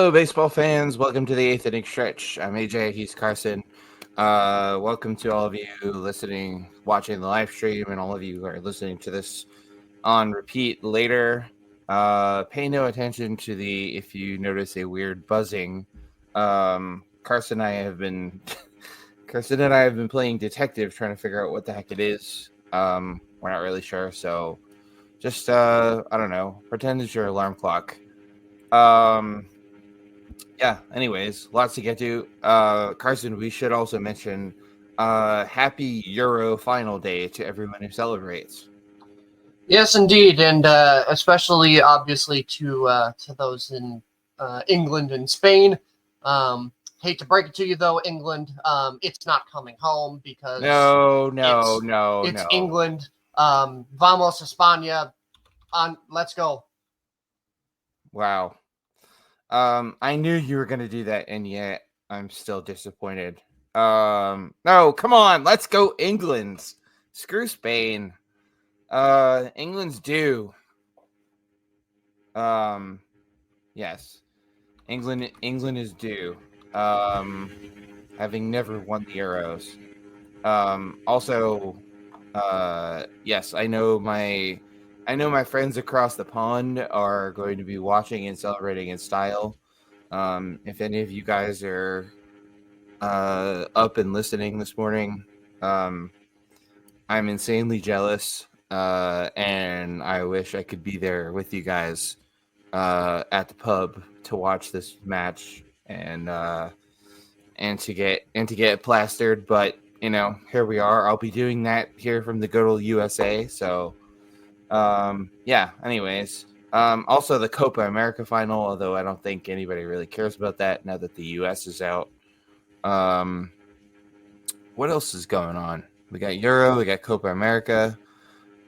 Hello, baseball fans. Welcome to the eighth inning stretch. I'm AJ. He's Carson. Welcome to all of you listening, watching the live stream, and all of you who are listening to this on repeat later. Pay no attention to if you notice a weird buzzing. Carson and I have been playing detective, trying to figure out what the heck it is. We're not really sure, so just I don't know. Pretend it's your alarm clock. Yeah, anyways, lots to get to. Carson, we should also mention happy Euro final day to everyone who celebrates. Yes, indeed, and especially, obviously, to those in England and Spain. Hate to break it to you, though, England, it's not coming home because it's England. Vamos España. Let's go. Wow. I knew you were going to do that, and yet I'm still disappointed. No, come on. Let's go England. Screw Spain. England's due. Yes. England is due. Having never won the Euros. Also, yes, I know my friends across the pond are going to be watching and celebrating in style. If any of you guys are up and listening this morning, I'm insanely jealous, and I wish I could be there with you guys at the pub to watch this match and to get plastered. But here we are. I'll be doing that here from the good old USA. So. Yeah, anyways. Also the Copa America final, although I don't think anybody really cares about that now that the US is out. What else is going on? We got Euro, we got Copa America.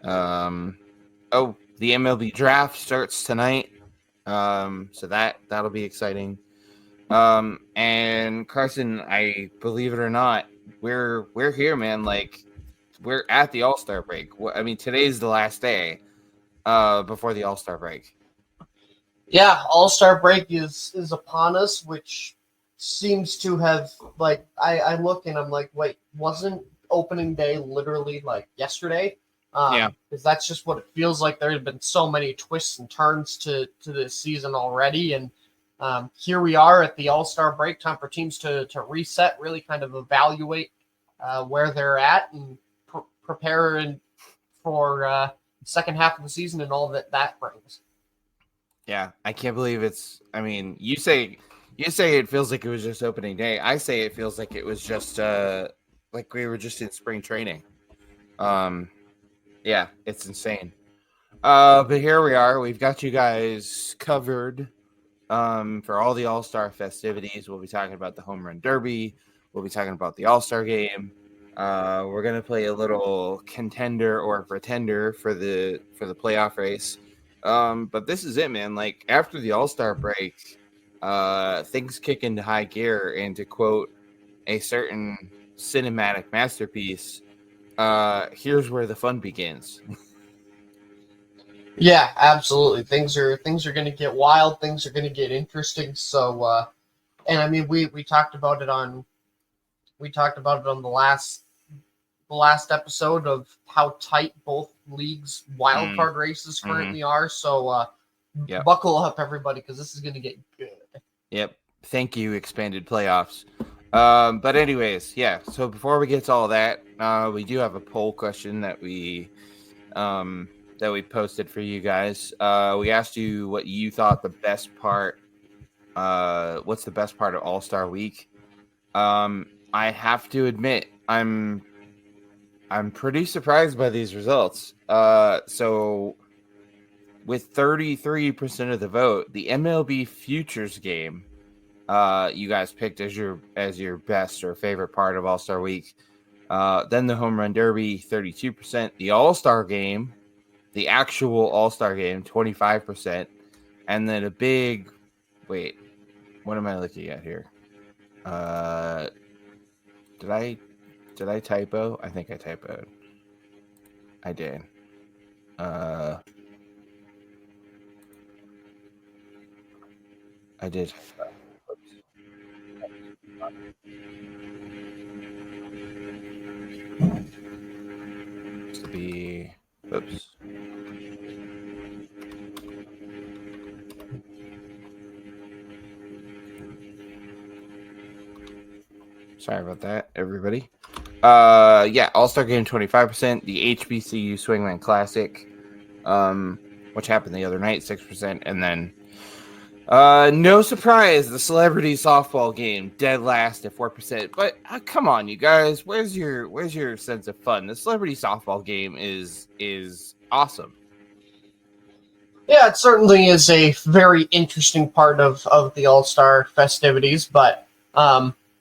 The MLB draft starts tonight. So that'll be exciting. And Carson, I believe it or not, we're here, man. Like, we're at the All-Star break. I mean, today's the last day before the All-Star break. Yeah, All-Star break is upon us, which seems to have, like, I look and I'm like, wait, wasn't opening day literally, like, yesterday? Yeah. Because that's just what it feels like. There have been so many twists and turns to this season already, and here we are at the All-Star break, time for teams to reset, really kind of evaluate where they're at and prepare for the second half of the season and all that brings. Yeah, I can't believe it's. I mean, you say it feels like it was just opening day. I say it feels like it was just like we were just in spring training. Yeah, it's insane. But here we are. We've got you guys covered for all the All-Star festivities. We'll be talking about the Home Run Derby. We'll be talking about the All-Star game. We're gonna play a little contender or pretender for the playoff race. But this is it, man. Like, after the All-Star break, things kick into high gear, and to quote a certain cinematic masterpiece, here's where the fun begins. Yeah, absolutely. Things are going to get wild. Things are going to get interesting. So, and I mean, we talked about it on the last episode of how tight both leagues' wild card races currently are. So, buckle up, everybody, because this is going to get good. Yep. Thank you, expanded playoffs. But anyways, yeah. So before we get to all that, we do have a poll question that we posted for you guys. We asked you what you thought the best part. What's the best part of All-Star Week? I have to admit, I'm pretty surprised by these results. So with 33% of the vote, the MLB Futures game, you guys picked as your best or favorite part of All-Star Week. Then the Home Run Derby, 32%. The All-Star game, the actual All-Star game, 25%. And then a big, wait, what am I looking at here? Did I typo? I think I typoed. I did. I did. To be. Oops. Sorry about that, everybody. Yeah, All-Star Game 25%. The HBCU Swingman Classic, which happened the other night, 6%, and then no surprise, the Celebrity Softball Game dead last at 4%. But come on, you guys, where's your sense of fun? The Celebrity Softball Game is awesome. Yeah, it certainly is a very interesting part of the All-Star festivities, but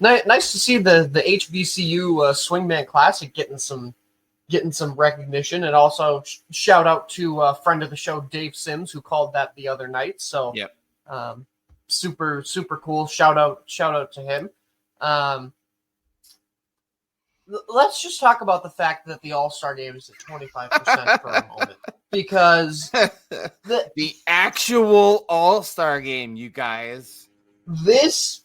nice to see the HBCU Swingman Classic getting some recognition, and also shout out to a friend of the show, Dave Sims, who called that the other night. So, Yep. Super cool. Shout out to him. Let's just talk about the fact that the All-Star Game is at 25% for a moment, because the actual All-Star Game, you guys. This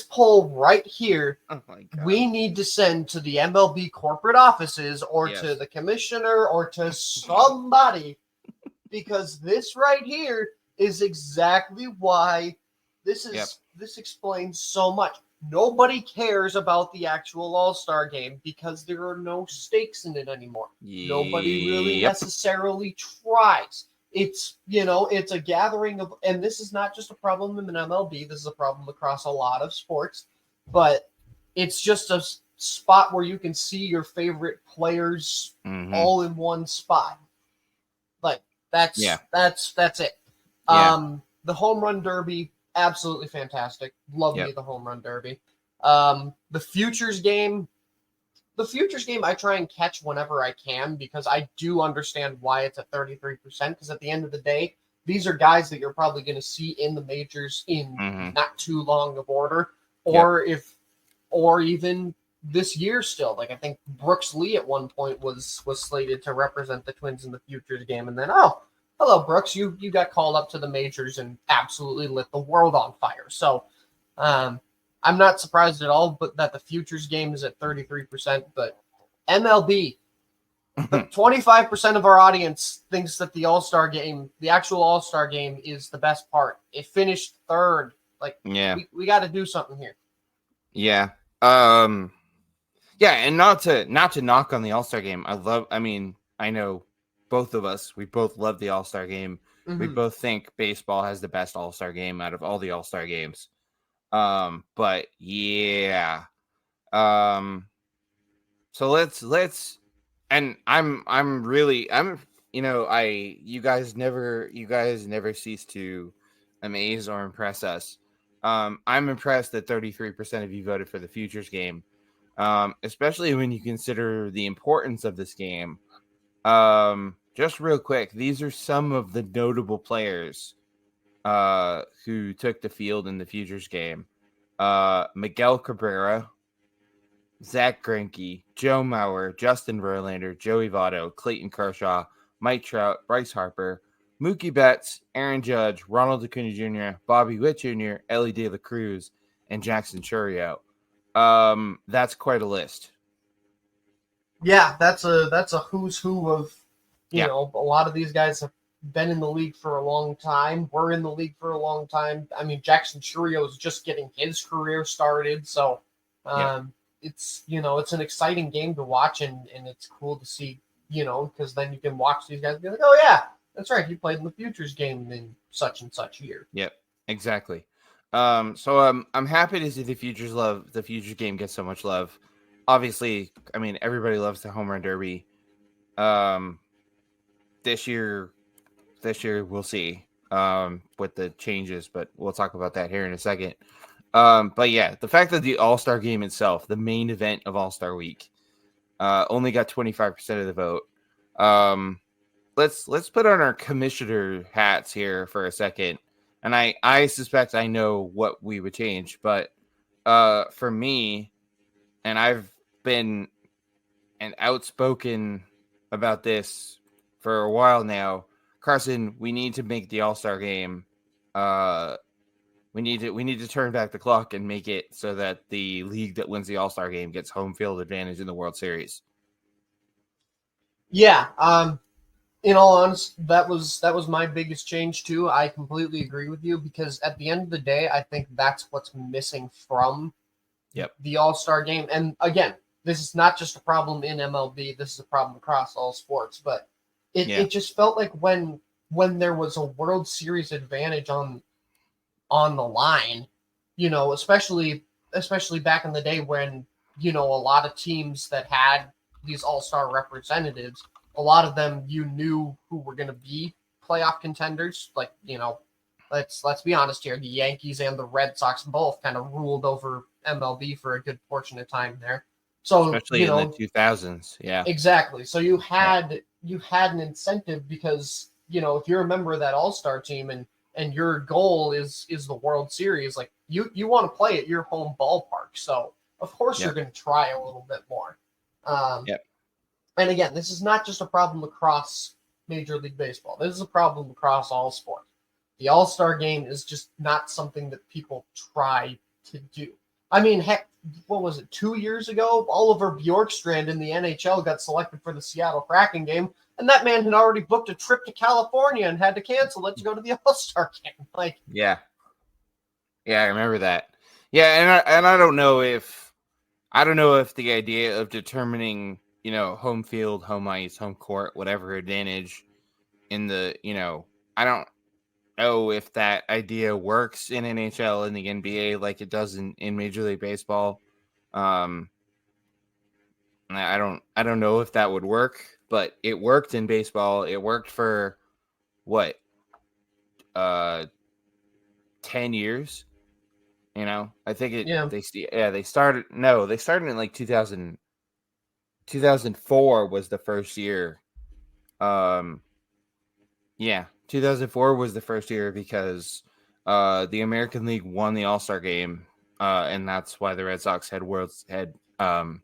poll right here, oh my God, we need to send to the MLB corporate offices, or yes, to the commissioner, or to somebody, because this right here is exactly why this is. Yep. This explains so much. Nobody cares about the actual All-Star Game because there are no stakes in it anymore. Yep. Nobody really necessarily tries. It's, it's a gathering of, and this is not just a problem in MLB, this is a problem across a lot of sports, but it's just a spot where you can see your favorite players all in one spot. Like, that's it. Yeah. The home run derby, absolutely fantastic. Love me the home run derby. The futures game, I try and catch whenever I can, because I do understand why it's at 33%, because at the end of the day, these are guys that you're probably going to see in the majors in not too long of order, or even this year still. Like, I think Brooks Lee at one point was slated to represent the Twins in the futures game, and then, hello, Brooks, you got called up to the majors and absolutely lit the world on fire. So, I'm not surprised at all, but that the futures game is at 33%. But MLB, 25% of our audience thinks that the All-Star game, the actual All-Star game, is the best part. It finished third. Like, we got to do something here. Yeah. Yeah, and not to knock on the All-Star game. I know both of us, we both love the All-Star game. We both think baseball has the best All-Star game out of all the All-Star games. But yeah. So let's and you guys never cease to amaze or impress us. I'm impressed that 33% of you voted for the futures game. Especially when you consider the importance of this game. Just real quick, these are some of the notable players who took the field in the futures game. Miguel Cabrera, Zach Greinke, Joe Mauer, Justin Verlander, Joey Votto, Clayton Kershaw, Mike Trout, Bryce Harper, Mookie Betts, Aaron Judge, Ronald Acuna Jr., Bobby Witt Jr., Ellie De La Cruz, and Jackson Chourio. That's quite a list. Yeah, that's a who's who of, a lot of these guys have been in the league for a long time. We're in the league for a long time. I mean, Jackson Chourio is just getting his career started, so it's it's an exciting game to watch, and it's cool to see, because then you can watch these guys and be like, oh yeah, that's right, he played in the futures game in such and such year. Yep, exactly. So I'm happy to see the futures game get so much love. Obviously, I mean, everybody loves the home run derby. This year we'll see with the changes, but we'll talk about that here in a second. But yeah, the fact that the All-Star game itself, the main event of All-Star week, only got 25% of the vote. Let's put on our commissioner hats here for a second. And I suspect I know what we would change, but for me, and I've been an outspoken about this for a while now, Carson, we need to make the All-Star game We need to turn back the clock and make it so that the league that wins the All-Star game gets home field advantage in the World Series. Yeah. In all honesty, that was my biggest change too. I completely agree with you because at the end of the day, I think that's what's missing from the All-Star game. And again, this is not just a problem in MLB. This is a problem across all sports. But it just felt like when there was a World Series advantage on the line, especially back in the day when, a lot of teams that had these all-star representatives, a lot of them you knew who were going to be playoff contenders. Like, let's be honest here, the Yankees and the Red Sox both kind of ruled over MLB for a good portion of time there. So especially in the 2000s, yeah, exactly. So you had an incentive because if you're a member of that all-star team and your goal is the World Series, like you want to play at your home ballpark, so of course you're going to try a little bit more. And again, this is not just a problem across Major League Baseball. This is a problem across all sports. The All-Star game is just not something that people try to do. I mean, heck, what was it, 2 years ago? Oliver Bjorkstrand in the NHL got selected for the Seattle Kraken game, and that man had already booked a trip to California and had to cancel it to go to the All-Star game. Yeah, I remember that. Yeah, and I don't know if the idea of determining, home field, home ice, home court, whatever advantage in the, I don't know if that idea works in NHL and the NBA like it does in Major League Baseball. I don't know if that would work, but it worked in baseball. It worked for what? 10 years. I think they started in like 2004 was the first year. 2004 was the first year because the American League won the All-Star game, and that's why the Red Sox had home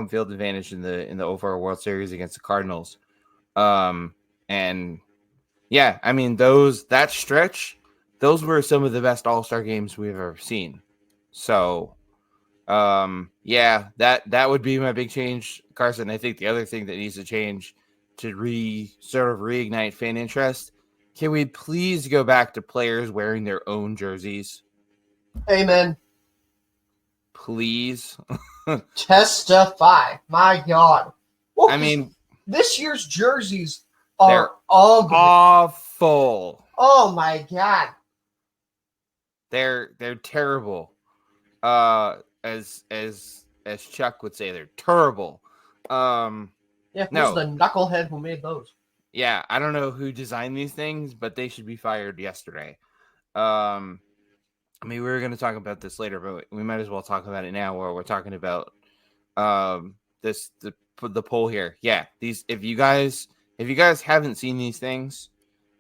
field advantage in the overall World Series against the Cardinals. And yeah, I mean that stretch, those were some of the best All-Star games we've ever seen. So that would be my big change, Carson. I think the other thing that needs to change to reignite fan interest, can we please go back to players wearing their own jerseys? Amen. Please. Testify. My God. Well, I mean, this year's jerseys are ugly. Awful. Oh my God. They're terrible. As Chuck would say, they're terrible. Who's the knucklehead who made those? Yeah, I don't know who designed these things, but they should be fired yesterday. I mean, we were going to talk about this later, but we might as well talk about it now while we're talking about the poll here. Yeah, these if you guys haven't seen these things,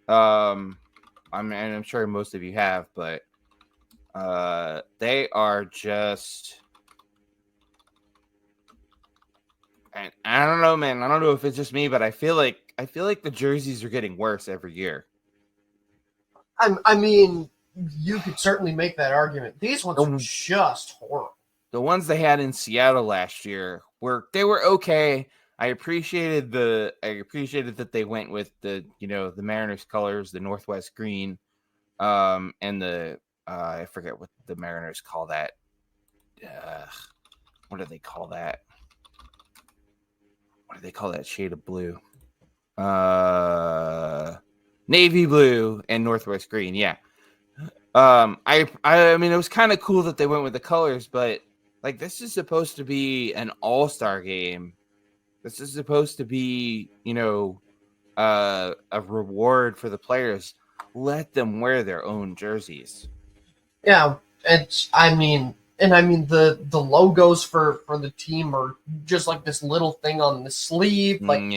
I'm sure most of you have, but they are just, and I don't know, man. I don't know if it's just me, but I feel like the jerseys are getting worse every year. I mean, you could certainly make that argument. These ones are just horrible. The ones they had in Seattle last year were okay. I appreciated that they went with the Mariners colors, the Northwest green, and the I forget what the Mariners call that. What do they call that? What do they call that shade of blue? Navy blue and Northwest green. Yeah. I mean, it was kind of cool that they went with the colors, but like, this is supposed to be an all-star game. This is supposed to be, a reward for the players. Let them wear their own jerseys. Yeah, the logos for the team are just like this little thing on the sleeve. Like,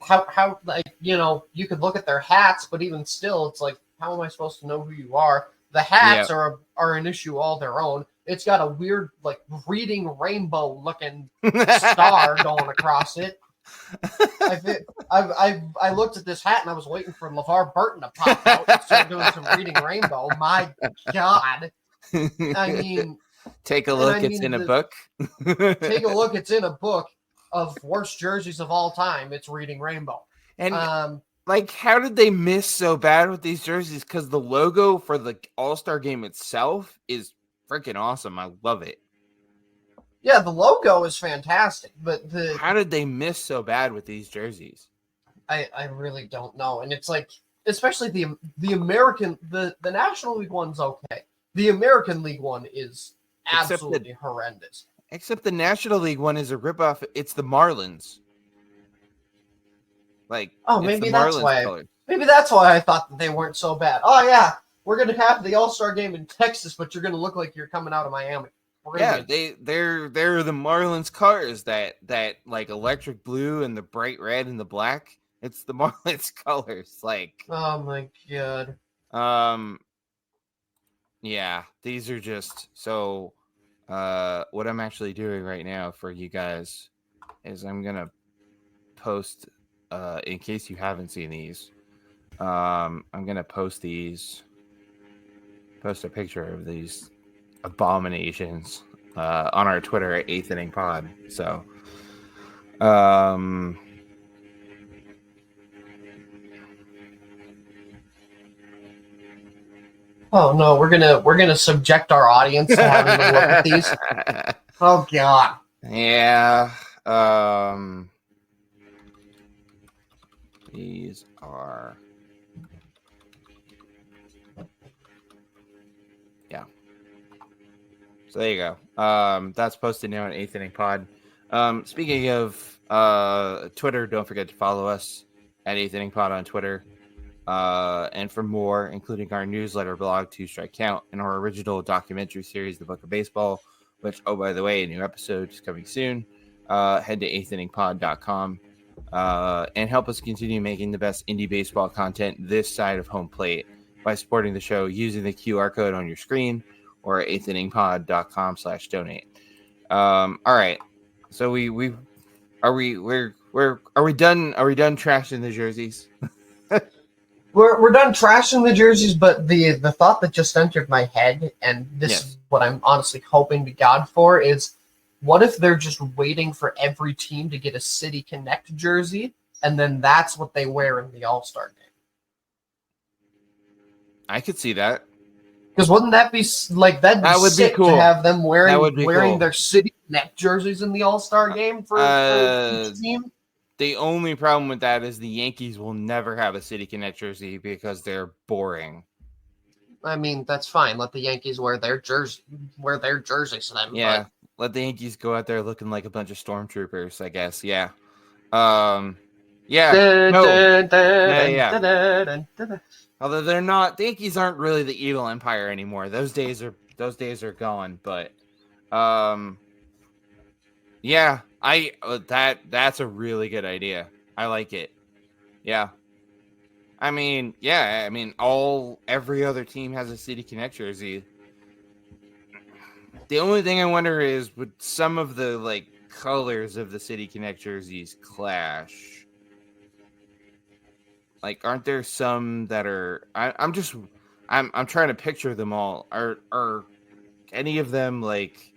how you could look at their hats, but even still, it's like, how am I supposed to know who you are? The hats are an issue all their own. It's got a weird, like, reading rainbow looking star going across it. I looked at this hat and I was waiting for LeVar Burton to pop out and start doing some reading Rainbow. My God. I mean, Take a look. It's in a book. Take a look. It's in a book of worst jerseys of all time. It's Reading Rainbow. And like, how did they miss so bad with these jerseys? Because the logo for the All-Star game itself is freaking awesome. I love it. Yeah, the logo is fantastic, but how did they miss so bad with these jerseys? I really don't know. And it's like, especially the American, the National League one's okay. The American League one is absolutely horrendous. Except the National League one is a ripoff. It's the Marlins. Like, maybe that's why. Colors. Maybe that's why I thought that they weren't so bad. Oh yeah, we're gonna have the All-Star game in Texas, but you're gonna look like you're coming out of Miami. Yeah, they're the Marlins colors, that like electric blue and the bright red and the black. It's the Marlins colors. Like, oh my God. Yeah, these are just so. What I'm actually doing right now for you guys is I'm gonna post. In case you haven't seen these, I'm gonna post these. Post a picture of these abominations on our Twitter at 8th Inning Pod. So, oh no, we're gonna subject our audience to having to look at these. Oh God. Yeah. These are. Yeah. So there you go. That's posted now on 8th Inning Pod. Speaking of Twitter, don't forget to follow us at 8th Inning Pod on Twitter. And for more, including our newsletter, blog, 2 Strike Count, and our original documentary series, The Book of Baseball, which, oh, by the way, a new episode is coming soon. Head to 8thinningpod.com and help us continue making the best indie baseball content this side of home plate by supporting the show using the QR code on your screen or at 8thinningpod.com/donate. All right. So are we done trashing the jerseys? We're done trashing the jerseys, but the thought that just entered my head, and this is what I'm honestly hoping to God for, is what if they're just waiting for every team to get a City Connect jersey, and then that's what they wear in the All-Star game? I could see that. Because wouldn't that be like that would be cool to have them wearing their City Connect jerseys in the All-Star game for each team? The only problem with that is the Yankees will never have a City Connect jersey because they're boring. I mean, that's fine. Let the Yankees wear their jerseys then. Yeah, let the Yankees go out there looking like a bunch of stormtroopers, I guess. Yeah. Although they're not, the Yankees aren't really the evil empire anymore. Those days are gone. But, yeah, that's a really good idea. I like it. Yeah. Every other team has a City Connect jersey. The only thing I wonder is, would some of the like colors of the City Connect jerseys clash? Like, aren't there some that are? I'm trying to picture them all. Are any of them like?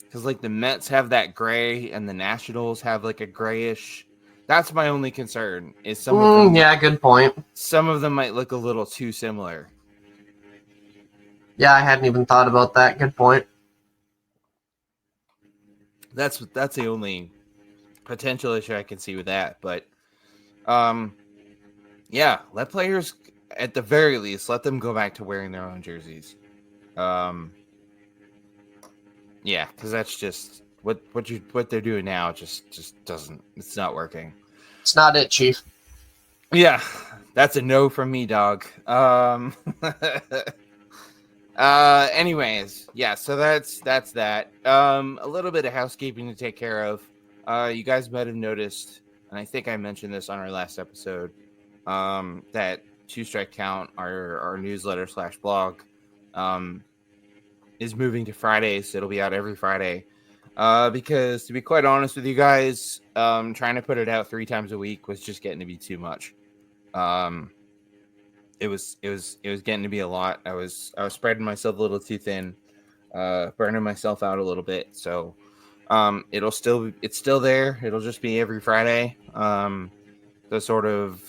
Because like the Mets have that gray, and the Nationals have like a grayish. That's my only concern. Is some of them? Yeah, good point. Some of them might look a little too similar. Yeah, I hadn't even thought about that. Good point. That's the only potential issue I can see with that. But, yeah, let players, at the very least, let them go back to wearing their own jerseys. Yeah, because that's just what they're doing now. Just doesn't. It's not working. It's not it, Chief. Yeah, that's a no from me, dog. Anyways, yeah, so that's that. A little bit of housekeeping to take care of. You guys might have noticed, and I think I mentioned this on our last episode, that 2 Strike Count, our newsletter /blog, is moving to Fridays. It'll be out every Friday. Because to be quite honest with you guys, trying to put it out 3 times a week was just getting to be too much. It was getting to be a lot. I was spreading myself a little too thin, burning myself out a little bit. So, it's still there. It'll just be every Friday, to sort of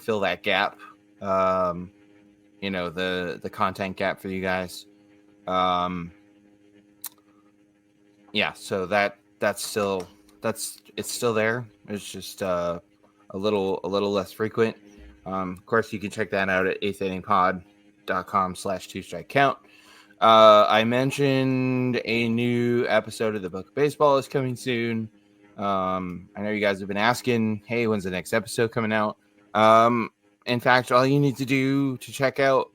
fill that gap. The content gap for you guys. Yeah, so it's still there. It's just a little less frequent. Of course, you can check that out at eighth-inning-pod.com/2-strike-count. I mentioned a new episode of the Book of Baseball is coming soon. I know you guys have been asking, hey, when's the next episode coming out? In fact, all you need to do to check out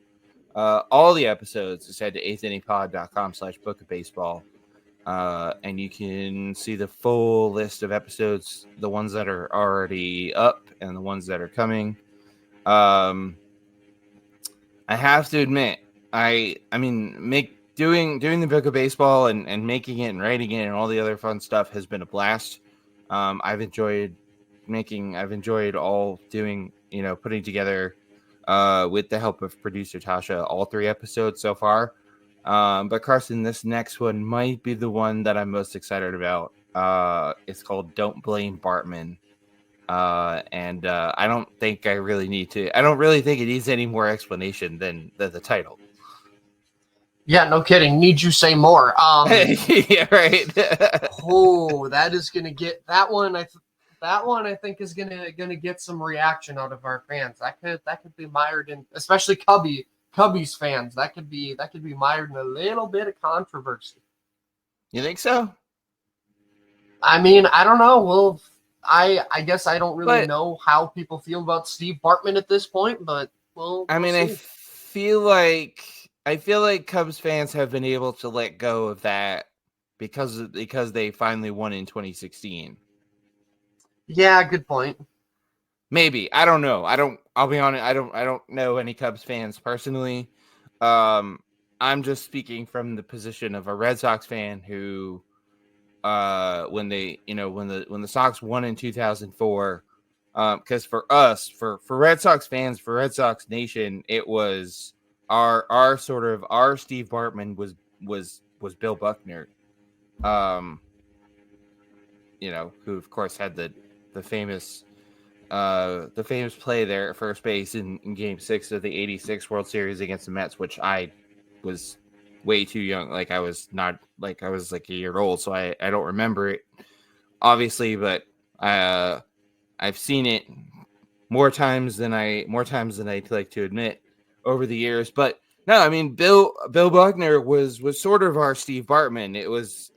all the episodes is head to eighth-inning-pod.com/Book of Baseball. And you can see the full list of episodes, the ones that are already up and the ones that are coming. I have to admit, doing the Book of Baseball and making it and writing it and all the other fun stuff has been a blast. I've enjoyed all doing, putting together, with the help of producer Tasha, all 3 episodes so far. But Carson, this next one might be the one that I'm most excited about. It's called Don't Blame Bartman. And I don't think I really need to. I don't really think it needs any more explanation than the title. Yeah, no kidding. Need you say more? Yeah, right. Oh, that is gonna get that one. I think is gonna get some reaction out of our fans. That could be mired in, especially Cubbies fans. That could be mired in a little bit of controversy. You think so? I mean, I don't know. Well, I guess I don't really know how people feel about Steve Bartman at this point, but we'll see. I feel like Cubs fans have been able to let go of that because they finally won in 2016. Yeah, good point. Maybe. I don't know. I'll be honest, I don't know any Cubs fans personally. I'm just speaking from the position of a Red Sox fan who when the Sox won in 2004, because for us, for Red Sox fans, for Red Sox Nation, it was our Steve Bartman was Bill Buckner, who of course had the famous play there at first base in Game 6 of the '86 World Series against the Mets, which I was way too young. I was like a year old, so I don't remember it obviously, but I've seen it more times than I'd like to admit over the years. But no, I mean, Bill Buckner was sort of our Steve Bartman. It was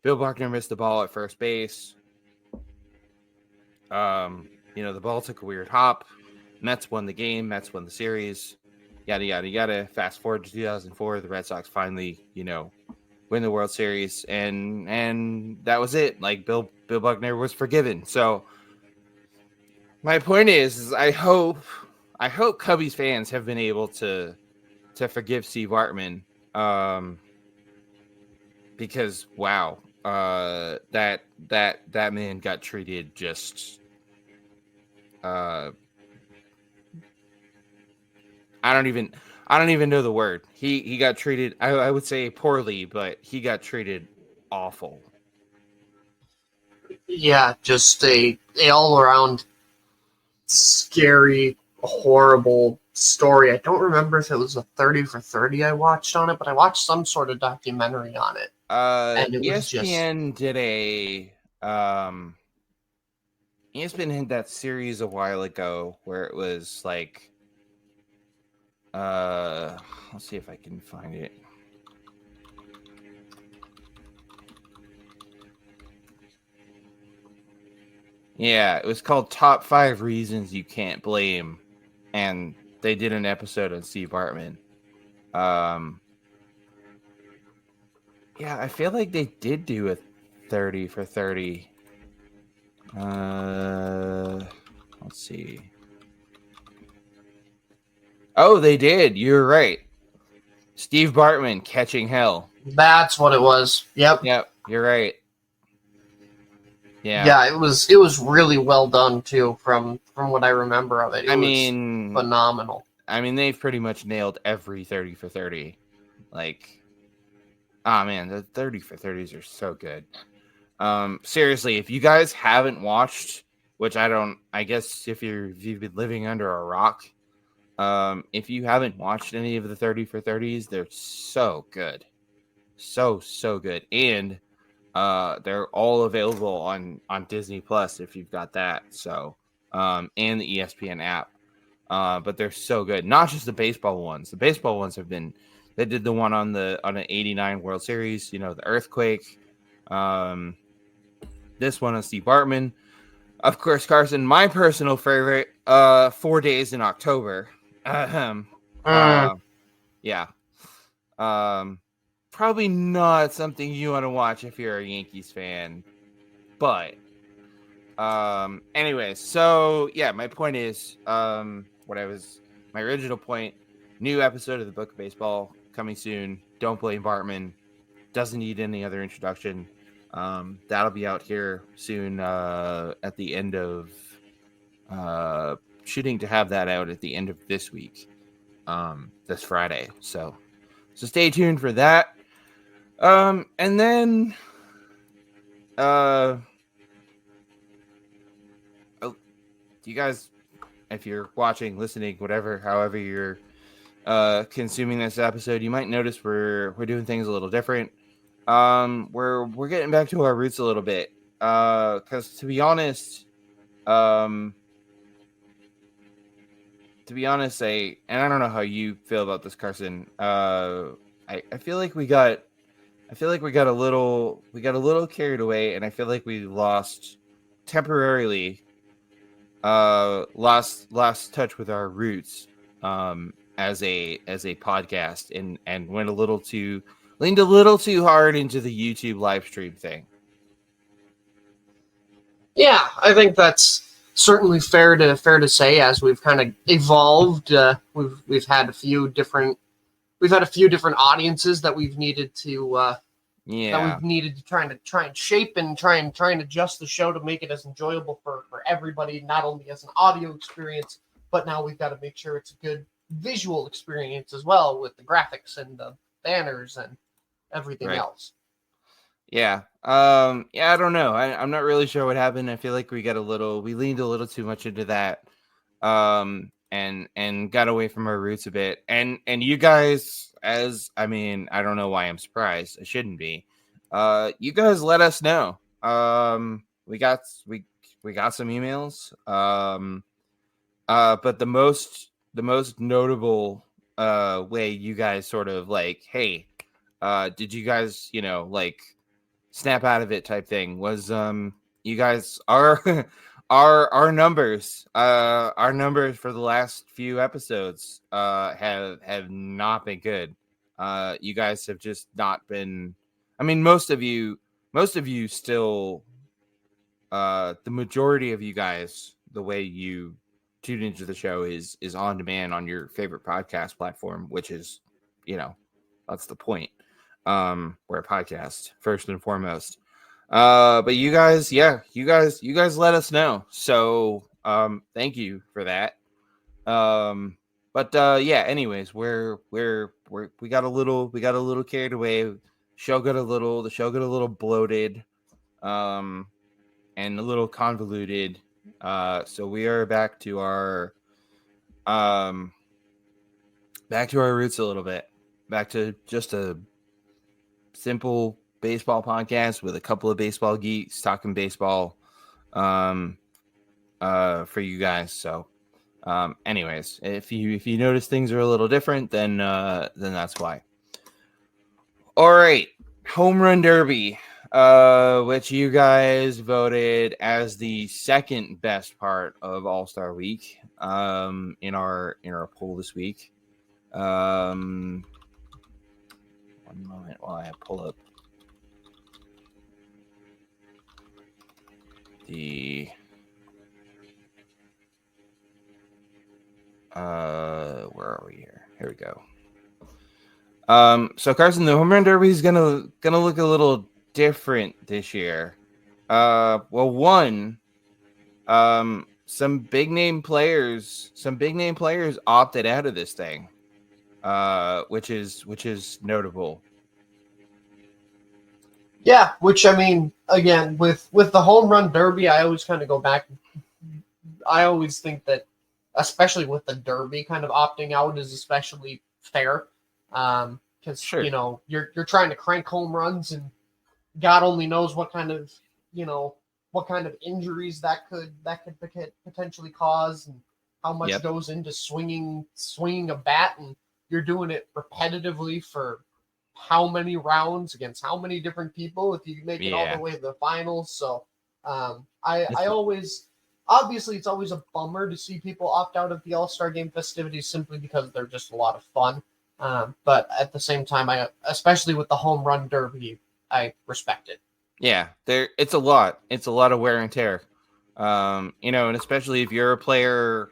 Bill Buckner missed the ball at first base. The ball took a weird hop. Mets won the game. Mets won the series. Yada yada yada. Fast forward to 2004, the Red Sox finally, win the World Series, and that was it. Like Bill Buckner was forgiven. So my point is I hope Cubbies fans have been able to forgive Steve Bartman, because wow, that man got treated just I don't even know the word. He got treated, I would say poorly, but he got treated awful. Yeah, just a all around scary, horrible story. I don't remember if it was a 30 for 30 I watched on it, but I watched some sort of documentary on it. And it ESPN did a ESPN had that series a while ago where it was like let's see if I can find it. Yeah, it was called Top 5 Reasons You Can't Blame, and they did an episode on Steve Bartman. Yeah, I feel like they did do a 30 for 30. Let's see. Oh, they did. You're right. Steve Bartman, Catching Hell. That's what it was. Yep. Yep, you're right. Yeah. Yeah, it was really well done too. From what I remember of it, it I was mean, phenomenal. they've pretty much nailed every 30 for 30. Like, ah, man, the 30 for 30s are so good. Seriously, if you guys haven't watched, which I guess if you've been living under a rock, if you haven't watched any of the 30 for 30s, they're so good. So good. And they're all available on Disney Plus if you've got that. So, and the ESPN app. But they're so good. Not just the baseball ones. The baseball ones they did the one on the '89 World Series, you know, the earthquake. This one on Steve Bartman. Of course, Carson, my personal favorite, 4 Days in October. Yeah. Probably not something you want to watch if you're a Yankees fan, but anyways, so yeah, my point is, my original point, new episode of the Book of Baseball coming soon. Don't blame Bartman. Doesn't need any other introduction. That'll be out here soon, at the end of shooting to have that out at the end of this week, this Friday. So stay tuned for that. And then you guys, if you're watching, listening, whatever, however you're consuming this episode, you might notice we're doing things a little different. We're getting back to our roots a little bit. Because to be honest, I don't know how you feel about this, Carson. I feel like we got a little carried away, and I feel like we lost temporarily lost touch with our roots as a podcast, and leaned a little too hard into the YouTube live stream thing. Yeah, I think that's certainly fair to say. As we've kind of evolved, we've had a few different audiences that we've needed to try and shape and try and adjust the show to make it as enjoyable for everybody, not only as an audio experience, but now we've got to make sure it's a good visual experience as well, with the graphics and the banners and everything else. Yeah. I don't know. I'm not really sure what happened. I feel like we leaned a little too much into that. And got away from our roots a bit. And you guys, I don't know why I'm surprised. I shouldn't be. You guys let us know. We got some emails. But the most notable way you guys sort of like, hey, did you guys, snap out of it type thing was you guys are our numbers for the last few episodes have not been good. You guys have just not been, most of you still, the majority of you guys, the way you tune into the show is on demand on your favorite podcast platform, which is, that's the point. We're a podcast first and foremost. But you guys let us know. So, thank you for that. Anyways, we got a little carried away. The show got a little bloated, and a little convoluted. So we are back to our roots a little bit. Back to just a simple baseball podcast with a couple of baseball geeks talking baseball for you guys. So anyways, if you notice things are a little different, then that's why. All right, Home Run Derby, which you guys voted as the second best part of All-Star Week in our poll this week. One moment while I pull up the where are we here? Here we go. So Carson, the home run derby is gonna look a little different this year. Well, one, some big name players opted out of this thing, which is notable. Yeah, which I mean, again, with the home run derby, I always kind of go back. I always think that, especially with the derby, kind of opting out is especially fair, because Sure. you're trying to crank home runs, and God only knows what kind of what kind of injuries that could potentially cause, and how much Yep. goes into swinging a bat, and you're doing it repetitively for how many rounds against how many different people if you make it all the Yeah. way to the finals. So I always, obviously, it's always a bummer to see people opt out of the All-Star Game festivities simply because they're just a lot of fun. But at the same time, especially with the home run derby, I respect it. Yeah, it's a lot. It's a lot of wear and tear. And especially if you're a player,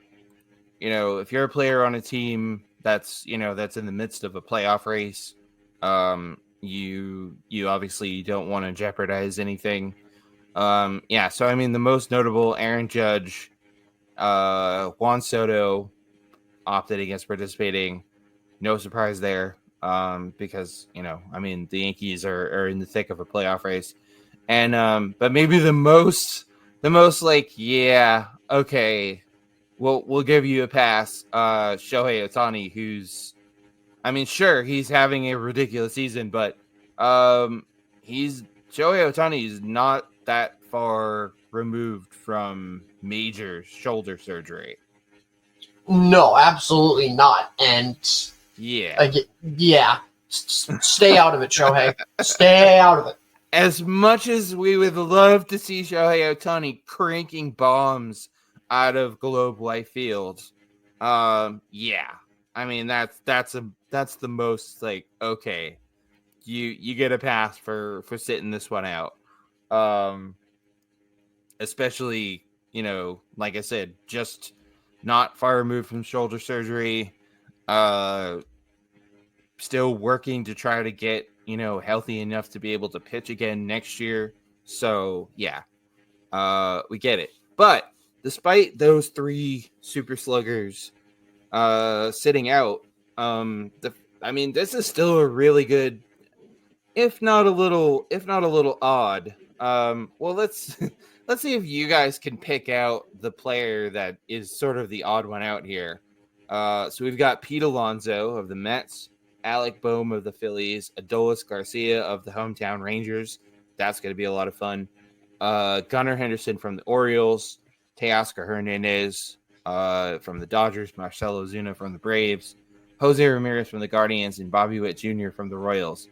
if you're a player on a team that's in the midst of a playoff race, you obviously don't want to jeopardize anything. Yeah, so I mean the most notable, Aaron Judge, Juan Soto opted against participating. No surprise there. Because I mean the Yankees are in the thick of a playoff race. And but maybe the most like, yeah, okay, we'll give you a pass. Shohei Ohtani, who's, I mean, sure, he's having a ridiculous season, but he's Shohei Ohtani is not that far removed from major shoulder surgery. No, absolutely not. And Yeah. yeah, stay out of it, Shohei. Stay out of it. As much as we would love to see Shohei Ohtani cranking bombs out of Globe Life Field, yeah, I mean that's the most like, okay, you get a pass for sitting this one out, especially like I said, just not far removed from shoulder surgery, still working to try to get healthy enough to be able to pitch again next year. So yeah, we get it. But despite those three super sluggers sitting out, I mean this is still a really good, if not a little odd. Well, let's let's see if you guys can pick out the player that is sort of the odd one out here. So we've got Pete Alonso of the Mets, Alec Boehm of the Phillies, Adolis Garcia of the Hometown Rangers. That's going to be a lot of fun. Gunnar Henderson from the Orioles, Teoscar Hernandez from the Dodgers, Marcelo Zuna from the Braves, Jose Ramirez from the Guardians, and Bobby Witt Jr. from the Royals.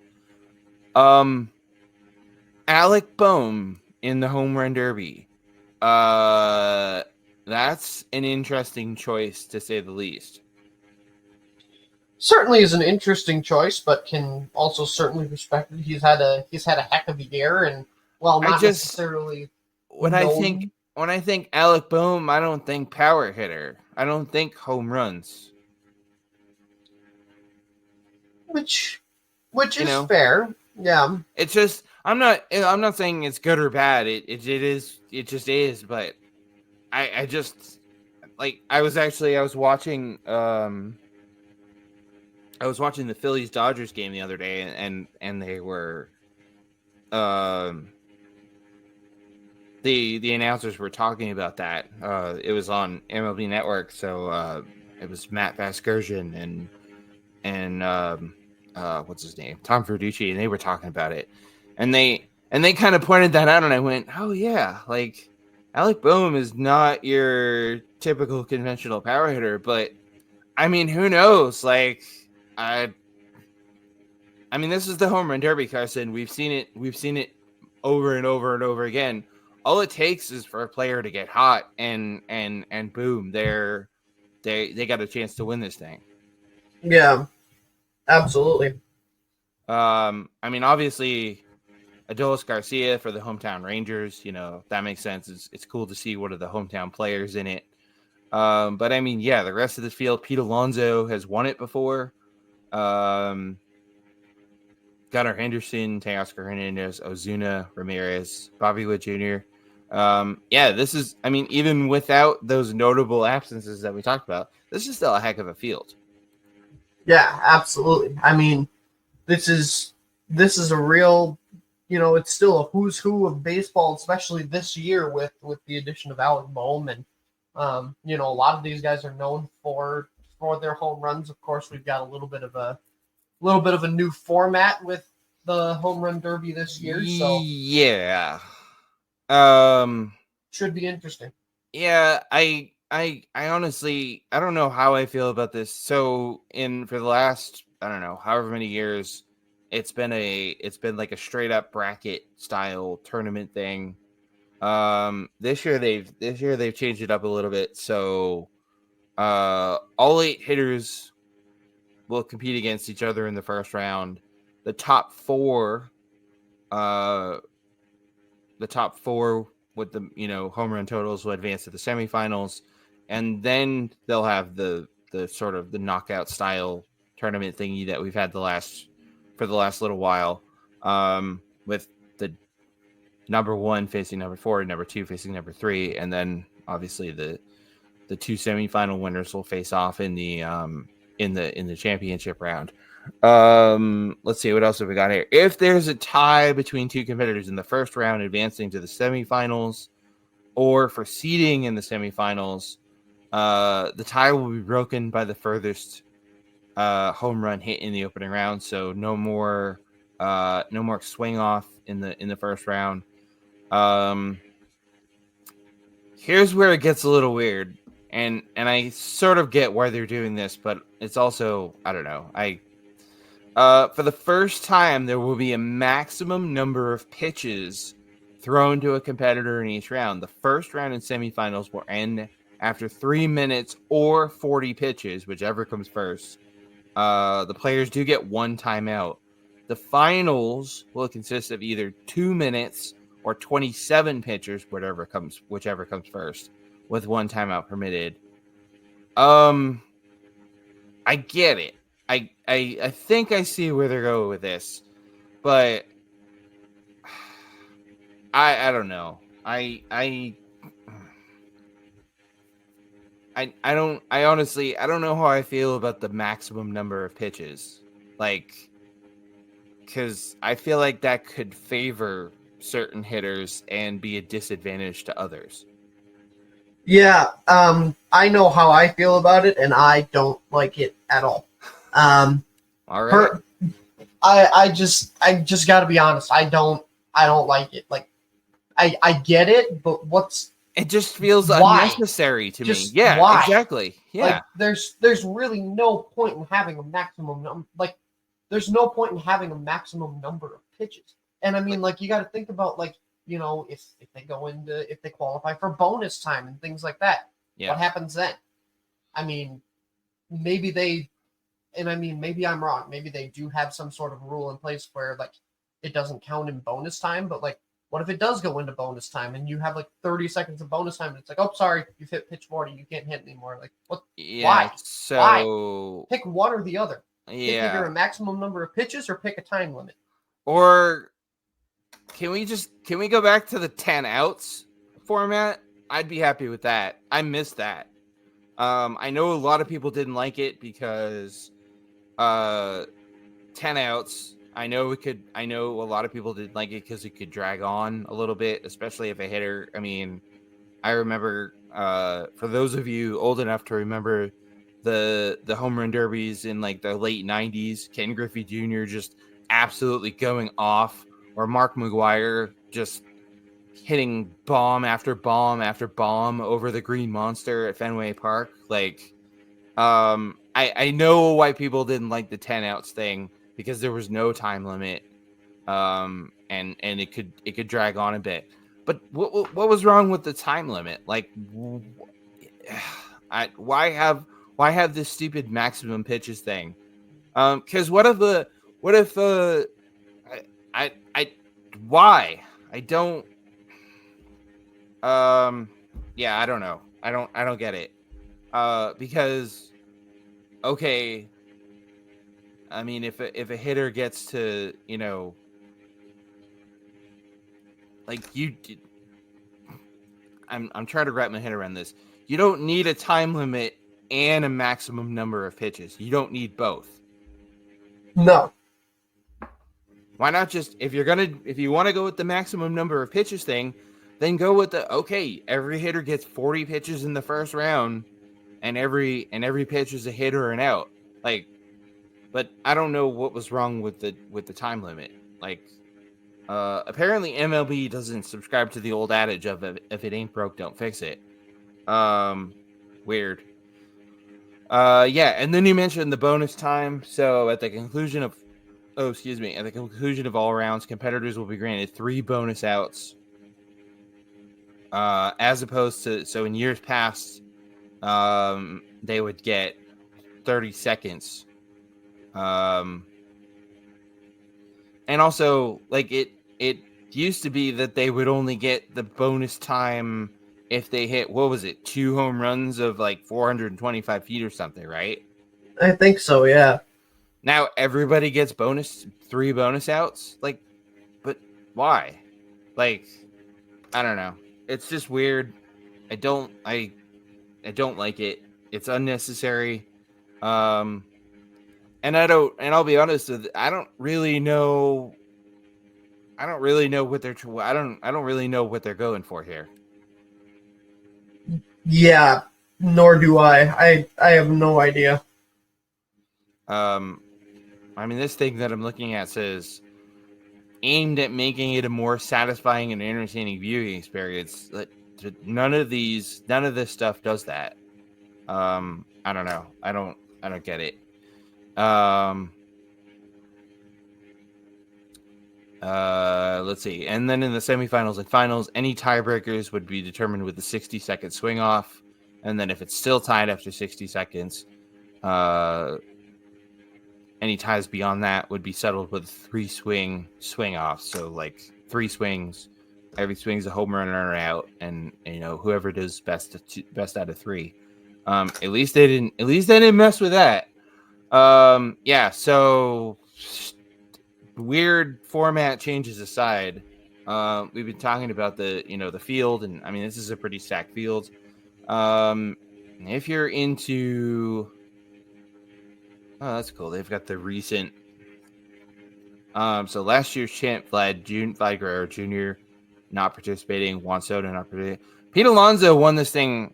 Alec Boehm in the home run derby. That's an interesting choice to say the least. Certainly is an interesting choice, but can also certainly respect it. He's had a heck of a year, and well, not necessarily. When I think Alec Boehm, I don't think power hitter. I don't think home runs. Which is fair. Yeah. It's just I'm not saying it's good or bad. It just is. But I just like I was watching the Phillies Dodgers game the other day, and they were the announcers were talking about that. It was on MLB Network, so it was Matt Vasgersian and what's his name, Tom Verducci, and they were talking about it, and they kind of pointed that out, and I went, oh yeah, like Alec Boehm is not your typical conventional power hitter, but I mean, who knows? Like, I mean, this is the home run derby, Carson. We've seen it over and over and over again. All it takes is for a player to get hot, and boom, they got a chance to win this thing. Yeah, absolutely. I mean, obviously, Adolis Garcia for the Hometown Rangers. That makes sense. It's cool to see one of the hometown players in it. But I mean, yeah, the rest of the field. Pete Alonso has won it before. Gunnar Henderson, Teoscar Hernandez, Ozuna, Ramirez, Bobby Witt Jr. This is, I mean, even without those notable absences that we talked about, this is still a heck of a field. Yeah, absolutely. I mean, this is a real, it's still a who's who of baseball, especially this year with the addition of Alec Boehm, and a lot of these guys are known for their home runs. Of course, we've got a little bit of a new format with the home run derby this year, so yeah, should be interesting. Yeah, I honestly, I don't know how I feel about this. So for the last, I don't know, however many years, it's been like a straight up bracket style tournament thing. This year they've changed it up a little bit. So all 8 hitters will compete against each other in the first round. The top 4 with the home run totals will advance to the semifinals, and then they'll have the sort of the knockout style tournament thingy that we've had the last little while, with the number 1 facing number 4, number 2 facing number 3, and then obviously the 2 semifinal winners will face off in the championship round. Let's see, what else have we got here? If there's a tie between 2 competitors in the first round advancing to the semifinals, or for seeding in the semifinals, the tie will be broken by the furthest home run hit in the opening round. So no more swing off in the first round. Here's where it gets a little weird, and I sort of get why they're doing this, but it's also, I don't know. For the first time, there will be a maximum number of pitches thrown to a competitor in each round. The first round and semifinals will end after 3 minutes or 40 pitches, whichever comes first. The players do get 1 timeout. The finals will consist of either 2 minutes or 27 pitchers, whichever comes first, with 1 timeout permitted. I get it. I think I see where they're going with this, but I don't know. I honestly don't know how I feel about the maximum number of pitches, because I feel like that could favor certain hitters and be a disadvantage to others. Yeah, I know how I feel about it, and I don't like it at all. All right. I just got to be honest. I don't like it. Like, I get it, but it just feels why? Unnecessary to just me. Yeah, why? exactly. Yeah. Like, there's really no point in having a maximum there's no point in having a maximum number of pitches. And I mean, like, you got to think about, like, if they qualify for bonus time and things like that, what happens then? I mean, maybe I'm wrong. Maybe they do have some sort of rule in place where, like, it doesn't count in bonus time, but, like, what if it does go into bonus time and you have, like, 30 seconds of bonus time and it's like, oh, sorry, you've hit pitch 40, you can't hit anymore. Like, what? Yeah, why? So Why? Pick one or the other. Yeah. Pick either a maximum number of pitches or pick a time limit. Or can we go back to the 10 outs format? I'd be happy with that. I miss that. I know a lot of people didn't like it because 10 outs. I know a lot of people didn't like it because it could drag on a little bit, especially if a hitter. I mean, I remember, for those of you old enough to remember the home run derbies in, like, the late 90s, Ken Griffey Jr. just absolutely going off, or Mark McGwire just hitting bomb after bomb after bomb over the Green Monster at Fenway Park. Like, I know why people didn't like the 10 outs thing, because there was no time limit, and it could drag on a bit. But what was wrong with the time limit? Like, why have this stupid maximum pitches thing? Because why? I don't. Yeah, I don't know. I don't get it. Because, okay, I mean, if a hitter gets to, like I'm trying to wrap my head around this. You don't need a time limit and a maximum number of pitches. You don't need both. No. Why not just, if you want to go with the maximum number of pitches thing, then go with every hitter gets 40 pitches in the first round, and every pitch is a hit or an out. Like, but I don't know what was wrong with the time limit. Like, apparently MLB doesn't subscribe to the old adage of if it ain't broke, don't fix it. Weird. Yeah, and then you mentioned the bonus time. So at the conclusion of all rounds, competitors will be granted 3 bonus outs. As opposed to, so in years past, they would get 30 seconds. And also, like, it used to be that they would only get the bonus time if they hit, 2 home runs of like 425 feet or something, right? I think so, yeah. Now everybody gets 3 bonus outs. Like, but why? Like, I don't know. It's just weird. I don't like it. It's unnecessary. And I'll be honest with, I don't really know what they're going for here. Yeah, nor do I. I have no idea. I mean, this thing that I'm looking at says aimed at making it a more satisfying and entertaining viewing experience. None of this stuff does that. I don't know. I don't get it. Let's see. And then in the semifinals and finals, any tiebreakers would be determined with the 60-second swing off. And then if it's still tied after 60 seconds, any ties beyond that would be settled with 3 swing off. So like 3 swings, every swing's a home run or out, and whoever does best out of 3. At least they didn't mess with that. Yeah. So weird format changes aside, we've been talking about the field, and I mean, this is a pretty stacked field. If you're into, oh, that's cool. They've got the recent. So last year's champ Vlad Guerrero Jr. not participating. Juan Soto not participating. Pete Alonso won this thing.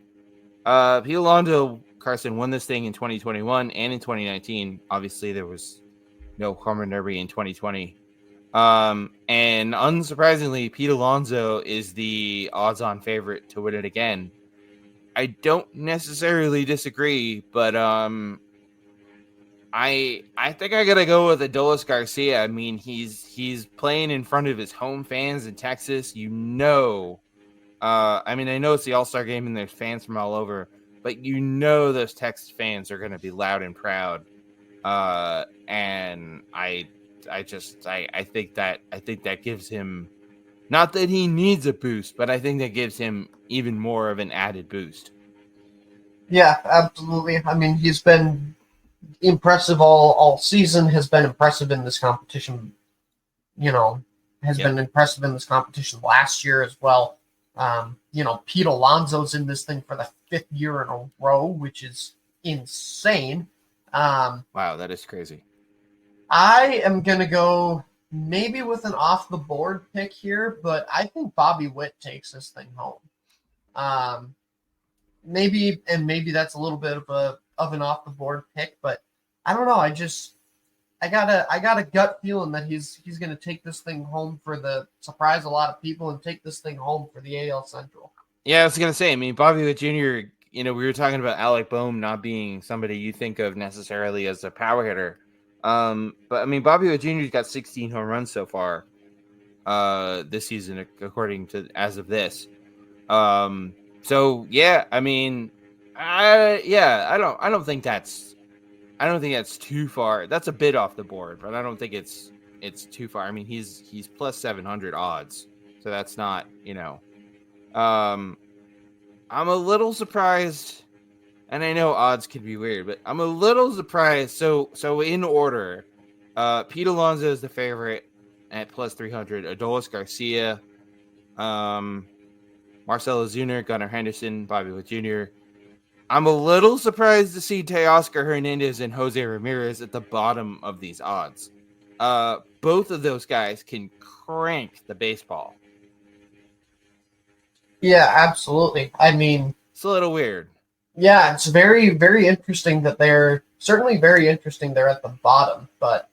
Pete Alonso Carson won this thing in 2021 and in 2019. Obviously, there was no home run derby in 2020. And unsurprisingly, Pete Alonso is the odds-on favorite to win it again. I don't necessarily disagree, but I think I gotta go with Adolis Garcia. I mean, he's playing in front of his home fans in Texas. I know it's the All-Star game and there's fans from all over, but those Texas fans are gonna be loud and proud. And I think that gives him, not that he needs a boost, but I think that gives him even more of an added boost. Yeah, absolutely. I mean, he's been impressive all season, has been impressive in this competition, been impressive in this competition last year as well. Pete Alonso's in this thing for the 5th year in a row, which is insane. Wow, that is crazy. I am going to go maybe with an off-the-board pick here, but I think Bobby Witt takes this thing home. Maybe that's a little bit of an off-the-board pick, but I don't know. I got a gut feeling that he's going to take this thing home surprise a lot of people and take this thing home for the AL Central. Yeah, I was going to say, I mean, Bobby Witt Jr., we were talking about Alec Boehm not being somebody you think of necessarily as a power hitter. But I mean, Bobby Witt Jr.'s got 16 home runs so far this season, according to as of this. So yeah, I mean, I don't think that's too far. That's a bit off the board, but I don't think it's too far. I mean, he's plus 700 odds, so that's not, I'm a little surprised, and I know odds can be weird, but I'm a little surprised. So in order, Pete Alonso is the favorite at plus 300. Adolis Garcia, Marcelo Zuna, Gunnar Henderson, Bobby Witt Jr. I'm a little surprised to see Teoscar Hernandez and Jose Ramirez at the bottom of these odds. Both of those guys can crank the baseball. Yeah, absolutely. I mean, it's a little weird. Yeah, it's very, very interesting that they're certainly very interesting. They're at the bottom, but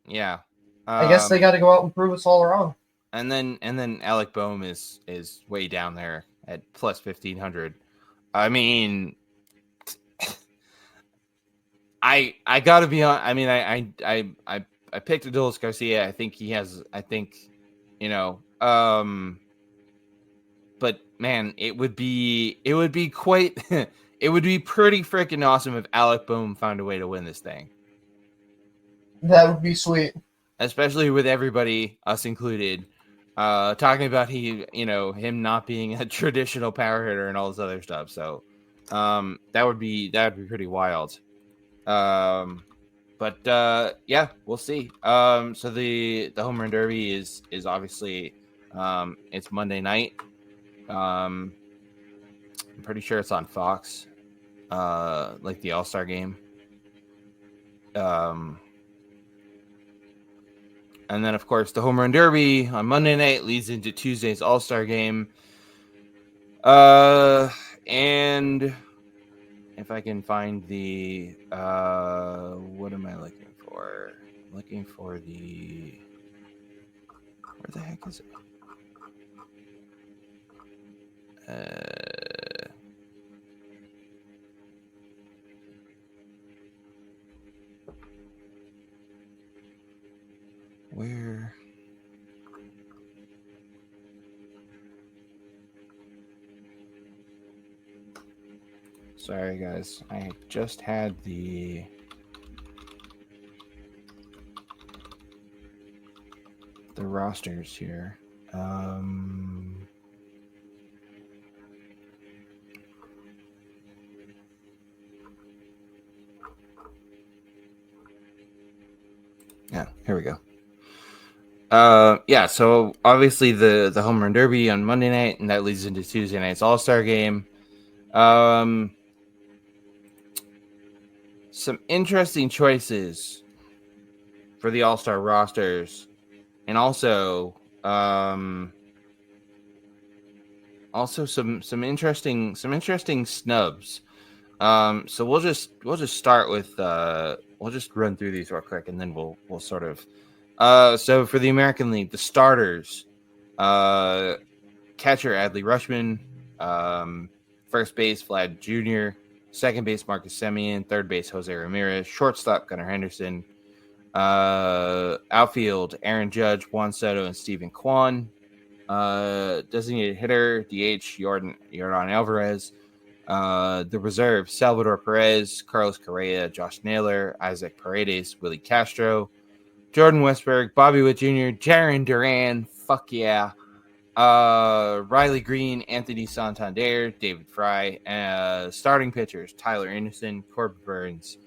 yeah, I guess they got to go out and prove us all wrong. And then Alec Boehm is way down there at plus 1,500. I mean, I gotta be on. I mean, I picked Adolis Garcia. I think he has. I think, but man, it would be quite. It would be pretty freaking awesome if Alec Boehm found a way to win this thing. That would be sweet, especially with everybody, us included, talking about him not being a traditional power hitter and all this other stuff. So that would be pretty wild. But yeah, we'll see. So the home run derby is obviously it's Monday night. I'm pretty sure it's on Fox, like the All-Star game. And then, of course, the home run derby on Monday night leads into Tuesday's All-Star game. And if I can find the what am I looking for? Looking for the where the heck is it? Where? Sorry, guys. I just had the rosters here. Yeah, here we go. Yeah, so obviously the home run derby on Monday night, and that leads into Tuesday night's All-Star game. Some interesting choices for the All-Star rosters, and also some interesting snubs. So we'll just start with we'll just run through these real quick, and then we'll sort of so for the American League, the starters, catcher Adley Rutschman, first base Vlad Jr., second base Marcus Semien, third base Jose Ramirez, shortstop Gunnar Henderson, outfield Aaron Judge, Juan Soto, and Steven Kwan, designated hitter DH Jordan Alvarez, the reserve Salvador Perez, Carlos Correa, Josh Naylor, Isaac Paredes, Willie Castro, Jordan Westberg, Bobby Witt Jr., Jarren Duran, fuck yeah, Riley Green, Anthony Santander, David Fry, starting pitchers Tyler Anderson, Corbin Burns,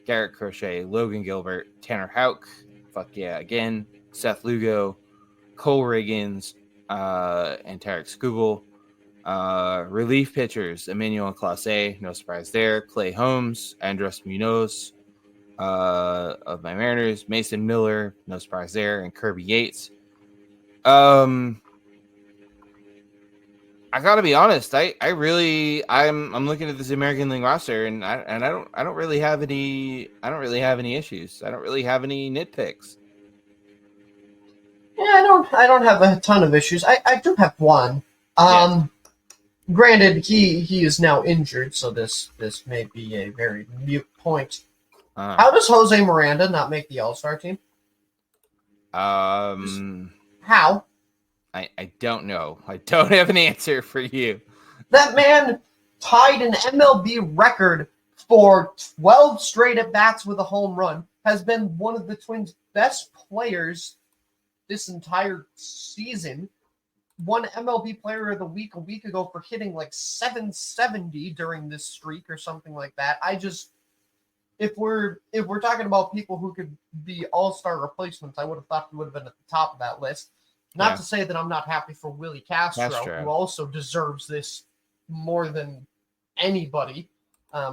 Garrett Crochet, Logan Gilbert, Tanner Houck, fuck yeah again, Seth Lugo, Cole Riggins, and Tarek Skubal. Relief pitchers Emmanuel Clase, no surprise there, Clay Holmes, Andres Munoz of my Mariners, Mason Miller, no surprise there, and Kirby Yates. I gotta be honest, I'm looking at this American League roster, and I don't really have any issues. I don't really have any nitpicks. Yeah, I don't have a ton of issues. I do have one. Granted, he is now injured, so this may be a very mute point. How does Jose Miranda not make the All-Star team? How? I don't know. I don't have an answer for you. That man tied an MLB record for 12 straight at-bats with a home run, has been one of the Twins' best players this entire season, won MLB Player of the Week a week ago for hitting like 770 during this streak or something like that. if we're talking about people who could be all-star replacements, I would have thought he would have been at the top of that list. Not to say that I'm not happy for Willie Castro, who also deserves this more than anybody,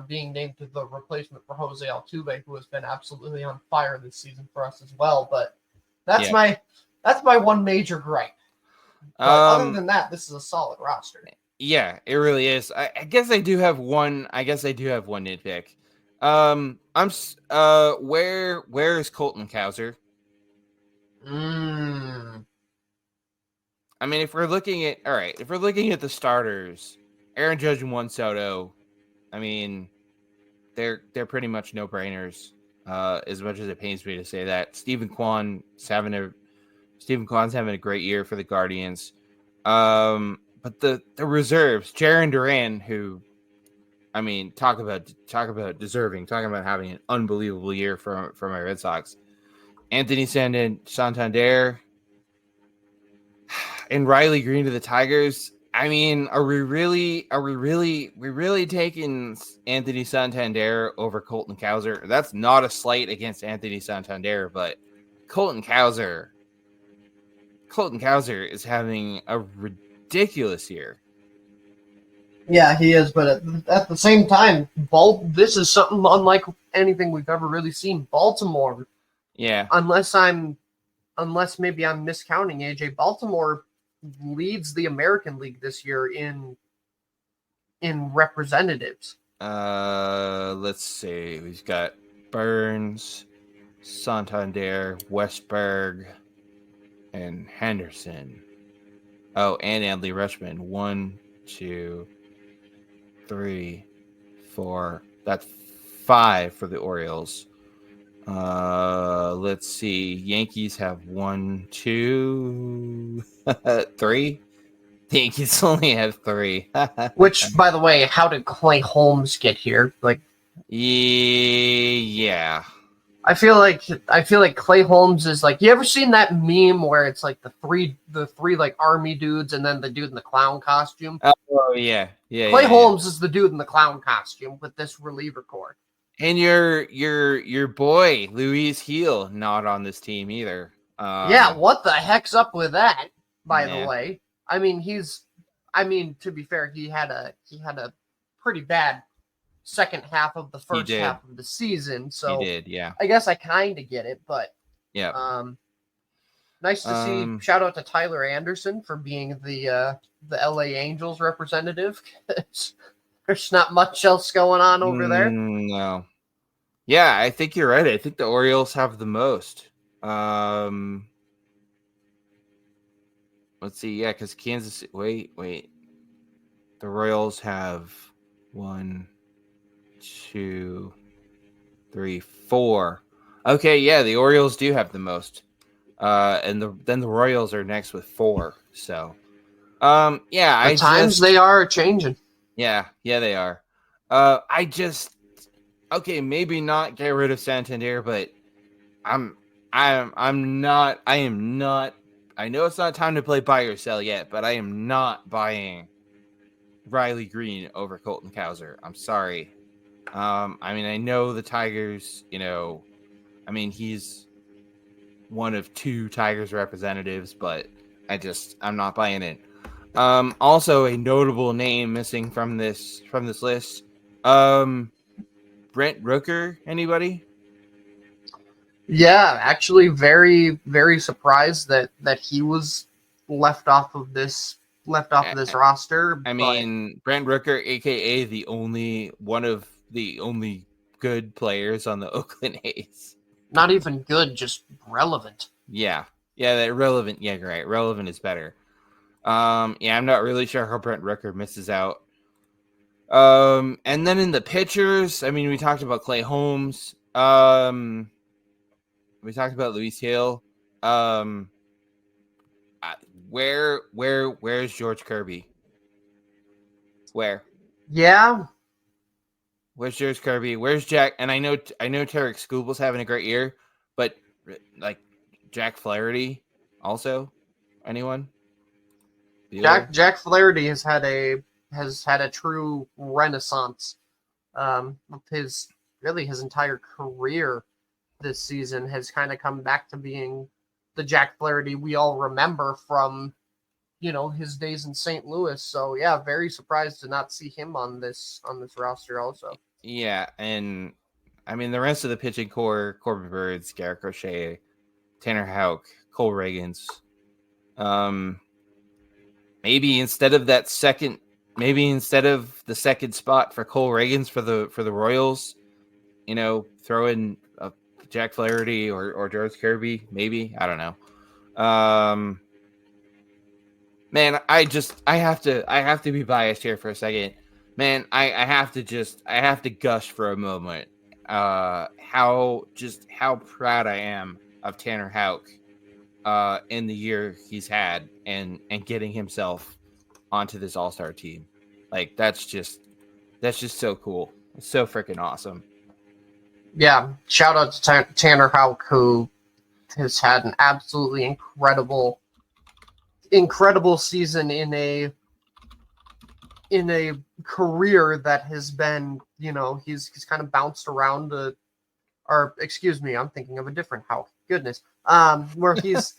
being named to the replacement for Jose Altuve, who has been absolutely on fire this season for us as well. But that's my one major gripe. But other than that, this is a solid roster. Yeah, it really is. I guess I do have one. I guess I do have one nitpick. Where is Colton Cowser? I mean, if we're looking at the starters, Aaron Judge and Juan Soto, I mean, they're pretty much no brainers. As much as it pains me to say that, Stephen Kwan's having a great year for the Guardians. But the reserves, Jarren Duran, who, I mean, talk about deserving, talking about having an unbelievable year for my Red Sox. Anthony Santander and Riley Green to the Tigers. I mean, are we really taking Anthony Santander over Colton Cowser? That's not a slight against Anthony Santander, but Colton Cowser is having a ridiculous year. Yeah, he is, but at the same time, this is something unlike anything we've ever really seen. Baltimore. Yeah. Unless maybe I'm miscounting AJ, Baltimore leads the American League this year in representatives. Let's see. We've got Burns, Santander, Westberg, and Henderson. Oh, and Adley Rutschman. 1, 2, 3, 4. That's 5 for the Orioles. Let's see. Yankees have 1, 2, 3. The Yankees only have 3. Which, by the way, how did Clay Holmes get here? Yeah. I feel like Clay Holmes is like, you ever seen that meme where it's like the three like army dudes and then the dude in the clown costume? Oh yeah. Clay Holmes is the dude in the clown costume with this reliever core. And your boy Luis Heel not on this team either. Yeah, what the heck's up with that? By the way, I mean to be fair, he had a pretty bad second half of the first half of the season. So he did, yeah. I guess I kind of get it, but yeah. Nice to see. Shout out to Tyler Anderson for being the LA Angels representative. There's not much else going on over there. No. Yeah, I think you're right. I think the Orioles have the most. Let's see. Yeah, because Kansas. Wait. The Royals have 1, 2, 3, 4. Okay, yeah, the Orioles do have the most. And then the Royals are next with 4. So, yeah, they are changing. Yeah, they are. Maybe not get rid of Santander, but I am not. I know it's not time to play buy or sell yet, but I am not buying Riley Green over Colton Cowser. I'm sorry. I mean, I know the Tigers, he's one of 2 Tigers representatives, but I'm not buying it. Also a notable name missing from this list. Brent Rooker, anybody? Yeah, actually very, very surprised that he was left off of this roster. I mean, Brent Rooker, aka one of the only good players on the Oakland A's. Not even good, just relevant. Yeah, that relevant. Yeah, right. Relevant is better. I'm not really sure how Brent Rooker misses out. And then in the pitchers, I mean, we talked about Clay Holmes. We talked about Luis Hill. Where's George Kirby? Where? Yeah. Where's George Kirby? Where's Jack? And I know Tarek Skubal's having a great year, but like Jack Flaherty also? Anyone? Jack Flaherty has had a true renaissance. His really his entire career this season has kind of come back to being the Jack Flaherty we all remember from, his days in St. Louis. So yeah, very surprised to not see him on this roster also. Yeah, and I mean the rest of the pitching core: Corbin Burns, Garrett Crochet, Tanner Houck, Cole Reagans. Maybe instead of the second spot for Cole Reagans for the Royals, throw in Jack Flaherty or George Kirby. Maybe, I don't know. Man, I have to be biased here for a second. Man, I have to gush for a moment. How proud I am of Tanner Houck in the year he's had and getting himself onto this all-star team. Like that's just so cool. It's so freaking awesome. Yeah, shout out to Tanner Houck, who has had an absolutely incredible season in a career that has been, he's kind of bounced around or excuse me, I'm thinking of a different Houck. Goodness. Where he's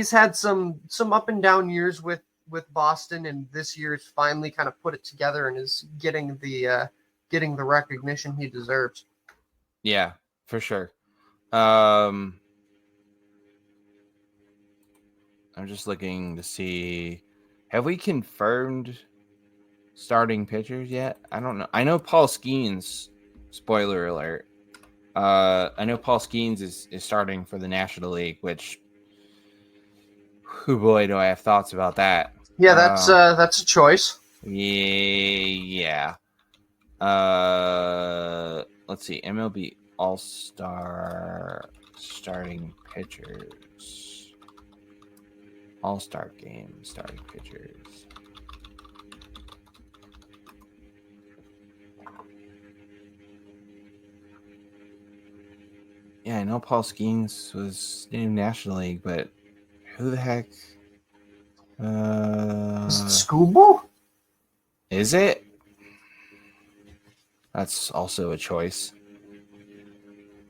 had some up and down years with Boston, and this year's finally kind of put it together and is getting the recognition he deserves. Yeah, for sure. I'm just looking to see, have we confirmed starting pitchers yet? I don't know. I know Paul Skeens, spoiler alert. I know Paul Skeens is starting for the National League, which, oh boy, do I have thoughts about that. Yeah, that's a choice. Yeah. Let's see. MLB All-Star starting pitchers. All-Star game starting pitchers. Yeah, I know Paul Skeens was in National League, but who the heck? Is it Scooble? Is it? That's also a choice.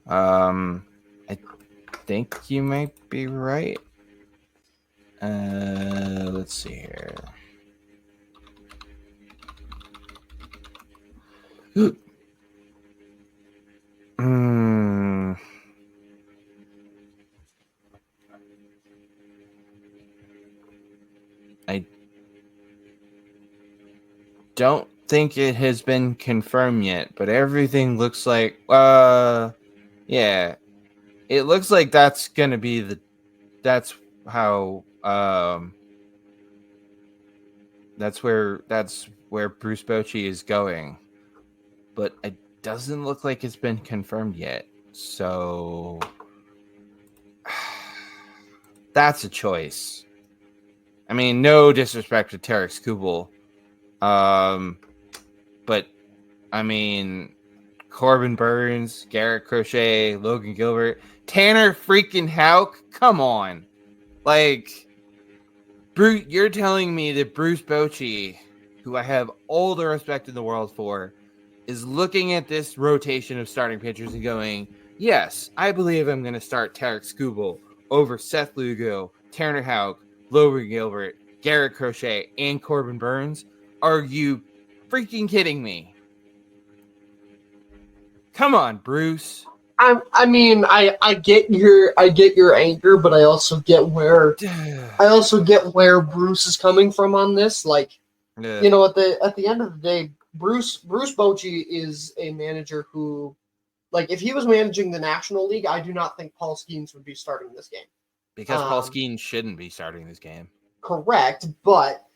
I think you might be right. Let's see here. I don't think it has been confirmed yet, but everything looks like yeah. It looks like that's gonna be that's how that's where Bruce Bochy is going. But it doesn't look like it's been confirmed yet. So that's a choice. I mean, no disrespect to Tarek Skubal. But I mean, Corbin Burns, Garrett Crochet, Logan Gilbert, Tanner freaking Houck. Come on. Like, Bruce, you're telling me that Bruce Bochy, who I have all the respect in the world for, is looking at this rotation of starting pitchers and going, yes, I believe I'm going to start Tarek Skubal over Seth Lugo, Tanner Houck, Logan Gilbert, Garrett Crochet, and Corbin Burns? Are you freaking kidding me? Come on, Bruce. I mean, I get your anger, but I also get where Bruce is coming from on this. Like, at the end of the day, Bruce Bochy is a manager who, like, if he was managing the National League, I do not think Paul Skeens would be starting this game. Because Paul Skeens shouldn't be starting this game. Correct, but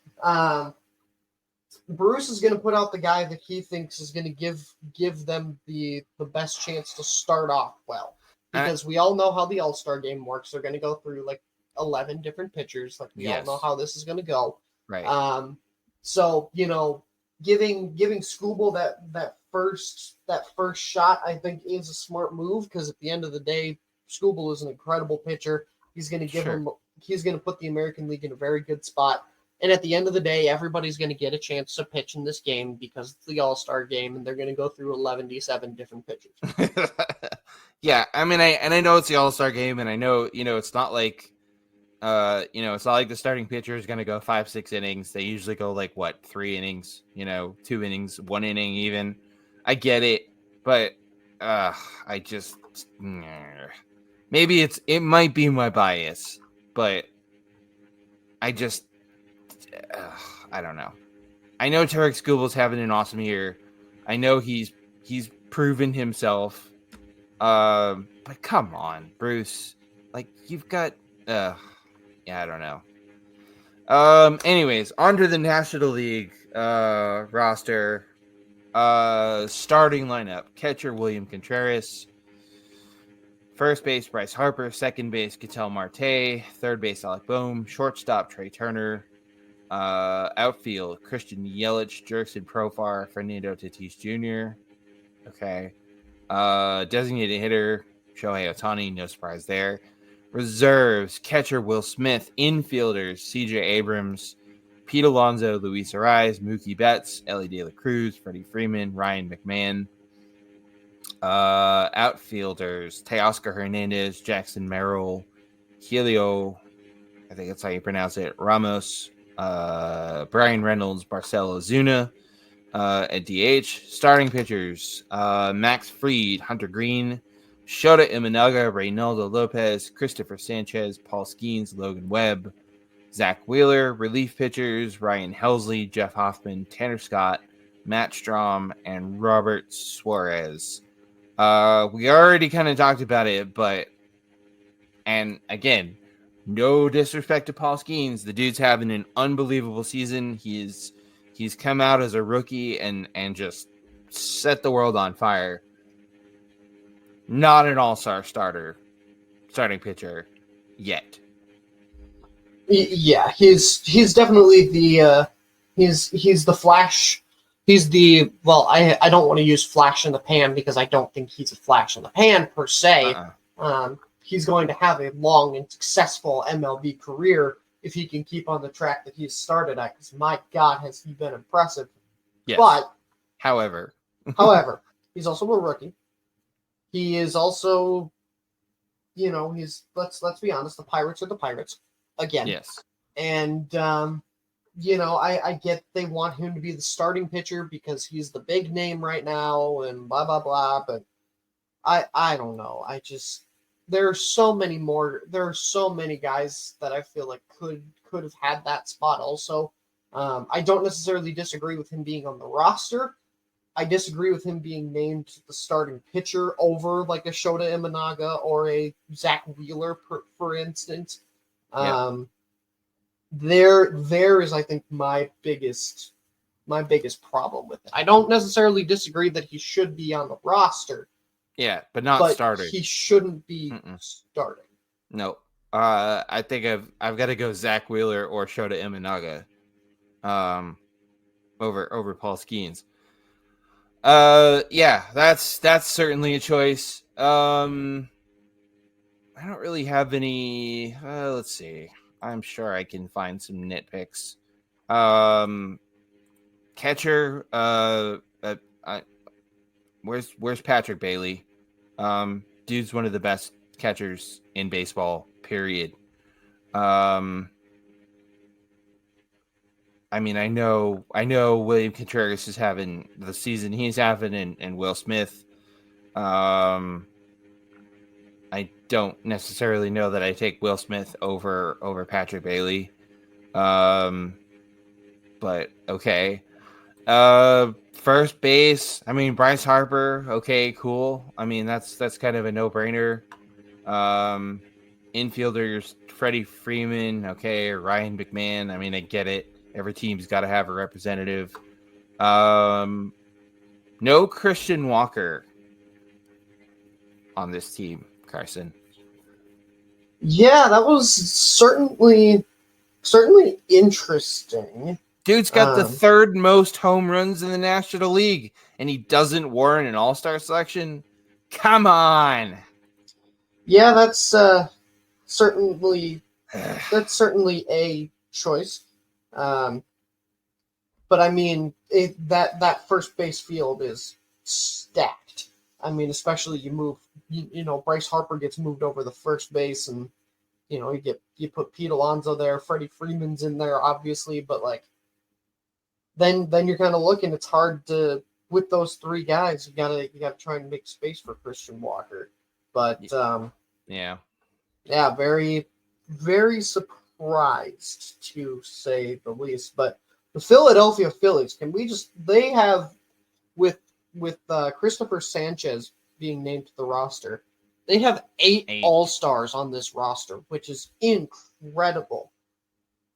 Bruce is going to put out the guy that he thinks is going to give them the best chance to start off well. Because we all know how the All-Star game works. They're going to go through like 11 different pitchers. Like we all know how this is going to go. Right. So, giving Skubal that first shot, I think is a smart move, because at the end of the day, Skubal is an incredible pitcher. He's going to he's going to put the American League in a very good spot. And at the end of the day, everybody's going to get a chance to pitch in this game because it's the All-Star game, and they're going to go through 11 different pitchers. Yeah, I mean, I know it's the All-Star game, and I know, it's not like, it's not like the starting pitcher is going to go 5-6 innings. They usually go 3 innings, 2 innings, 1 inning even. I get it, but I just maybe it might be my bias, but I just I don't know. I know Tarek Skubal's having an awesome year. I know he's proven himself. But come on, Bruce. You've got I don't know. Anyways, on to the National League roster. Starting lineup: catcher William Contreras, first base Bryce Harper, second base Ketel Marte, third base Alec Boehm, shortstop Trey Turner, outfield Christian Yelich, Jurickson Profar, Fernando Tatis Jr. Okay. Designated hitter Shohei Ohtani, no surprise there. Reserves: catcher Will Smith, infielders CJ Abrams, Pete Alonso, Luis Ariz, Mookie Betts, Ellie De La Cruz, Freddie Freeman, Ryan McMahon. Outfielders: Teoscar Hernandez, Jackson Merrill, Helio, I think that's how you pronounce it, Ramos, Brian Reynolds, Barcelo Zuna. At DH, starting pitchers: Max Fried, Hunter Green, Shota Imanaga, Reynaldo Lopez, Christopher Sanchez, Paul Skeens, Logan Webb, Zach Wheeler. Relief pitchers: Ryan Helsley, Jeff Hoffman, Tanner Scott, Matt Strom, and Robert Suarez. We already kind of talked about it, and again, no disrespect to Paul Skeens, the dude's having an unbelievable season. He's come out as a rookie and just set the world on fire. Not an all-star starting pitcher yet. Yeah, he's definitely the he's the flash. He's the I don't want to use flash in the pan because I don't think he's a flash in the pan per se. He's going to have a long and successful MLB career if he can keep on the track that he's started at, because my God, has he been impressive. Yes. But, however, he's also a rookie. He is also, let's be honest, the Pirates are the Pirates again. Yes. And, I get they want him to be the starting pitcher because he's the big name right now and blah, blah, blah. But I don't know. There are so many guys that I feel like could have had that spot also. I don't necessarily disagree with him being on the roster. I disagree with him being named the starting pitcher over a Shota Imanaga or a Zach Wheeler, for instance. Yeah. There is, I think, my biggest problem with it. I don't necessarily disagree that he should be on the roster. Yeah, but not starting. He shouldn't be starting. No. I think I've got to go Zach Wheeler or Shota Imanaga over Paul Skeens. Yeah, that's certainly a choice. I don't really have any let's see. I'm sure I can find some nitpicks. Catcher, where's Patrick Bailey? Dude's one of the best catchers in baseball, period. I mean, I know William Contreras is having the season he's having, and Will Smith. I don't necessarily know that I take Will Smith over Patrick Bailey. But okay. First base, I mean, Bryce Harper, okay, cool. I mean, that's kind of a no-brainer. Infielders, Freddie Freeman, okay, Ryan McMahon, I mean, I get it. Every team's got to have a representative. No Christian Walker on this team, Carson. Yeah, that was certainly interesting. Dude's got the third most home runs in the National League, and he doesn't warrant an all-star selection? Come on! Yeah, that's certainly a choice. But I mean, that first base field is stacked. I mean, especially Bryce Harper gets moved over the first base, and you put Pete Alonso there, Freddie Freeman's in there, obviously, but like then you're kind of looking. It's hard to with those three guys. You gotta try and make space for Christian Walker, but yeah, very very surprised to say the least. But the Philadelphia Phillies, they have with Christopher Sanchez being named to the roster, they have eight All-Stars on this roster, which is incredible.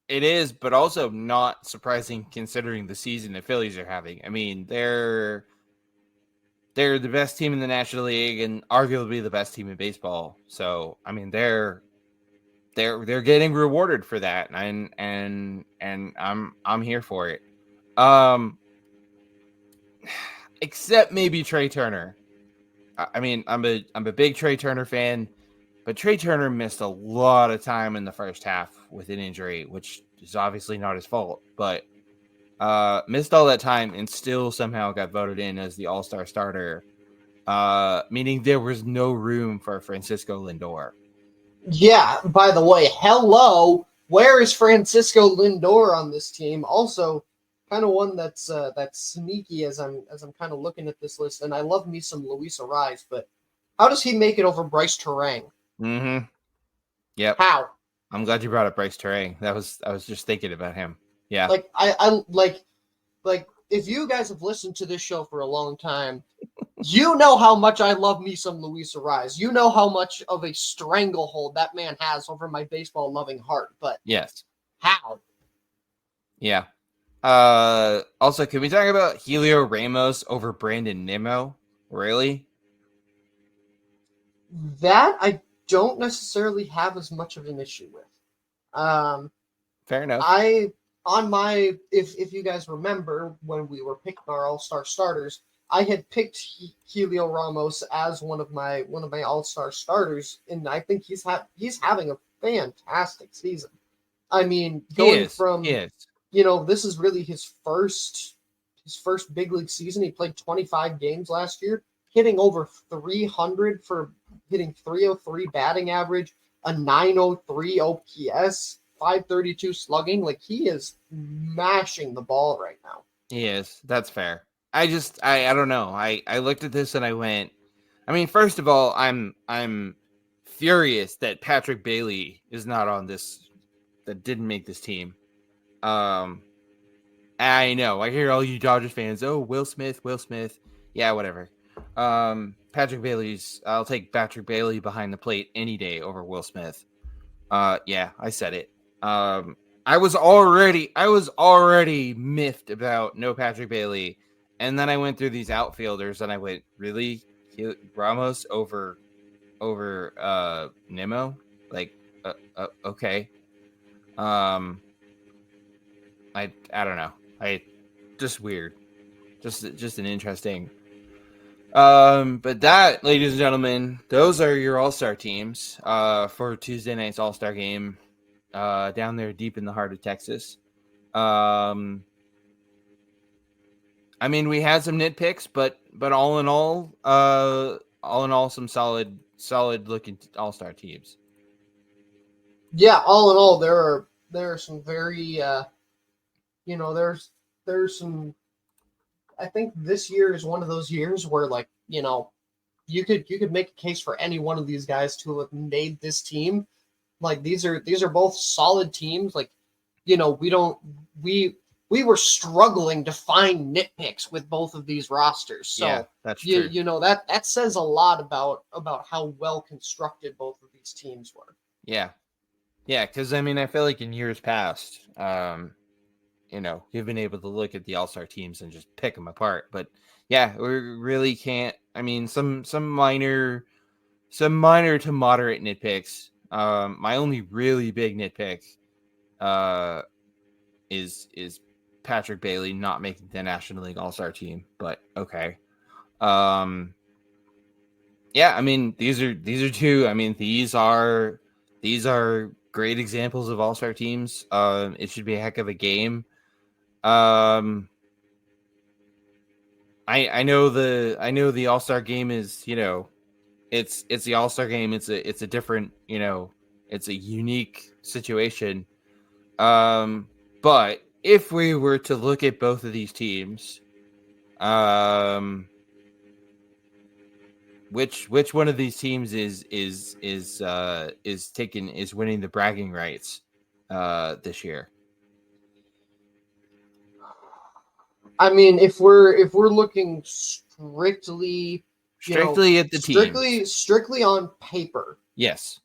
It is, but also not surprising considering the season the Phillies are having. I mean, they're the best team in the National League and arguably the best team in baseball. So, I mean, they're getting rewarded for that, and I'm here for it. Except maybe Trey Turner. I mean, I'm a big Trey Turner fan, but Trey Turner missed a lot of time in the first half with an injury, which is obviously not his fault, but missed all that time and still somehow got voted in as the All-Star starter, meaning there was no room for Francisco Lindor. Yeah, by the way, hello, where is Francisco Lindor on this team? Also, kind of one that's sneaky as I'm kind of looking at this list, and I love me some Luis Arraez, but how does he make it over Bryce Terang? Mm-hmm. Yep. How? I'm glad you brought up Bryce Terang. I was just thinking about him. Yeah. Like I like if you guys have listened to this show for a long time, you know how much I love me some Luis Arraez. You know how much of a stranglehold that man has over my baseball loving heart. But yes, how? Yeah. Also, can we talk about Helio Ramos over Brandon Nimmo? Really? That I don't necessarily have as much of an issue with. Fair enough. If you guys remember when we were picking our All-Star starters, I had picked Helio Ramos as one of my All-Star starters, and I think he's having a fantastic season. I mean, this is really his first big league season. He played 25 games last year, hitting over 300 for hitting 303 batting average, a 903 OPS, 532 slugging. Like, he is mashing the ball right now. He is. That's fair. I don't know. I looked at this and I went, I mean, first of all, I'm furious that Patrick Bailey is not on this, that didn't make this team. I know. I hear all you Dodgers fans, oh, Will Smith. Yeah, whatever. I'll take Patrick Bailey behind the plate any day over Will Smith. Yeah, I said it. I was already miffed about no Patrick Bailey, and then I went through these outfielders and I went, really? Ramos over Nimmo? Like, okay. I don't know. Just weird. Just an interesting. But that, ladies and gentlemen, those are your All-Star teams for Tuesday night's All-Star game down there deep in the heart of Texas. I mean, we had some nitpicks, but all in all, some solid looking All-Star teams. Yeah, all in all, there are some very there's some. I think this year is one of those years where, like, you could make a case for any one of these guys to have made this team. Like, these are both solid teams. Like, we were struggling to find nitpicks with both of these rosters. So yeah, that's true. That says a lot about how well constructed both of these teams were. Yeah, because I mean, I feel like in years past, you've been able to look at the All-Star teams and just pick them apart. But yeah, we really can't. I mean, some minor to moderate nitpicks. My only really big nitpick is Patrick Bailey not making the National League All-Star team. But okay. Yeah, I mean, these are two. I mean, these are great examples of all-star teams. It should be a heck of a game. I know the All-Star game is, it's the All-Star game. It's a different, it's a unique situation. But if we were to look at both of these teams, which one of these teams is winning the bragging rights this year? I mean, if we're looking strictly at the teams, strictly on paper, yes.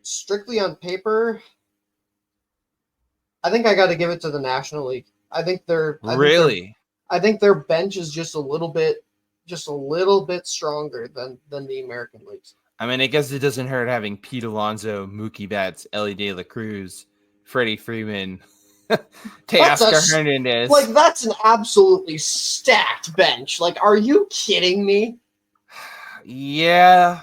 Strictly on paper, I think I got to give it to the National League. I think their bench is just a little bit stronger than the American leagues. I mean, I guess it doesn't hurt having Pete Alonso, Mookie Betts, Ellie De La Cruz, Freddie Freeman, Teoscar Hernandez. Like, that's an absolutely stacked bench. Like, are you kidding me? Yeah.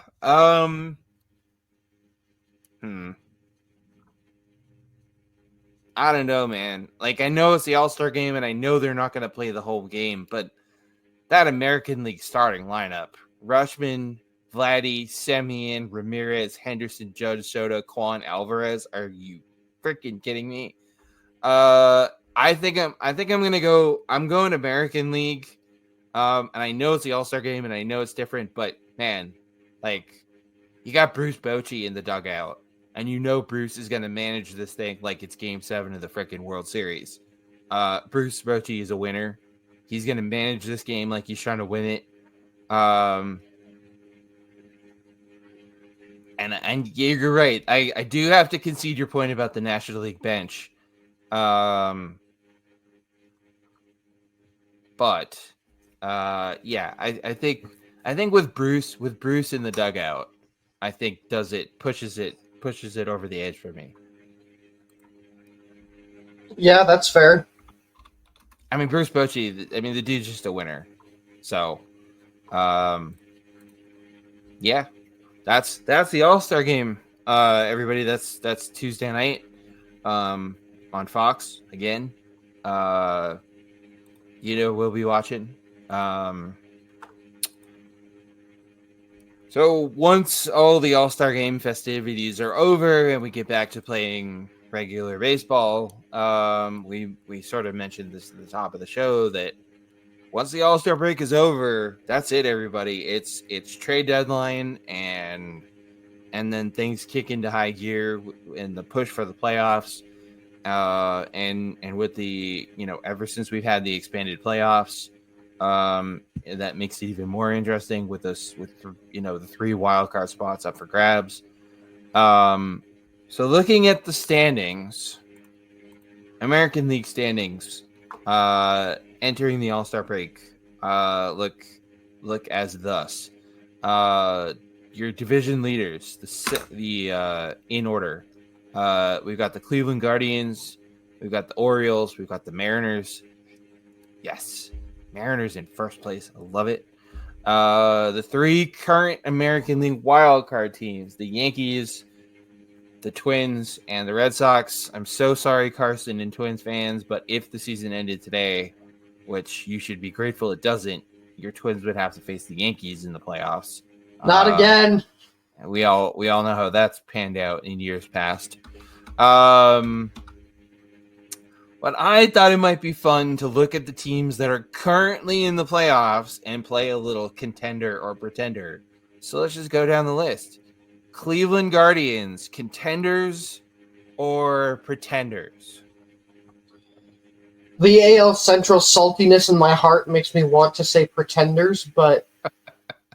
I don't know, man. Like, I know it's the All-Star game, and I know they're not going to play the whole game, but that American League starting lineup, Rutschman, Vladdy, Semien, Ramirez, Henderson, Judge, Soto, Kwan, Alvarez, are you freaking kidding me? I think I'm going American League. And I know it's the All-Star game, and I know it's different, but man, like, you got Bruce Bochy in the dugout. And Bruce is going to manage this thing like it's Game 7 of the freaking World Series. Bruce Bochy is a winner. He's going to manage this game like he's trying to win it. And you're right. I do have to concede your point about the National League bench. But yeah, I think with Bruce in the dugout, I think pushes it over the edge for me. Yeah, that's fair. I mean, Bruce Bochy, the dude's just a winner. So, yeah, that's the All-Star game. Everybody, that's Tuesday night, on Fox again. We'll be watching. So once all the All-Star game festivities are over and we get back to playing regular baseball, we sort of mentioned this at the top of the show that once the All-Star break is over, that's it, everybody. It's trade deadline, and then things kick into high gear in the push for the playoffs. And with the, ever since we've had the expanded playoffs, that makes it even more interesting with the 3 wildcard spots up for grabs. So looking at the standings, American League standings, entering the All-Star break, look as thus. Your division leaders, the in order. We've got the Cleveland Guardians, we've got the Orioles, we've got the Mariners. Yes, Mariners in first place. I love it. The 3 current American League wildcard teams, the Yankees, the Twins, and the Red Sox. I'm so sorry, Carson and Twins fans, but if the season ended today, which you should be grateful it doesn't, your Twins would have to face the Yankees in the playoffs. Not again. We all know how that's panned out in years past. But I thought it might be fun to look at the teams that are currently in the playoffs and play a little contender or pretender. So let's just go down the list. Cleveland Guardians, contenders or pretenders? The AL Central saltiness in my heart makes me want to say pretenders, but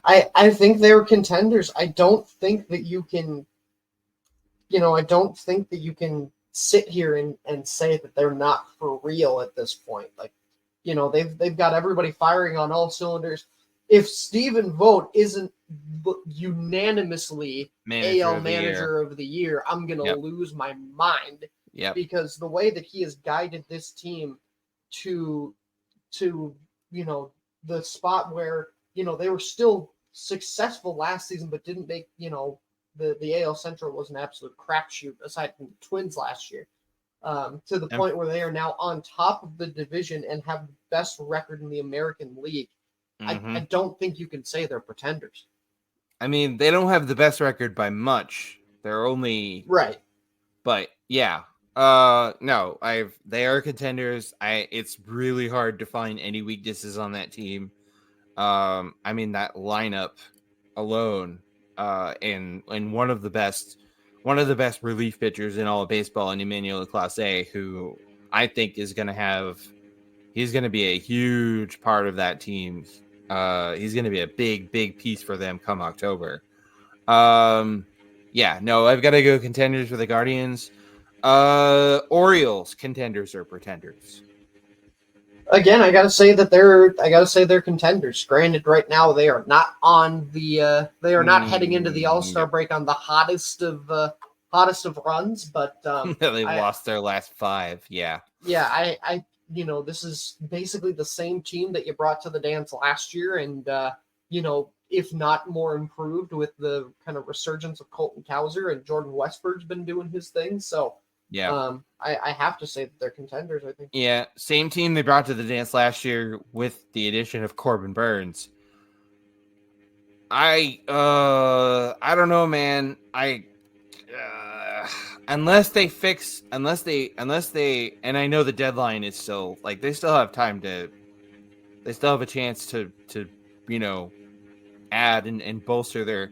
I think they're contenders. I don't think that you can, sit here and say that they're not for real at this point. Like, they've got everybody firing on all cylinders. If Stephen Vogt isn't unanimously AL Manager of the Year, I'm going to lose my mind. Yeah. Because the way that he has guided this team to the spot where, they were still successful last season, but didn't make, the AL Central was an absolute crapshoot aside from the Twins last year. To the point where they are now on top of the division and have the best record in the American League. Mm-hmm. I don't think you can say they're pretenders. I mean, they don't have the best record by much. They're only right. But yeah, no, they are contenders. It's really hard to find any weaknesses on that team. I mean, that lineup alone, and one of the best relief pitchers in all of baseball, in Emmanuel Clase, who I think he's going to be a huge part of that team. He's going to be a big piece for them come October. Yeah, no, I've got to go contenders for the Guardians. Orioles, contenders or pretenders? Again, I gotta say they're contenders. Granted, right now they are not on the they are not heading into the All-Star break on the hottest of runs, but they lost their last 5. Yeah. Yeah, I this is basically the same team that you brought to the dance last year, and if not more improved with the kind of resurgence of Colton Cowser, and Jordan Westberg's been doing his thing. So yeah, I have to say that they're contenders, I think. Yeah, same team they brought to the dance last year with the addition of Corbin Burns. I don't know, man. Unless they, and I know the deadline is still, like, they still have a chance to add and bolster their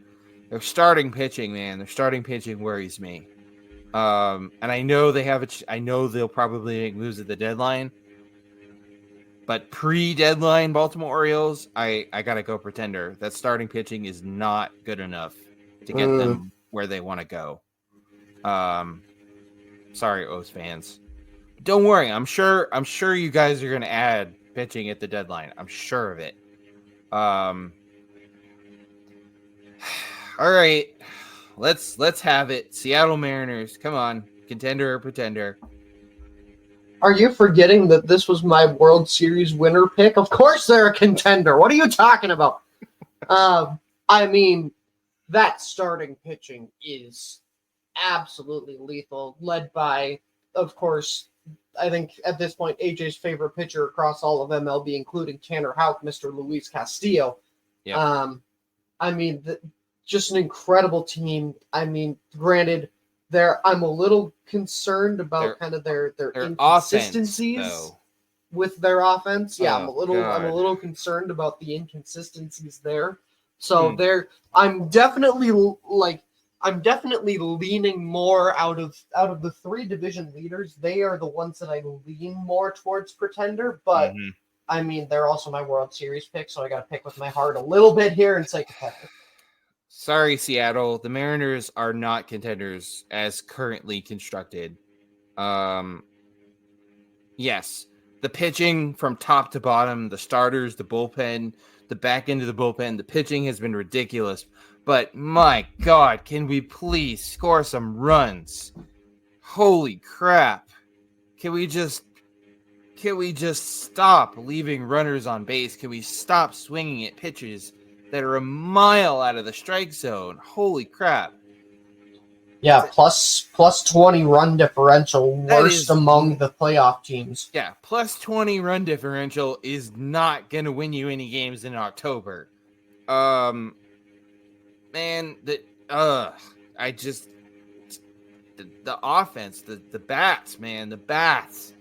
starting pitching, man. Their starting pitching worries me. And I know I know they'll probably make moves at the deadline, but pre-deadline Baltimore Orioles, I gotta go pretender. That starting pitching is not good enough to get them where they want to go. Sorry, O's fans. Don't worry. I'm sure you guys are gonna add pitching at the deadline. I'm sure of it. All right. Let's have it. Seattle Mariners. Come on. Contender or pretender? Are you forgetting that this was my World Series winner pick? Of course they're a contender. What are you talking about? I mean, that starting pitching is absolutely lethal, led by, of course, I think at this point, AJ's favorite pitcher across all of MLB, including Tanner Houck, Mr. Luis Castillo. Yeah. I mean, just an incredible team. I mean, granted, I'm a little concerned about kind of their inconsistencies offense, with their offense. Yeah, I'm a God. little concerned about the inconsistencies there. So I'm definitely leaning more out of the 3 division leaders. They are the ones that I lean more towards pretender, but I mean, they're also my World Series pick, so I got to pick with my heart a little bit here and say contender. Sorry, Seattle. The Mariners are not contenders as currently constructed. Yes, the pitching from top to bottom, the starters, the bullpen, the back end of the bullpen, the pitching has been ridiculous. But my God, can we please score some runs? Holy crap. Can we just stop leaving runners on base? Can we stop swinging at pitches that are a mile out of the strike zone? Holy crap. Yeah, plus 20 run differential, worst among the playoff teams. Yeah, plus 20 run differential is not going to win you any games in October. Man, the offense, the bats, man, the bats.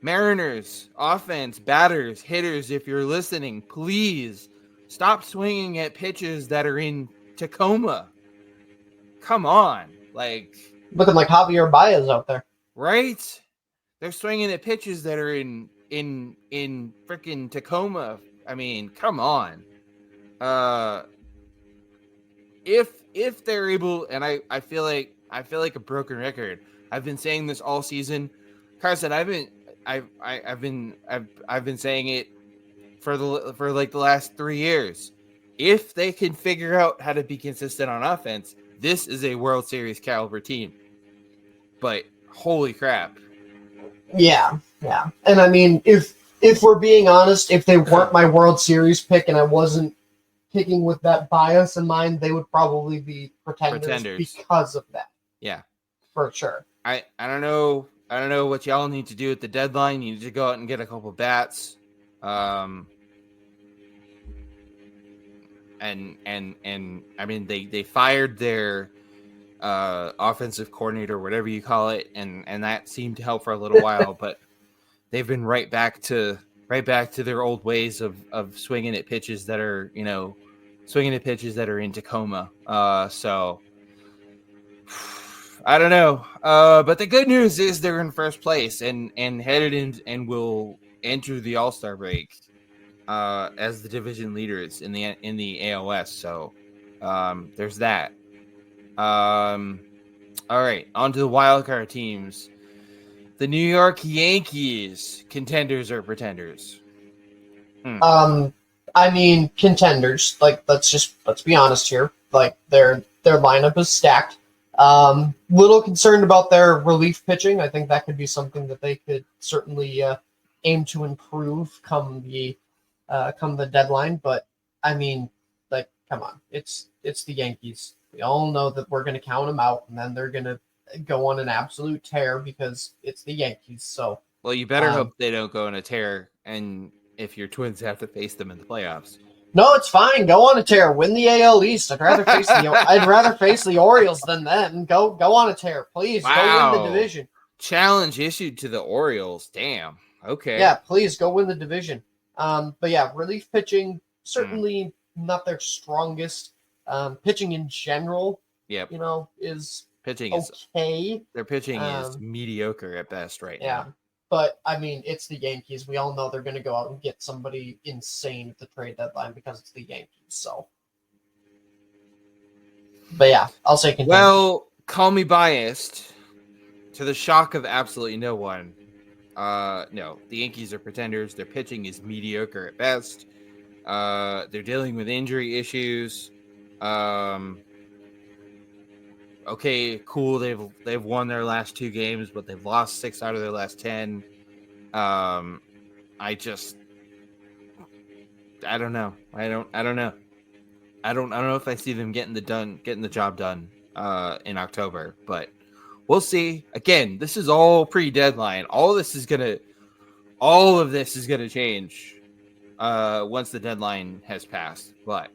Mariners, offense, batters, hitters, if you're listening, please stop swinging at pitches that are in Tacoma. Come on. Looking like Javier Baez out there. Right? They're swinging at pitches that are in freaking Tacoma. I mean, come on. If they're able, and I feel like a broken record. I've been saying this all season. Carson, I've been saying it for like the last 3 years. If they can figure out how to be consistent on offense, this is a World Series caliber team. But holy crap. Yeah. And I mean, if we're being honest, if they weren't my World Series pick and I wasn't picking with that bias in mind, they would probably be pretenders. Because of that. Yeah, for sure. I don't know. I don't know what y'all need to do at the deadline. You need to go out and get a couple bats. And I mean they fired their offensive coordinator, whatever you call it, and that seemed to help for a little while, but they've been right back to their old ways of swinging at pitches that are in Tacoma. So I don't know. But the good news is they're in first place and headed in and will enter the All-Star break as the division leaders in the AOS. So there's that. All right, on to the wildcard teams. The New York Yankees, contenders or pretenders? I mean, contenders. Like, let's be honest here. Like, their lineup is stacked. Little concerned about their relief pitching. I think that could be something that they could certainly aim to improve come the deadline. But I mean, like, come on, it's the Yankees. We all know that we're going to count them out, and then they're going to go on an absolute tear because it's the Yankees. So, well, you better hope they don't go on a tear, and if your Twins have to face them in the playoffs. No, it's fine. Go on a tear. Win the AL East. I'd rather face the Orioles than them. Go on a tear, please. Wow. Go win the division. Challenge issued to the Orioles. Damn. Okay. Yeah, please go win the division. But yeah, relief pitching certainly not their strongest. Pitching in general, yep. is pitching okay. Their pitching is mediocre at best right now. But I mean, it's the Yankees. We all know they're going to go out and get somebody insane at the trade deadline because it's the Yankees. So, but yeah, I'll say contenders. Well, call me biased. To the shock of absolutely no one, no, the Yankees are pretenders. Their pitching is mediocre at best. They're dealing with injury issues. Okay, cool. They've won their last 2 games, but they've lost 6 out of their last 10. I don't know. I don't know. I don't know if I see them getting the job done in October, but we'll see. Again, this is all pre-deadline. All of this is gonna change once the deadline has passed. But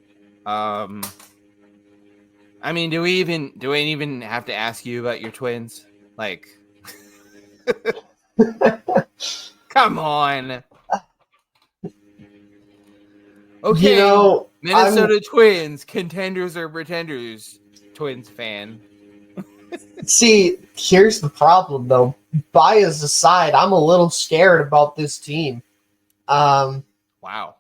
I mean, do we even have to ask you about your Twins? Like, come on. Okay, Minnesota Twins, contenders or pretenders? Twins fan. See, here's the problem, though. Bias aside, I'm a little scared about this team. Wow.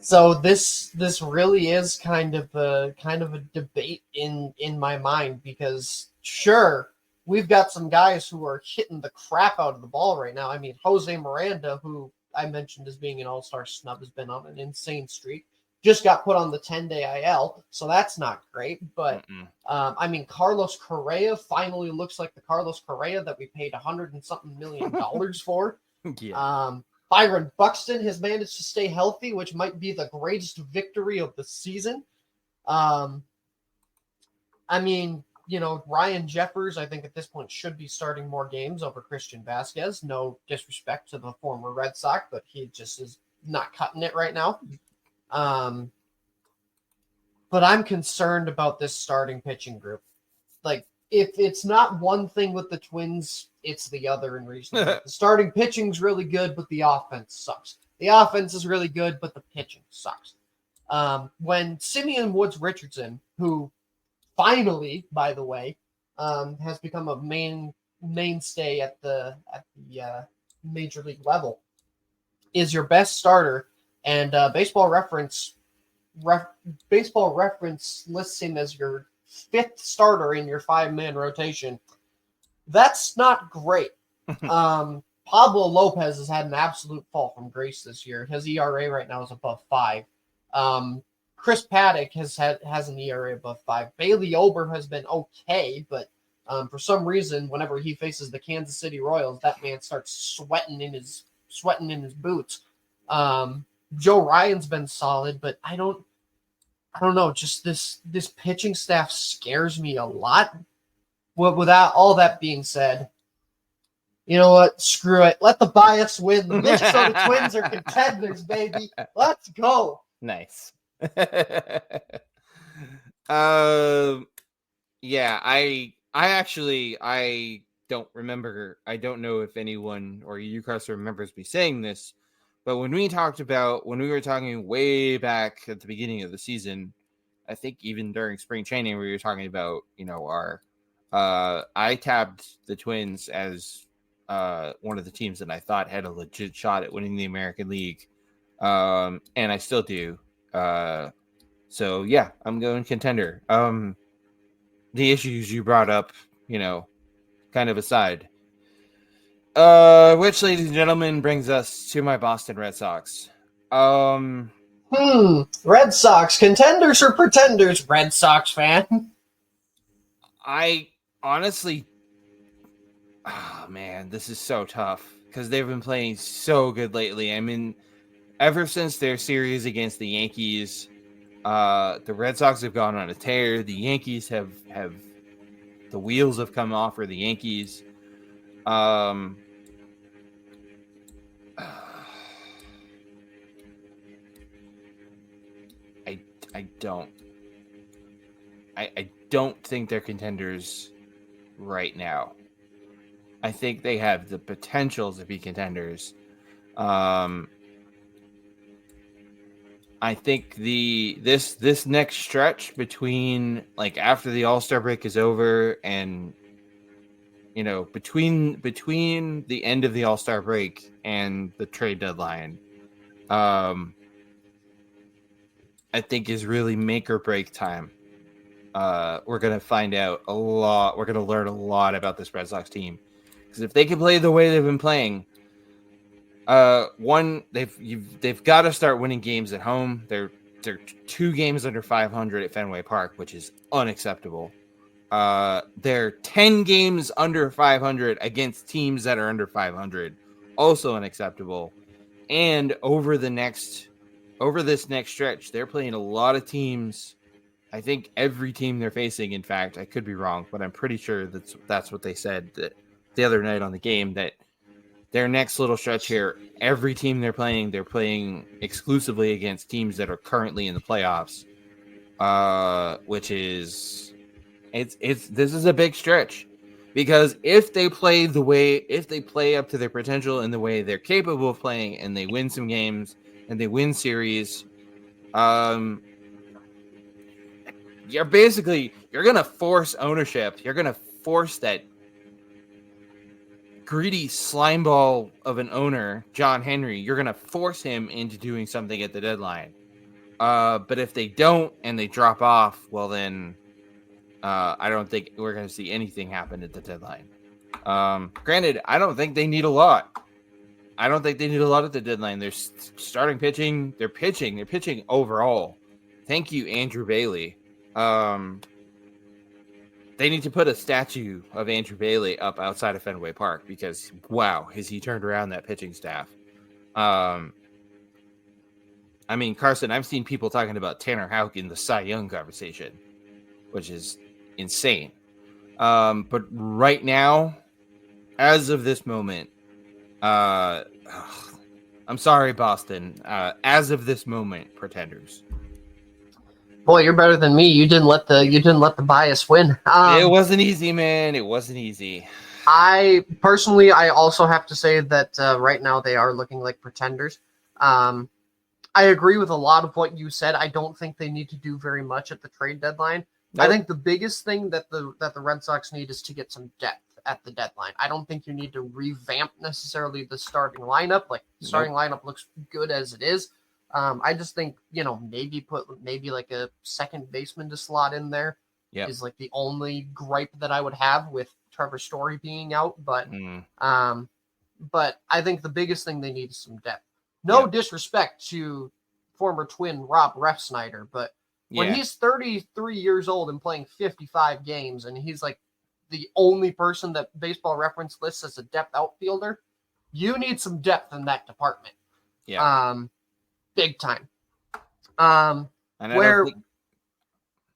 So this really is kind of a debate in my mind because sure, we've got some guys who are hitting the crap out of the ball right now. I mean, Jose Miranda, who I mentioned as being an all-star snub, has been on an insane streak. Just got put on the 10-day IL, so that's not great. But I mean, Carlos Correa finally looks like the Carlos Correa that we paid $100 and something million for. Yeah. Byron Buxton has managed to stay healthy, which might be the greatest victory of the season. I mean, Ryan Jeffers, I think at this point should be starting more games over Christian Vasquez. No disrespect to the former Red Sox, but he just is not cutting it right now. But I'm concerned about this starting pitching group. Like, if it's not one thing with the Twins, it's the other in recent. The starting pitching's really good, but the offense sucks. The offense is really good, but the pitching sucks. When Simeon Woods Richardson, who finally, by the way, has become a mainstay at the major league level, is your best starter, and Baseball Reference lists him as your 5th starter in your 5-man rotation. That's not great. Pablo Lopez has had an absolute fall from grace this year. His ERA right now is above 5. Chris Paddock has an ERA above 5. Bailey Ober has been okay, but for some reason, whenever he faces the Kansas City Royals, that man starts sweating in his boots. Joe Ryan's been solid, but I don't know. Just this pitching staff scares me a lot. Well, without all that being said, you know what? Screw it. Let the bias win. The Minnesota Twins are contenders, baby. Let's go. Nice. Yeah, I actually don't remember. I don't know if anyone or you, Carson, remembers me saying this, but when we were talking way back at the beginning of the season, I think even during spring training, we were talking about, our I tabbed the Twins as one of the teams that I thought had a legit shot at winning the American League. And I still do. So yeah, I'm going contender. The issues you brought up, kind of aside. Which, ladies and gentlemen, brings us to my Boston Red Sox. Red Sox, contenders or pretenders, Red Sox fan? I honestly, man, this is so tough because they've been playing so good lately. I mean, ever since their series against the Yankees, the Red Sox have gone on a tear. The Yankees have the wheels have come off for the Yankees. I don't think they're contenders right now. I think they have the potential to be contenders. I think this next stretch between after the All-Star break is over and between the end of the All-Star break and the trade deadline, I think is really make or break time. We're going to find out a lot. We're going to learn a lot about this Red Sox team. Because if they can play the way they've been playing, they've got to start winning games at home. They're 2 games under 500 at Fenway Park, which is unacceptable. They're 10 games under 500 against teams that are under 500, also unacceptable. And over this next stretch, they're playing a lot of teams. I think every team they're facing, in fact, I could be wrong, but I'm pretty sure that's what they said the other night on the game, that their next little stretch here, every team they're playing exclusively against teams that are currently in the playoffs, which is this is a big stretch, because if they play up to their potential in the way they're capable of playing, and they win some games and they win series, you're going to force ownership. You're going to force that greedy slimeball of an owner, John Henry. You're going to force him into doing something at the deadline. But if they don't and they drop off, well then, I don't think we're going to see anything happen at the deadline. Granted, I don't think they need a lot. I don't think they need a lot at the deadline. They're starting pitching. They're pitching overall. Thank you, Andrew Bailey. They need to put a statue of Andrew Bailey up outside of Fenway Park, because, wow, has he turned around that pitching staff. I mean, Carson, I've seen people talking about Tanner Houck in the Cy Young conversation, which is insane. But right now, as of this moment, I'm sorry, Boston. As of this moment, pretenders. Boy, you're better than me. You didn't let the bias win. It wasn't easy, man. It wasn't easy. I also have to say that right now they are looking like pretenders. I agree with a lot of what you said. I don't think they need to do very much at the trade deadline. Nope. I think the biggest thing that the Red Sox need is to get some depth at the deadline. I don't think you need to revamp necessarily the starting lineup. Like, the starting lineup looks good as it is. I just think, maybe put like a second baseman to slot in there is like the only gripe that I would have with Trevor Story being out. But but I think the biggest thing they need is some depth. No disrespect to former Twin Rob Refsnyder, but when he's 33 years old and playing 55 games, and he's like the only person that Baseball Reference lists as a depth outfielder, you need some depth in that department. Yeah. big time. And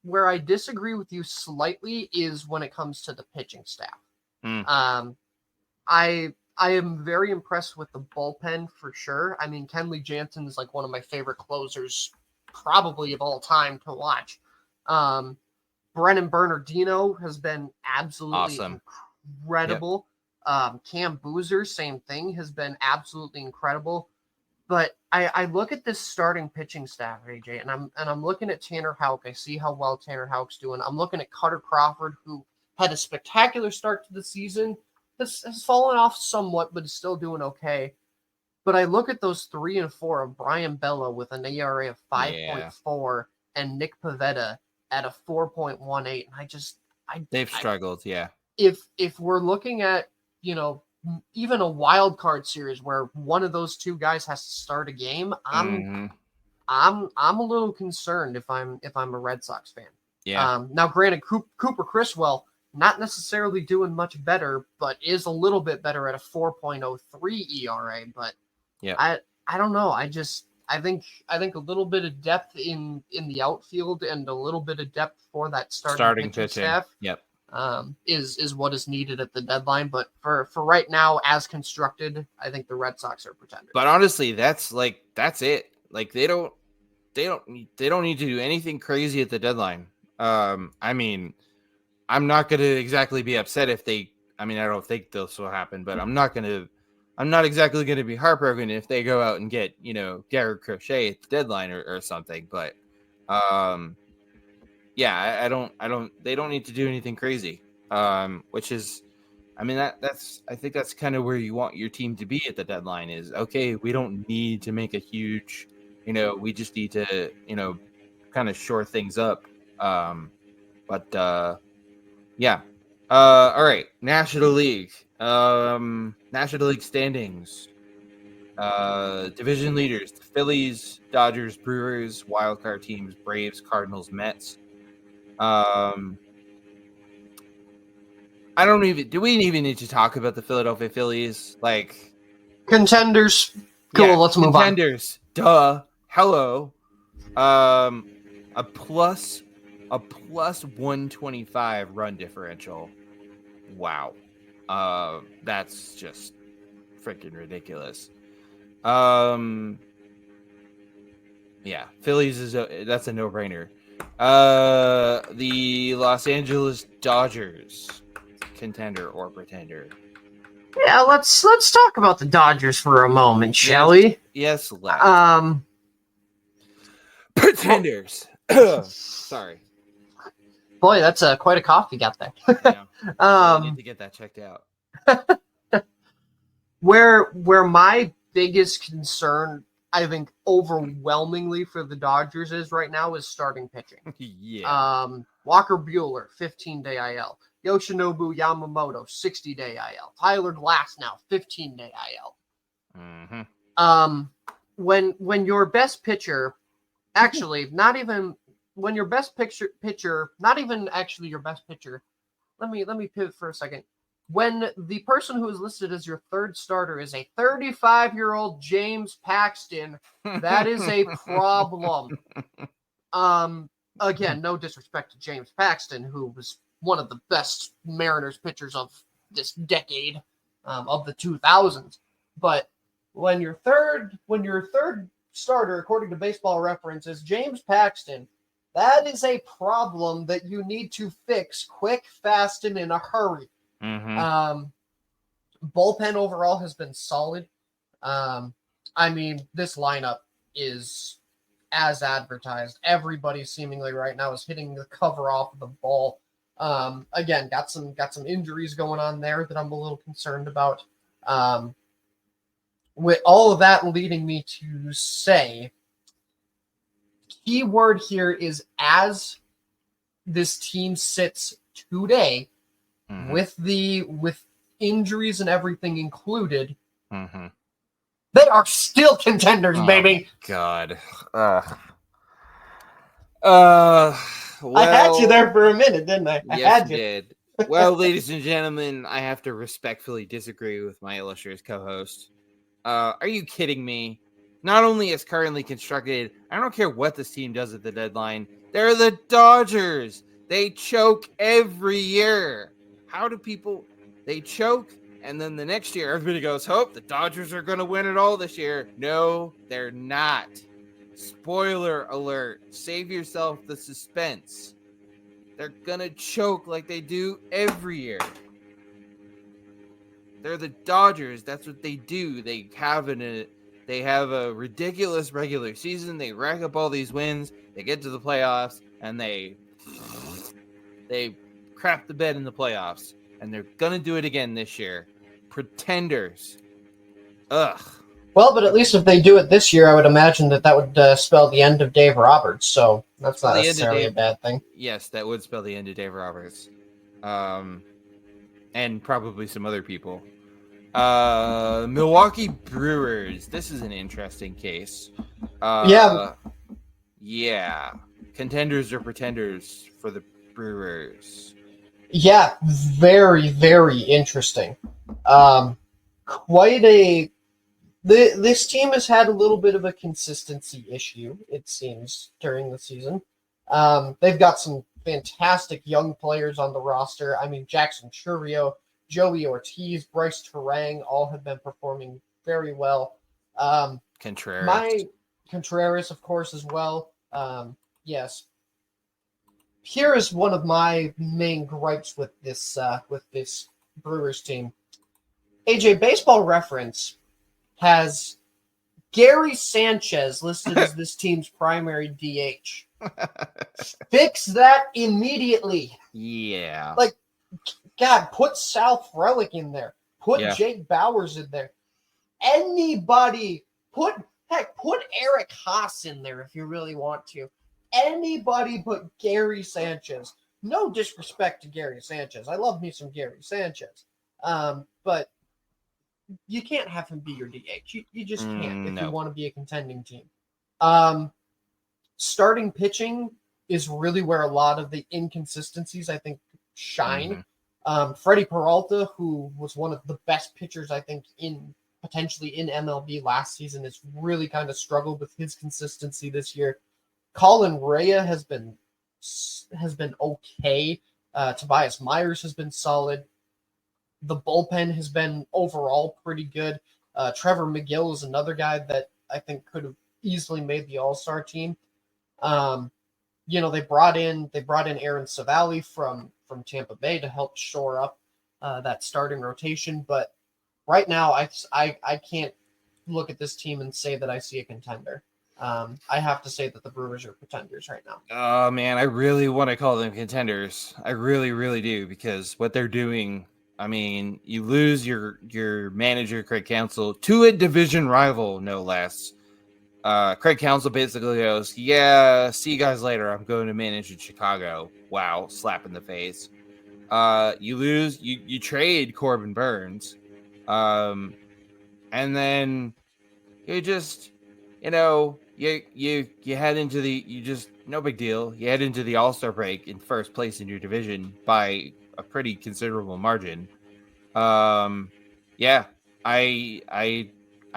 Where I disagree with you slightly is when it comes to the pitching staff. I am very impressed with the bullpen for sure. I mean, Kenley Jansen is like one of my favorite closers probably of all time to watch. Brennan Bernardino has been absolutely awesome. Incredible. Yep. Cam Boozer, same thing, has been absolutely incredible. But I look at this starting pitching staff, AJ, and I'm looking at Tanner Houck. I see how well Tanner Houck's doing. I'm looking at Cutter Crawford, who had a spectacular start to the season, has fallen off somewhat, but is still doing okay. But I look at those 3 and 4 of Brian Bello with an ERA of 5.4 and Nick Pivetta at a 4.18, and they've struggled, yeah. If we're looking at, even a wild card series where one of those two guys has to start a game, I'm a little concerned if I'm a Red Sox fan. Yeah. Now, granted, Cooper Criswell not necessarily doing much better, but is a little bit better at a 4.03 ERA. But yeah, I don't know. I think a little bit of depth in the outfield and a little bit of depth for that starting pitching staff. Yep. Is what is needed at the deadline. But for right now, as constructed, I think the Red Sox are pretenders. But honestly, that's it. Like they don't need to do anything crazy at the deadline. I mean, I'm not going to exactly be upset if they. I mean, I don't think this will happen, but I'm not exactly going to be heartbroken if they go out and get Garrett Crochet at the deadline or something. But yeah, they don't need to do anything crazy. Which is, I mean, I think that's kind of where you want your team to be at the deadline is, okay, we don't need to make a huge, we just need to, kind of shore things up. Yeah. All right. National League standings. Division leaders: the Phillies, Dodgers, Brewers. Wildcard teams: Braves, Cardinals, Mets. Do we even need to talk about the Philadelphia Phillies? Like contenders. Cool. Yeah, let's move on. Contenders. Duh. Hello. A plus 125 run differential. Wow. That's just freaking ridiculous. Yeah, Phillies that's a no-brainer. The Los Angeles Dodgers, contender or pretender? Yeah, let's talk about the Dodgers for a moment, shall we? Yes, let's. Pretenders. Sorry. Boy, that's quite a cough you got there. Yeah. I need to get that checked out. Where my biggest concern, I think, overwhelmingly for the Dodgers is right now is starting pitching. Yeah. Walker Buehler, 15-day IL. Yoshinobu Yamamoto, 60-day IL. Tyler Glasnow, 15-day IL. Mm-hmm. When your best pitcher, actually, not even when your best pitcher, not even actually your best pitcher. Let me pivot for a second. When the person who is listed as your third starter is a 35-year-old James Paxton, that is a problem. Again, no disrespect to James Paxton, who was one of the best Mariners pitchers of this decade, of the 2000s. But when your third starter, according to Baseball Reference, is James Paxton, that is a problem that you need to fix quick, fast, and in a hurry. Mm-hmm. Bullpen overall has been solid. I mean, this lineup is as advertised. Everybody seemingly right now is hitting the cover off of the ball. Again, got some injuries going on there that I'm a little concerned about. With all of that leading me to say, key word here is as this team sits today, mm-hmm. with injuries and everything included, mm-hmm. they are still contenders, baby. God. Well, I had you there for a minute, didn't I? Yes, you did. Well, ladies and gentlemen, I have to respectfully disagree with my illustrious co-host. Are you kidding me? not only is currently constructed, I don't care what this team does at the deadline. They're the Dodgers. They choke every year. How do people? They choke, and then the next year, everybody goes, "Hope the Dodgers are going to win it all this year." No, they're not. Spoiler alert. Save yourself the suspense. They're going to choke like they do every year. They're the Dodgers. That's what they do. They have a ridiculous regular season. They rack up all these wins. They get to the playoffs, and they crap the bed in the playoffs. And they're going to do it again this year. Pretenders. Ugh. Well, but at least if they do it this year, I would imagine that would spell the end of Dave Roberts. So that's not necessarily a bad thing. Yes, that would spell the end of Dave Roberts. And probably some other people. Milwaukee Brewers. This is an interesting case. Yeah. Contenders or pretenders for the Brewers? Yeah, very, very interesting. This team has had a little bit of a consistency issue, it seems, during the season. They've got some fantastic young players on the roster. I mean, Jackson Chourio, Joey Ortiz, Bryce Terang, all have been performing very well. Contreras, of course, as well. Yes. Here is one of my main gripes with this Brewers team. AJ, Baseball Reference has Gary Sanchez listed as this team's primary DH. Fix that immediately. Yeah. Like, God, put Sal Frelick in there. Put Jake Bowers in there. Anybody. Put Eric Haas in there if you really want to. Anybody but Gary Sanchez. No disrespect to Gary Sanchez. I love me some Gary Sanchez. But you can't have him be your DH. You just can't if you want to be a contending team. Starting pitching is really where a lot of the inconsistencies, I think, shine. Freddie Peralta, who was one of the best pitchers, I think, potentially in MLB last season, has really kind of struggled with his consistency this year. Colin Rea has been okay. Tobias Myers has been solid. The bullpen has been overall pretty good. Trevor McGill is another guy that I think could have easily made the All-Star team. They brought in Aaron Savali from Tampa Bay to help shore up that starting rotation. But right now, I can't look at this team and say that I see a contender. I have to say that the Brewers are pretenders right now. Oh, man, I really want to call them contenders. I really, really do, because what they're doing, I mean, you lose your manager, Craig Counsell, to a division rival, no less. Craig Counsell basically goes, yeah, see you guys later. I'm going to manage in Chicago. Wow, slap in the face. You trade Corbin Burns. And then you just, you head into no big deal. You head into the All-Star break in first place in your division by a pretty considerable margin. I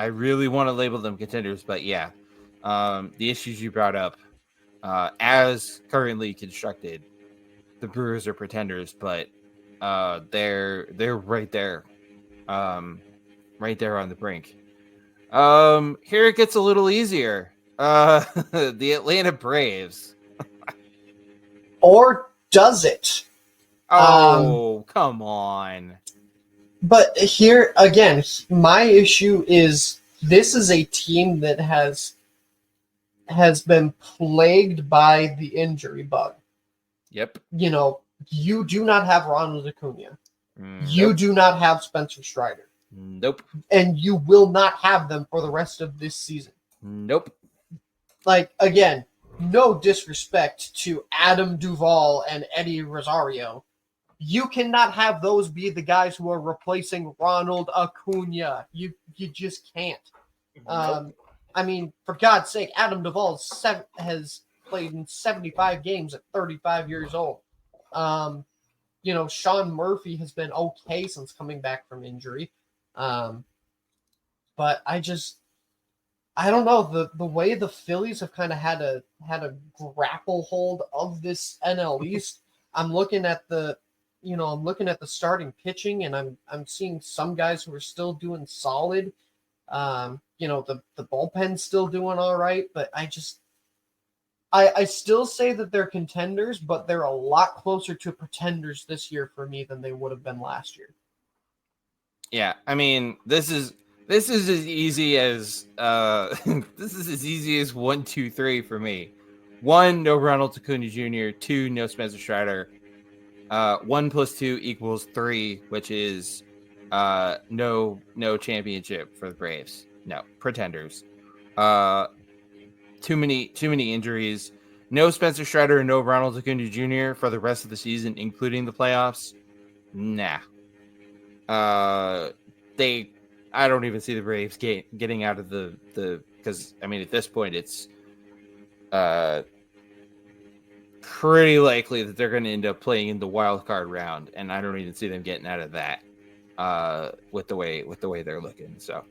really want to label them contenders, but yeah, the issues you brought up, as currently constructed, the Brewers are pretenders, but they're right there, right there on the brink. Here it gets a little easier. The Atlanta Braves. Or does it? Oh, come on. But here, again, my issue is this is a team that has been plagued by the injury bug. Yep. You do not have Ronald Acuna. You do not have Spencer Strider. Nope. And you will not have them for the rest of this season. Nope. Like, again, no disrespect to Adam Duvall and Eddie Rosario. You cannot have those be the guys who are replacing Ronald Acuna. You just can't. Nope. I mean, for God's sake, Adam Duvall has played in 75 games at 35 years old. Sean Murphy has been okay since coming back from injury. But I don't know, the way the Phillies have kind of had a grapple hold of this NL East. I'm looking at the starting pitching, and I'm seeing some guys who are still doing solid. The bullpen's still doing all right, but I still say that they're contenders, but they're a lot closer to pretenders this year for me than they would have been last year. Yeah, I mean, this is as easy as this is as easy as 1, 2, 3 for me. 1, no Ronald Acuna Jr. 2, no Spencer Strider. 1 + 2 = 3, which is no championship for the Braves. No, pretenders. Too many injuries. No Spencer Strider and no Ronald Acuna Jr. for the rest of the season, including the playoffs. Nah. I don't even see the Braves getting out of the because I mean at this point it's pretty likely that they're going to end up playing in the wild card round, and I don't even see them getting out of that with the way they're looking. So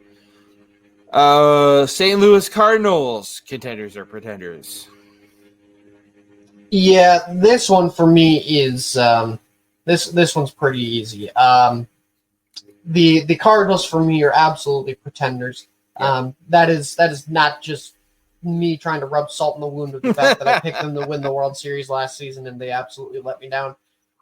St. Louis Cardinals, contenders or pretenders? Yeah, this one for me is this one's pretty easy. The Cardinals for me are absolutely pretenders. Yeah. That is not just me trying to rub salt in the wound of the fact that I picked them to win the World Series last season and they absolutely let me down.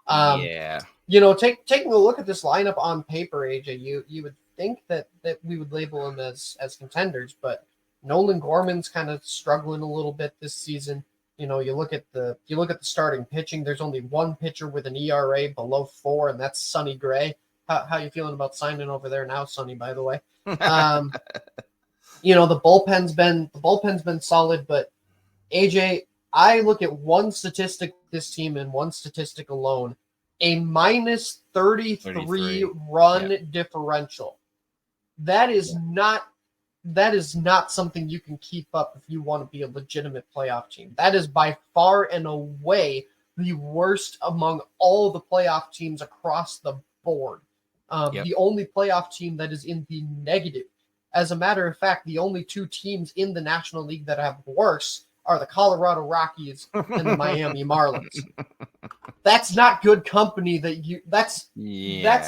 Yeah. Taking a look at this lineup on paper, AJ, you would think that we would label them as contenders, but Nolan Gorman's kind of struggling a little bit this season. You look at the starting pitching. There's only one pitcher with an ERA below 4, and that's Sonny Gray. How you feeling about signing over there now, Sonny? By the way, the bullpen's been solid, but AJ, I look at one statistic this team and one statistic alone, a minus 33 run differential. That is not something you can keep up if you want to be a legitimate playoff team. That is by far and away the worst among all the playoff teams across the board. The only playoff team that is in the negative. As a matter of fact, the only 2 teams in the National League that have worse are the Colorado Rockies and the Miami Marlins. That's not good company. That's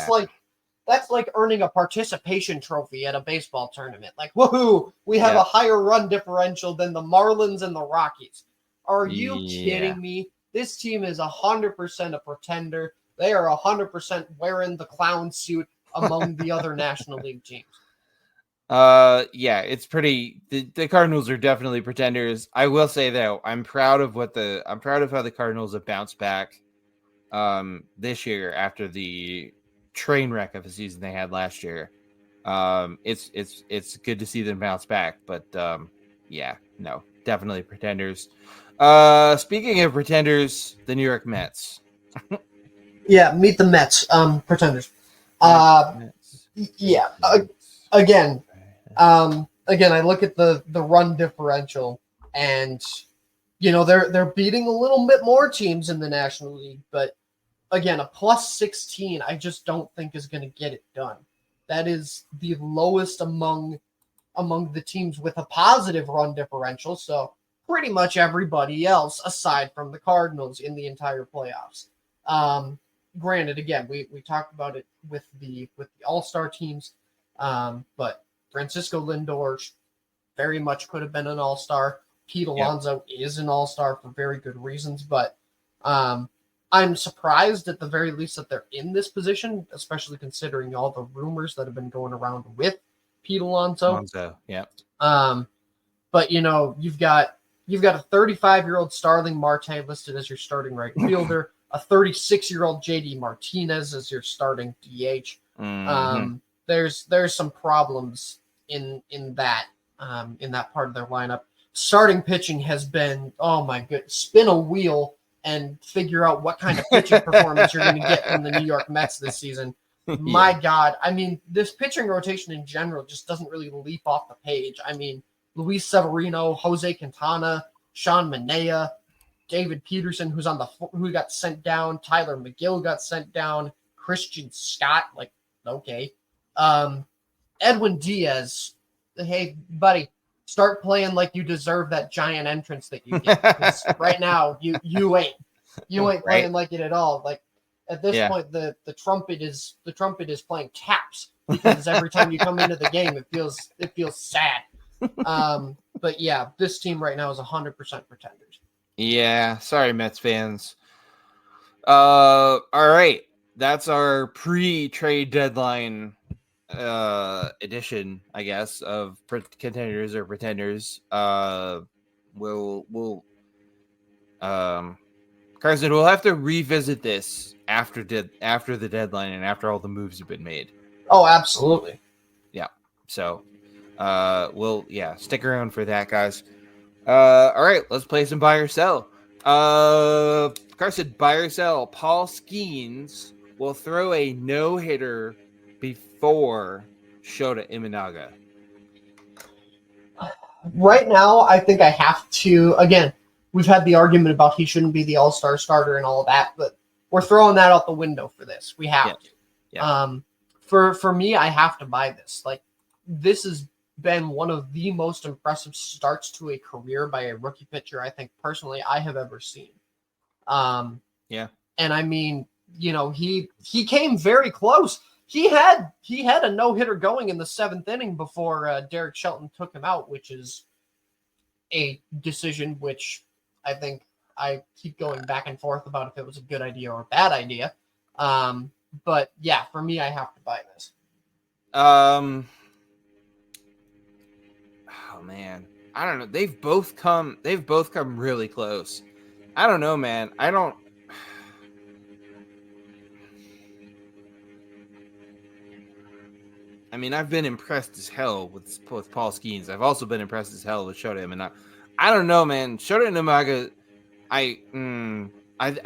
like earning a participation trophy at a baseball tournament. Like, woohoo, we have a higher run differential than the Marlins and the Rockies. Are you kidding me? This team is 100% a pretender. They are 100% wearing the clown suit among the other National League teams. It's pretty. The Cardinals are definitely pretenders. I will say though, I'm proud of how the Cardinals have bounced back this year after the train wreck of a season they had last year. It's good to see them bounce back, but definitely pretenders. Speaking of pretenders, the New York Mets. Yeah, meet the Mets, pretenders. Again, I look at the run differential, and they're beating a little bit more teams in the National League, but again, a plus 16, I just don't think is going to get it done. That is the lowest among the teams with a positive run differential. So pretty much everybody else, aside from the Cardinals, in the entire playoffs. Granted, again, we talked about it with the All-Star teams, but Francisco Lindor very much could have been an All-Star. Pete Alonso is an All-Star for very good reasons, but I'm surprised at the very least that they're in this position, especially considering all the rumors that have been going around with Pete Alonso. But you've got a 35-year-old Starling Marte listed as your starting right fielder, a 36-year-old JD Martinez as your starting DH. Mm-hmm. There's some problems in that part of their lineup. Starting pitching has been, oh my goodness, spin a wheel and figure out what kind of pitching performance you're going to get from the New York Mets this season. My God. I mean, this pitching rotation in general just doesn't really leap off the page. I mean, Luis Severino, Jose Quintana, Sean Manaea, David Peterson, who got sent down, Tyler McGill got sent down, Christian Scott, okay. Edwin Diaz, hey, buddy, start playing like you deserve that giant entrance that you get. Because right now you ain't Right. playing like it at all. Like at this Yeah. point, the trumpet is playing taps because every time you come into the game, it feels sad. But yeah, this team right now is 100% pretenders. Yeah, sorry, Mets fans. All right, that's our pre-trade deadline edition, I guess, of contenders or pretenders. We'll Carson, we'll have to revisit this after the deadline and after all the moves have been made. Oh, absolutely. Yeah. So, we'll stick around for that, guys. All right, let's play some buy or sell. Carson, buy or sell. Paul Skeens will throw a no-hitter before Shota Imanaga. Right now, I think I have to. Again, we've had the argument about he shouldn't be the all-star starter and all of that, but we're throwing that out the window for this. We have to. Yeah. For me, I have to buy this. Like, this has been one of the most impressive starts to a career by a rookie pitcher I think personally I have ever seen. Yeah. And I mean, you know, he came very close. He had a no-hitter going in the 7th inning before Derek Shelton took him out, which is a decision which I think I keep going back and forth about if it was a good idea or a bad idea. But yeah, for me, I have to buy this. Oh man, I don't know. They've both come really close. I don't know, man. I mean, I've been impressed as hell with Paul Skeens. I've also been impressed as hell with Shota Imanaga. I don't know, man. Shota Imanaga, I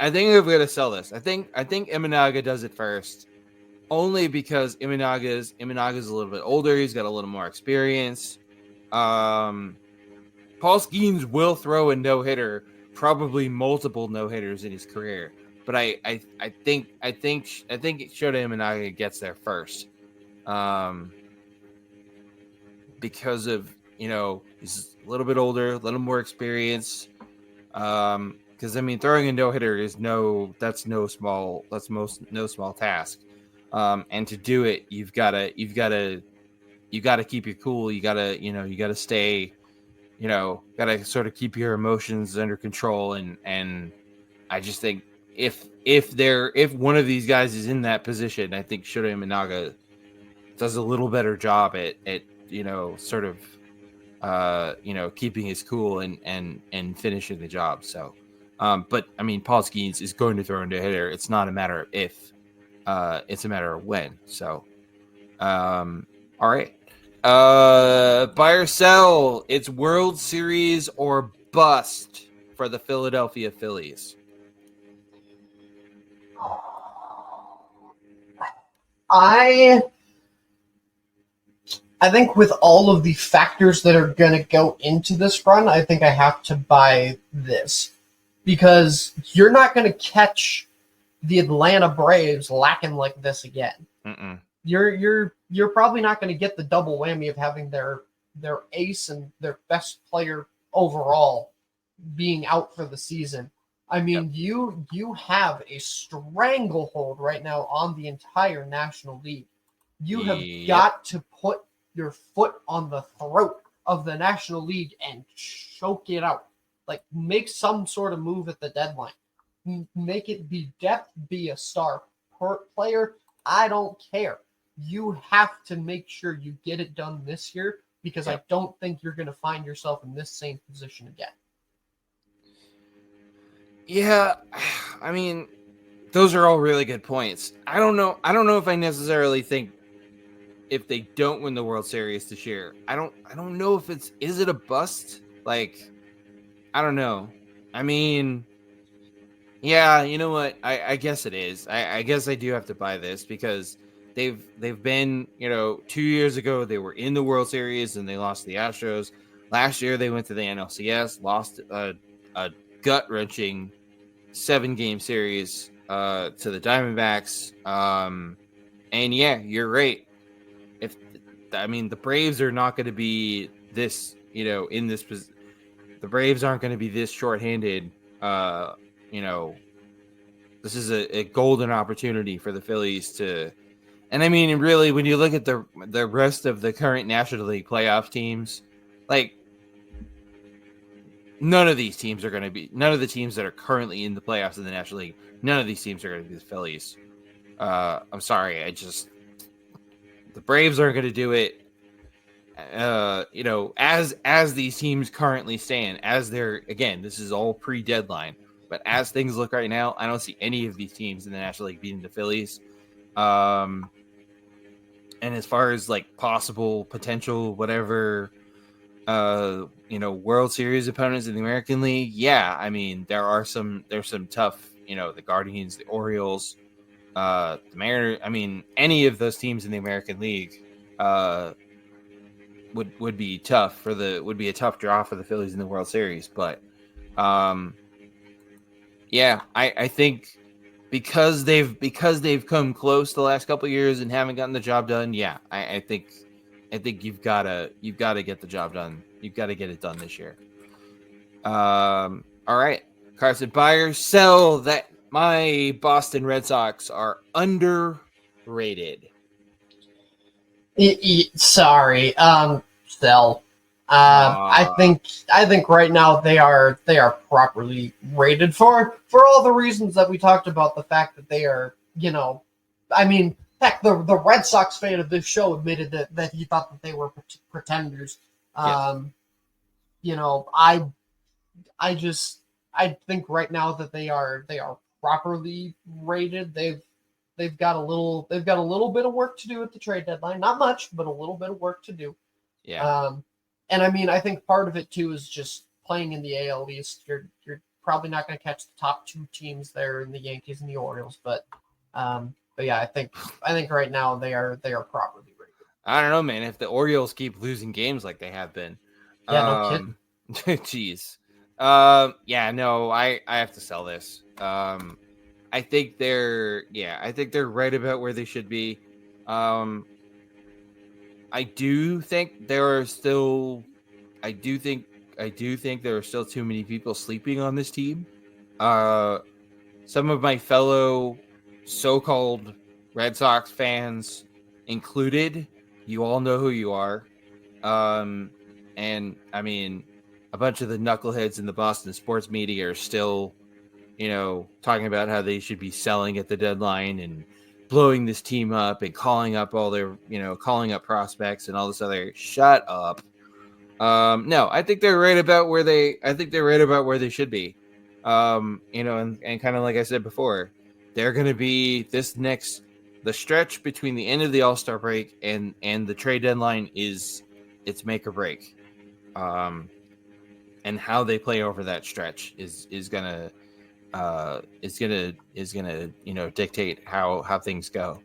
think I'm gonna sell this. I think Imanaga does it first, only because Imanaga's a little bit older. He's got a little more experience. Paul Skeens will throw a no-hitter, probably multiple no-hitters in his career, but I think Shota Imanaga gets there first, because of, you know, he's a little bit older, a little more experience. Because I mean, throwing a no-hitter is no small task. And to do it, you've got to keep your cool. You got to stay, got to sort of keep your emotions under control. And I just think if one of these guys is in that position, I think Shota Imanaga does a little better job at sort of keeping his cool and finishing the job. So, but I mean, Paul Skeens is going to throw into a hitter. It's not a matter of if, it's a matter of when. So, all right. Buy or sell. It's World Series or bust for the Philadelphia Phillies. I think with all of the factors that are going to go into this run, I think I have to buy this, because you're not going to catch the Atlanta Braves lacking like this again. Mm-mm. You're probably not going to get the double whammy of having their ace and their best player overall being out for the season. I mean, you have a stranglehold right now on the entire National League. You have got to put your foot on the throat of the National League and choke it out. Like, make some sort of move at the deadline. Make it be depth, be a star player. I don't care. You have to make sure you get it done this year, because I don't think you're going to find yourself in this same position again. Yeah, I mean, those are all really good points. I don't know if I necessarily think if they don't win the World Series this year, I don't know if is it a bust? Like, I don't know. I mean, yeah, you know what? I guess it is. I guess I do have to buy this, because they've been, 2 years ago they were in the World Series and they lost to the Astros. Last year they went to the NLCS, lost a gut-wrenching 7-game series to the Diamondbacks. And yeah, you're right. The Braves are not going to be this, in this, the Braves aren't going to be this shorthanded. This is a golden opportunity for the Phillies to, and I mean, really, when you look at the rest of the current National League playoff teams, like none of the teams that are currently in the playoffs in the National League, none of these teams are going to be the Phillies. I'm sorry, the Braves aren't going to do it. As these teams currently stand, this is all pre-deadline, but as things look right now, I don't see any of these teams in the National League beating the Phillies. And as far as like possible potential, whatever, World Series opponents in the American League, yeah, I mean, there's some tough, the Guardians, the Orioles, the Mariners. I mean, any of those teams in the American League, would be tough would be a tough draw for the Phillies in the World Series. But I think because they've come close the last couple of years and haven't gotten the job done, I think you've gotta get the job done. You've got to get it done this year. All right, Carson, buy or sell that my Boston Red Sox are underrated. Sorry, sell. I think right now they are properly rated for all the reasons that we talked about. The fact that they are, heck, the Red Sox fan of this show admitted that he thought that they were pretenders. Yeah. I think right now that they are properly rated. They've got a little bit of work to do at the trade deadline. Not much, but a little bit of work to do. Yeah. And I mean, I think part of it too is just playing in the AL East. You're probably not going to catch the top two teams there in the Yankees and the Orioles, but yeah, I think right now they are properly rated. I don't know, man. If the Orioles keep losing games like they have been, no kidding. Jeez. I have to sell this. I think they're right about where they should be. I do think there are still too many people sleeping on this team. Some of my fellow so-called Red Sox fans included, you all know who you are. And I mean, a bunch of the knuckleheads in the Boston sports media are still, talking about how they should be selling at the deadline and blowing this team up and calling up all their, calling up prospects and all this other. Shut up. No, I think they're right about where they should be. And kind of like I said before, they're going to be the stretch between the end of the All-Star break and the trade deadline it's make or break. And how they play over that stretch is gonna dictate how things go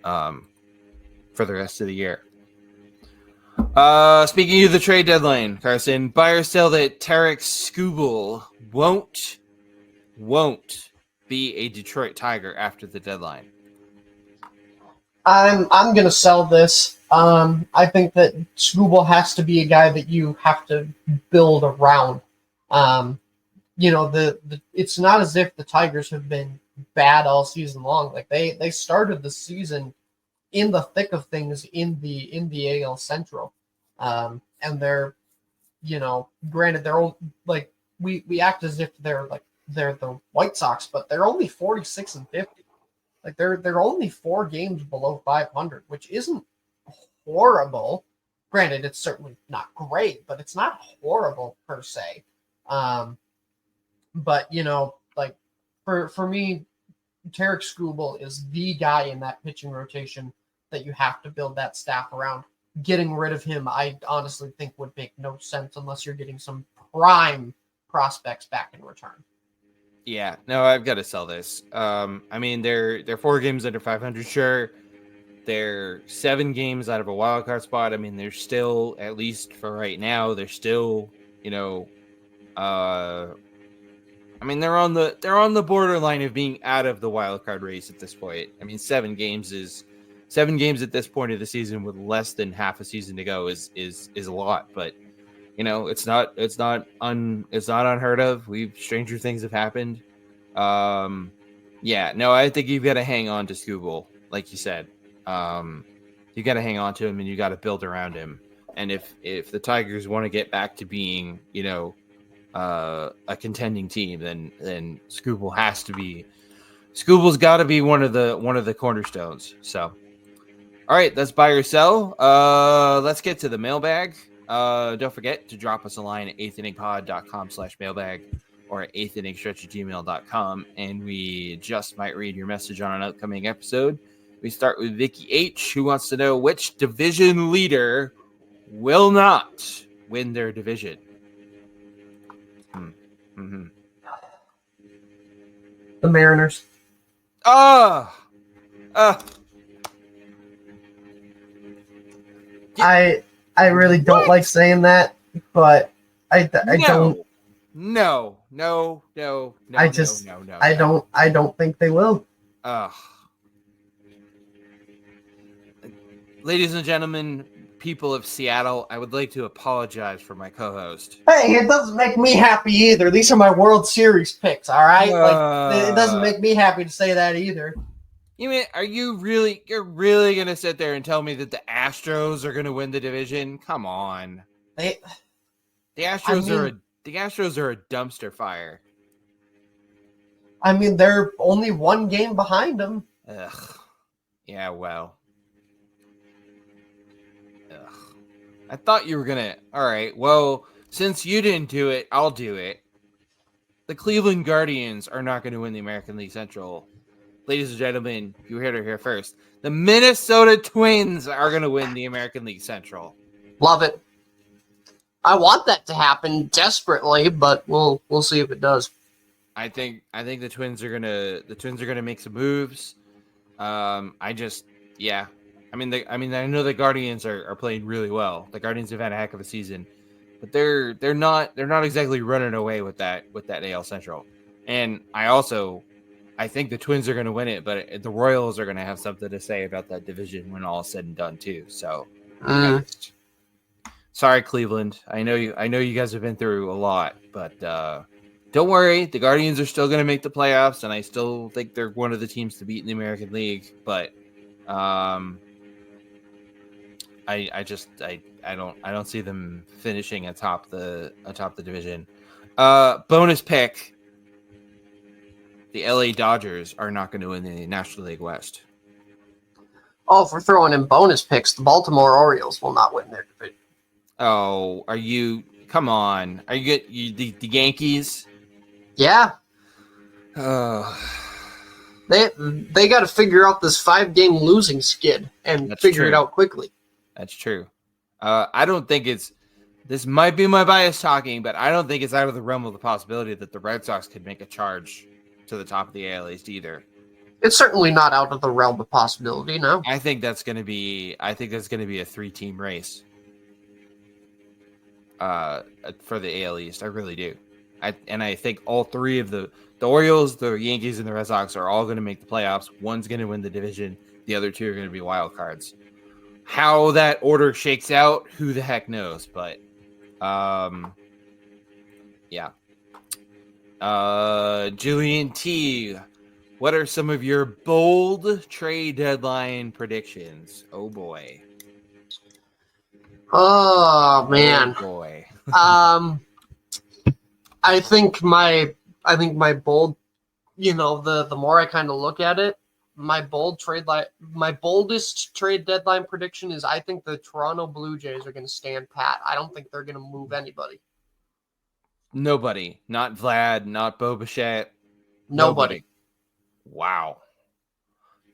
for the rest of the year. Speaking of the trade deadline, Carson, buy or sell that Tarek Skubal won't be a Detroit Tiger after the deadline. I'm gonna sell this. I think that Skubal has to be a guy that you have to build around. It's not as if the Tigers have been bad all season long. Like they started the season in the thick of things in the AL Central, and they're, granted they're all, like we act as if they're the White Sox, but they're only 46-50. Like they're only 4 games below 500, which isn't horrible. Granted, it's certainly not great, but it's not horrible per se. But for me, Tarek Skubal is the guy in that pitching rotation that you have to build that staff around. Getting rid of him, I honestly think would make no sense unless you're getting some prime prospects back in return. Yeah, no, I've got to sell this. I mean, they're 4 games under 500, sure. They're 7 games out of a wild card spot. I mean, they're still, at least for right now, they're still, I mean, they're on the borderline of being out of the wild card race at this point. I mean, 7 games at this point of the season with less than half a season to go is a lot, but it's not unheard of. Stranger things have happened. Yeah, no, I think you've got to hang on to Scooble, like you said. You got to hang on to him, and you got to build around him. And if the Tigers want to get back to being, a contending team, then Scooble's got to be one of the cornerstones. So, all right, that's buy or sell. Let's get to the mailbag. Don't forget to drop us a line at eighth-inningpod.com/mailbag or at eighth-inningstretch@gmail.com, and we just might read your message on an upcoming episode. We start with Vicky H, who wants to know which division leader will not win their division. Mm-hmm. The Mariners. I really don't like saying that, but I don't. No. I don't think they will. Ladies and gentlemen, people of Seattle, I would like to apologize for my co-host. Hey, it doesn't make me happy either. These are my World Series picks, all right? It doesn't make me happy to say that either. You mean, you're really going to sit there and tell me that the Astros are going to win the division? Come on. The Astros are a dumpster fire. I mean, they're only one game behind them. Ugh. Yeah, well. I thought you were going to... All right, well, since you didn't do it, I'll do it. The Cleveland Guardians are not going to win the American League Central. Ladies and gentlemen, you heard it here first. The Minnesota Twins are going to win the American League Central. Love it. I want that to happen desperately, but we'll see if it does. I think the Twins are gonna make some moves. I know the Guardians are playing really well. The Guardians have had a heck of a season, but they're not exactly running away with that AL Central. And I think the Twins are going to win it, but the Royals are going to have something to say about that division when all is said and done too. So, sorry, Cleveland. I know you guys have been through a lot, but don't worry. The Guardians are still going to make the playoffs, and I still think they're one of the teams to beat in the American League. But I don't see them finishing atop the division. Bonus pick. The LA Dodgers are not going to win the National League West. Oh, if we're throwing in bonus picks, the Baltimore Orioles will not win their division. Oh, are you? Come on. Are you the Yankees? Yeah. Oh. They got to figure out this 5-game losing skid and figure it out quickly. That's true. I don't think this might be my bias talking, but I don't think it's out of the realm of the possibility that the Red Sox could make a charge to the top of the AL East either. It's certainly not out of the realm of possibility, no. I think that's going to be a 3-team race. For the AL East, I really do. I think all three of the Orioles, the Yankees, and the Red Sox are all going to make the playoffs. One's going to win the division. The other two are going to be wild cards. How that order shakes out, who the heck knows? But, yeah. Julian T, what are some of your bold trade deadline predictions? Oh boy. Oh man. Oh boy. I think my bold, the more I kind of look at it, my boldest trade deadline prediction is I think the Toronto Blue Jays are going to stand pat. I don't think they're going to move anybody. Nobody. Not Vlad, not Bo Bichette. Nobody. Wow.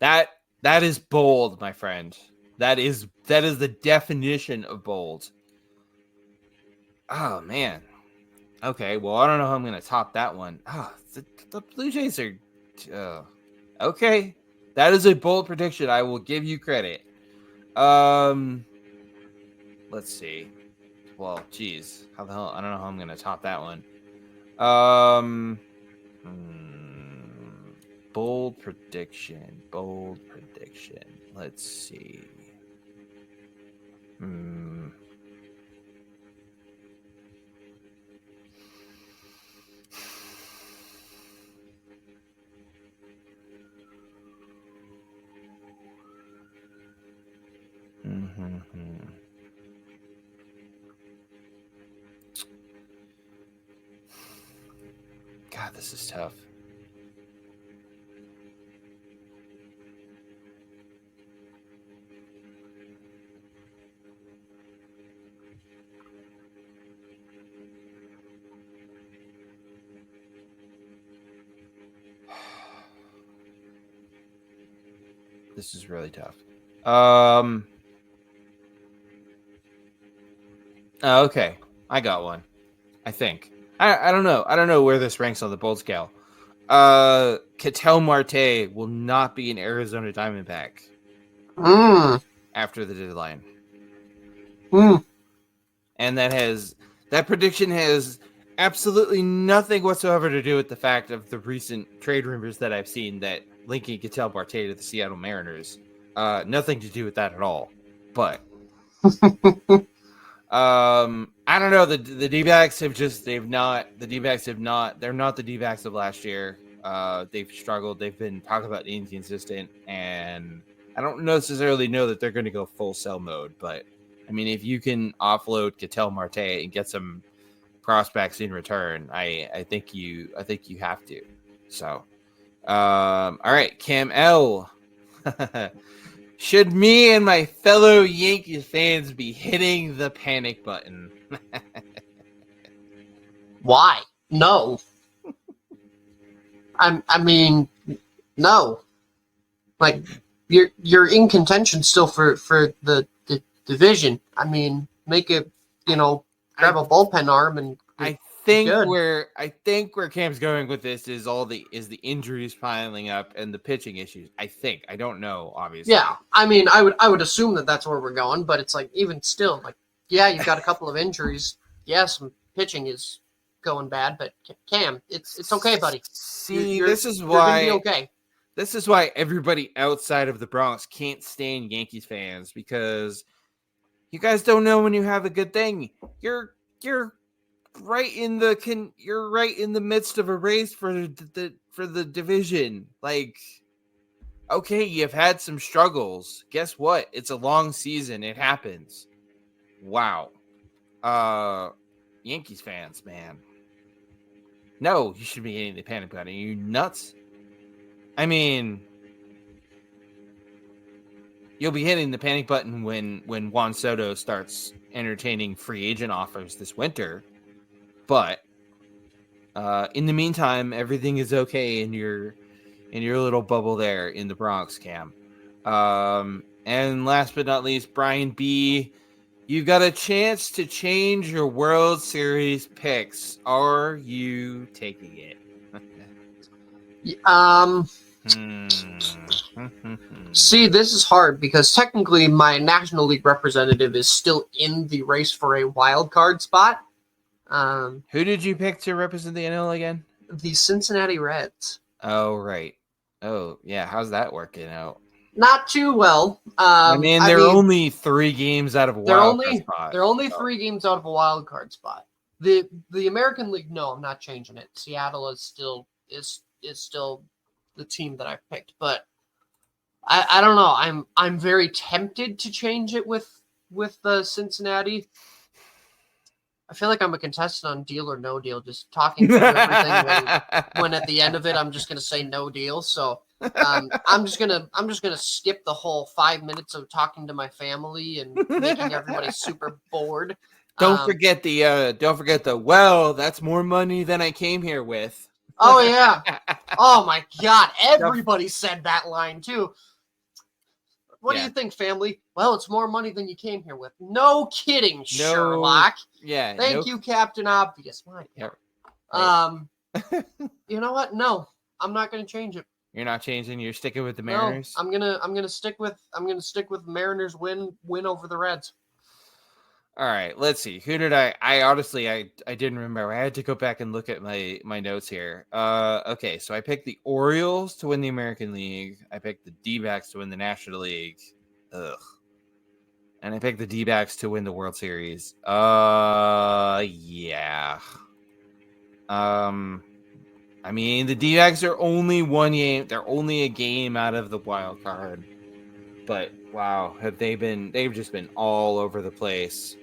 That is bold, my friend. That is the definition of bold. Oh man. Okay, well I don't know how I'm gonna top that one. The Blue Jays are okay. That is a bold prediction. I will give you credit. Let's see. Well, geez, how the hell? I don't know how I'm gonna top that one. Bold prediction. Let's see. God, this is tough. This is really tough. Okay, I got one. I think. I don't know. I don't know where this ranks on the bold scale. Ketel Marte will not be an Arizona Diamondback after the deadline. And that prediction has absolutely nothing whatsoever to do with the fact of the recent trade rumors that I've seen that linking Ketel Marte to the Seattle Mariners. Nothing to do with that at all. But I don't know. The D-backs they're not the D-backs of last year. They've struggled. They've been talking about inconsistent, and I don't necessarily know that they're going to go full sell mode. But I mean, if you can offload Ketel Marte and get some prospects in return, I think you have to. So, all right, Cam L. Should me and my fellow Yankees fans be hitting the panic button? Why? No. I mean, no. Like, you're in contention still for the division. I mean, make it, grab a bullpen arm and I think where Cam's going with this is the injuries piling up and the pitching issues. I don't know, obviously. Yeah, I mean, I would assume that that's where we're going, but it's like even still, like, yeah, you've got a couple of injuries. Yeah, some pitching is going bad, but Cam, it's okay, buddy. See, this is why you're gonna be okay. This is why everybody outside of the Bronx can't stand Yankees fans, because you guys don't know when you have a good thing. You're right in the midst of a race for the division. Like, okay, you've had some struggles. Guess what? It's a long season. It happens. Wow. Yankees fans, man. No, you should be hitting the panic button. Are you nuts? I mean, you'll be hitting the panic button when Juan Soto starts entertaining free agent offers this winter. But in the meantime, everything is okay in your little bubble there in the Bronx, Cam. And last but not least, Brian B., you've got a chance to change your World Series picks. Are you taking it? See, this is hard because technically my National League representative is still in the race for a wild card spot. Who did you pick to represent the NL again? The Cincinnati Reds. Oh, right. Oh, yeah. How's that working out? Not too well. They're only 3 games out of a wild card spot. They're only 3 games out of a wild card spot. The American League, no, I'm not changing it. Seattle is still the team that I've picked, but I don't know. I'm very tempted to change it with the Cincinnati. I feel like I'm a contestant on Deal or No Deal, just talking through everything. when at the end of it, I'm just gonna say no deal. So I'm just gonna skip the whole 5 minutes of talking to my family and making everybody super bored. Don't forget the well, that's more money than I came here with. Oh yeah. Oh my God. Everybody said that line too. What do you think, family? Well, it's more money than you came here with. No kidding, Sherlock. Yeah. Thank you, Captain Obvious. My God. Right. You know what? No, I'm not going to change it. You're not changing. You're sticking with the Mariners. No, I'm gonna stick with Mariners win over the Reds. All right, let's see. Who did I honestly didn't remember. I had to go back and look at my notes here. Okay, so I picked the Orioles to win the American League. I picked the D-backs to win the National League. Ugh. And I picked the D-backs to win the World Series. Yeah. I mean, the D-backs are only one game. They're only a game out of the wild card. But wow, they've just been all over the place.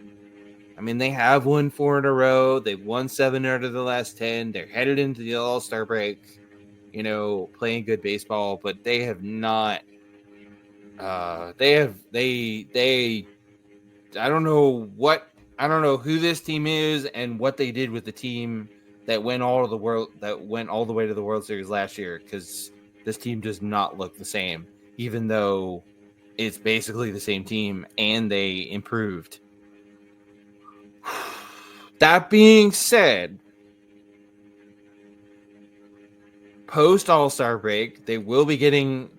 I mean, they have won 4 in a row. They've won 7 out of the last 10. They're headed into the All-Star break, playing good baseball, but they have not. I don't know who this team is and what they did with the team that went all the way to the World Series last year, because this team does not look the same, even though it's basically the same team and they improved. That being said, post All-Star break, they will be getting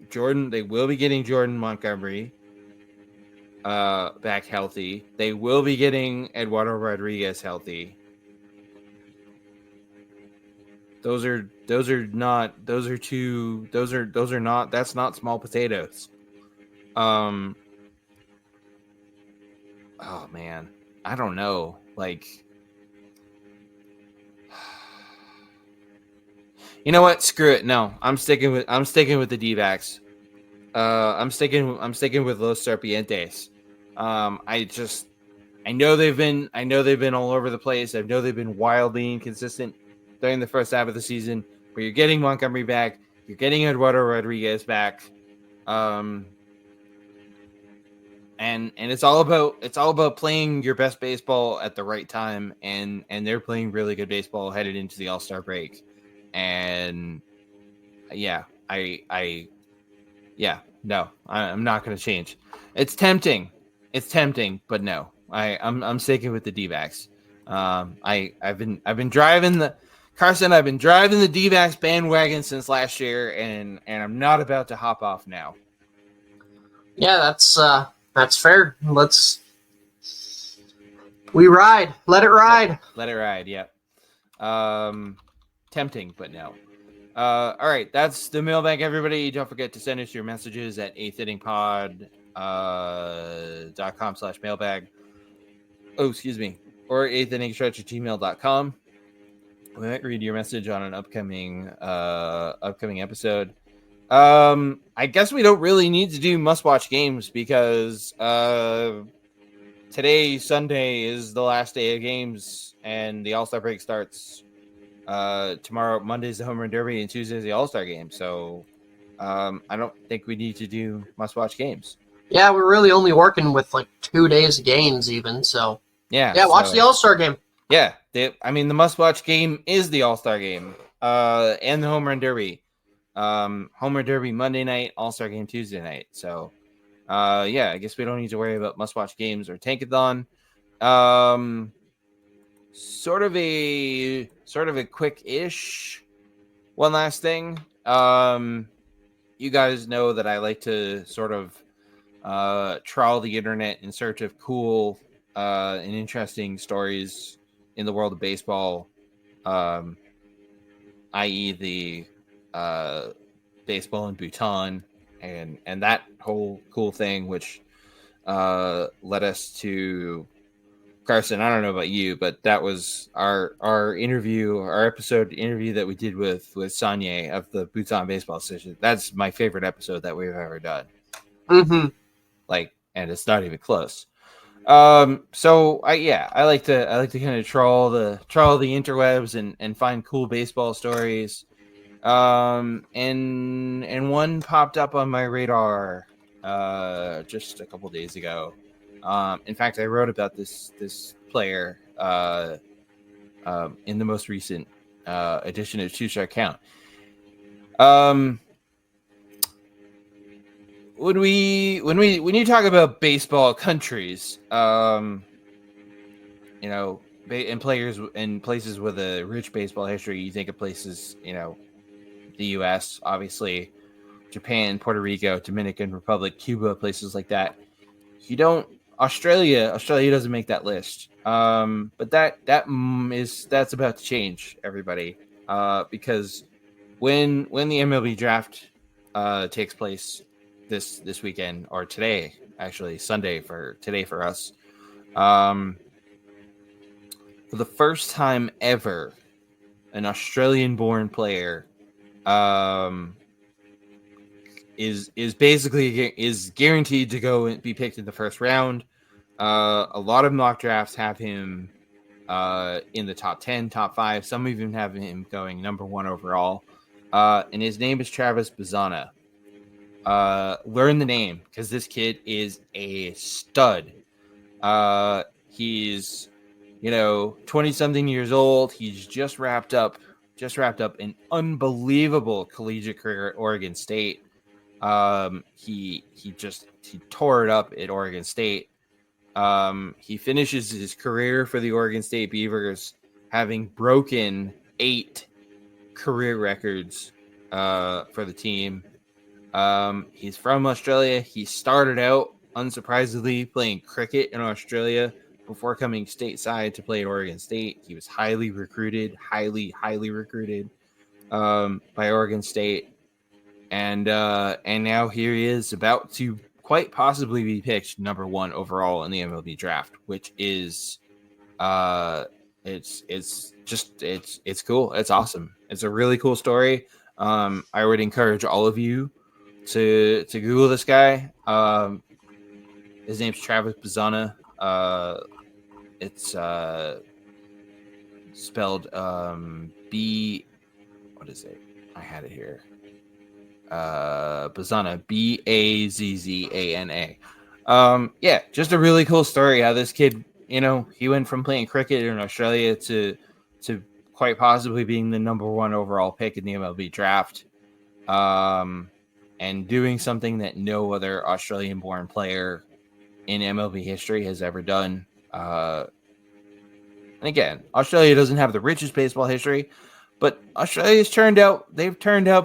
Jordan Montgomery back healthy. They will be getting Eduardo Rodriguez healthy. That's not small potatoes. Oh man, I don't know. Like, you know what? Screw it. No, I'm sticking with the D-backs. I'm sticking with Los Serpientes. I know they've been all over the place. I know they've been wildly inconsistent during the first half of the season. But you're getting Montgomery back. You're getting Eduardo Rodriguez back. And it's all about playing your best baseball at the right time, and they're playing really good baseball headed into the All-Star break. And yeah, I'm not going to change. It's tempting, but no, I'm sticking with the D-backs. I've been driving the D-backs bandwagon since last year, and I'm not about to hop off now. Yeah, that's fair. We ride. Let it ride. Let it ride. Yeah. Tempting, but no. All right, that's the mailbag, everybody. Don't forget to send us your messages at eighth-inning-pod.com/mailbag. Oh, excuse me. Or eighth-inning-stretch@gmail.com. We might read your message on an upcoming episode. I guess we don't really need to do must-watch games because today, Sunday, is the last day of games, and the All-Star break starts tomorrow. Monday's the Home Run Derby, and Tuesday's the All-Star game. So I don't think we need to do must-watch games. Yeah, we're really only working with like 2 days of games even, so... Yeah, watch the All-Star game. Yeah, the must-watch game is the All-Star game and the Home Run Derby. Home Run Derby Monday night, All-Star game Tuesday night. So, yeah, I guess we don't need to worry about must-watch games or Tankathon. Sort of a quick-ish one last thing. You guys know that I like to sort of trawl the internet in search of cool and interesting stories in the world of baseball, i.e. the baseball in Bhutan and that whole cool thing, which led us to Carson. I don't know about you, but that was our episode interview that we did with Sanye of the Bhutan Baseball Association. That's my favorite episode that we've ever done. Mm-hmm. And it's not even close. So I like to kind of trawl the interwebs and find cool baseball stories. And one popped up on my radar just a couple days ago. In fact, I wrote about this player in the most recent edition of Two Star Count. When you talk about baseball countries, and players in places with a rich baseball history, you think of places, the U.S., obviously, Japan, Puerto Rico, Dominican Republic, Cuba, places like that. Australia doesn't make that list. But that's about to change, everybody, because when the MLB draft takes place this weekend, or today, actually Sunday for us, for the first time ever, an Australian-born player is guaranteed to go and be picked in the first round. A lot of mock drafts have him in the top 10, top 5. Some even have him going number 1 overall. And his name is Travis Bazana. Learn the name because this kid is a stud. He's 20-something years old. He's just wrapped up an unbelievable collegiate career at Oregon State. He tore it up at Oregon State. He finishes his career for the Oregon State Beavers having broken 8 career records for the team. He's from Australia. He started out, unsurprisingly, playing cricket in Australia before coming stateside to play at Oregon State. He was highly recruited by Oregon State. And now here he is about to quite possibly be picked number 1 overall in the MLB draft, which is it's cool. It's awesome. It's a really cool story. I would encourage all of you to Google this guy. His name's Travis Bazana. It's spelled B. What is it? I had it here. Bazana, Bazzana. Yeah, just a really cool story how this kid, he went from playing cricket in Australia to quite possibly being the number 1 overall pick in the MLB draft. And doing something that no other Australian-born player in MLB history has ever done. And again, Australia doesn't have the richest baseball history, but Australia's turned out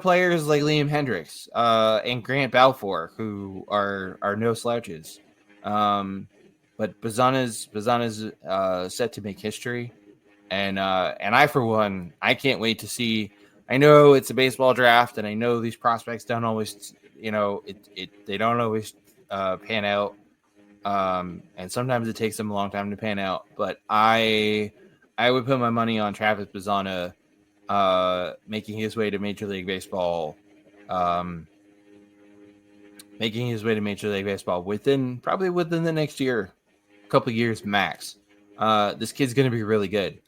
players like Liam Hendricks and Grant Balfour, who are no slouches. But Bazana's set to make history, and I, for one, I can't wait to see. I know it's a baseball draft, and I know these prospects don't always, they don't always pan out, and sometimes it takes them a long time to pan out. But I would put my money on Travis Bazana making his way to Major League Baseball, within the next year, couple years max. This kid's going to be really good.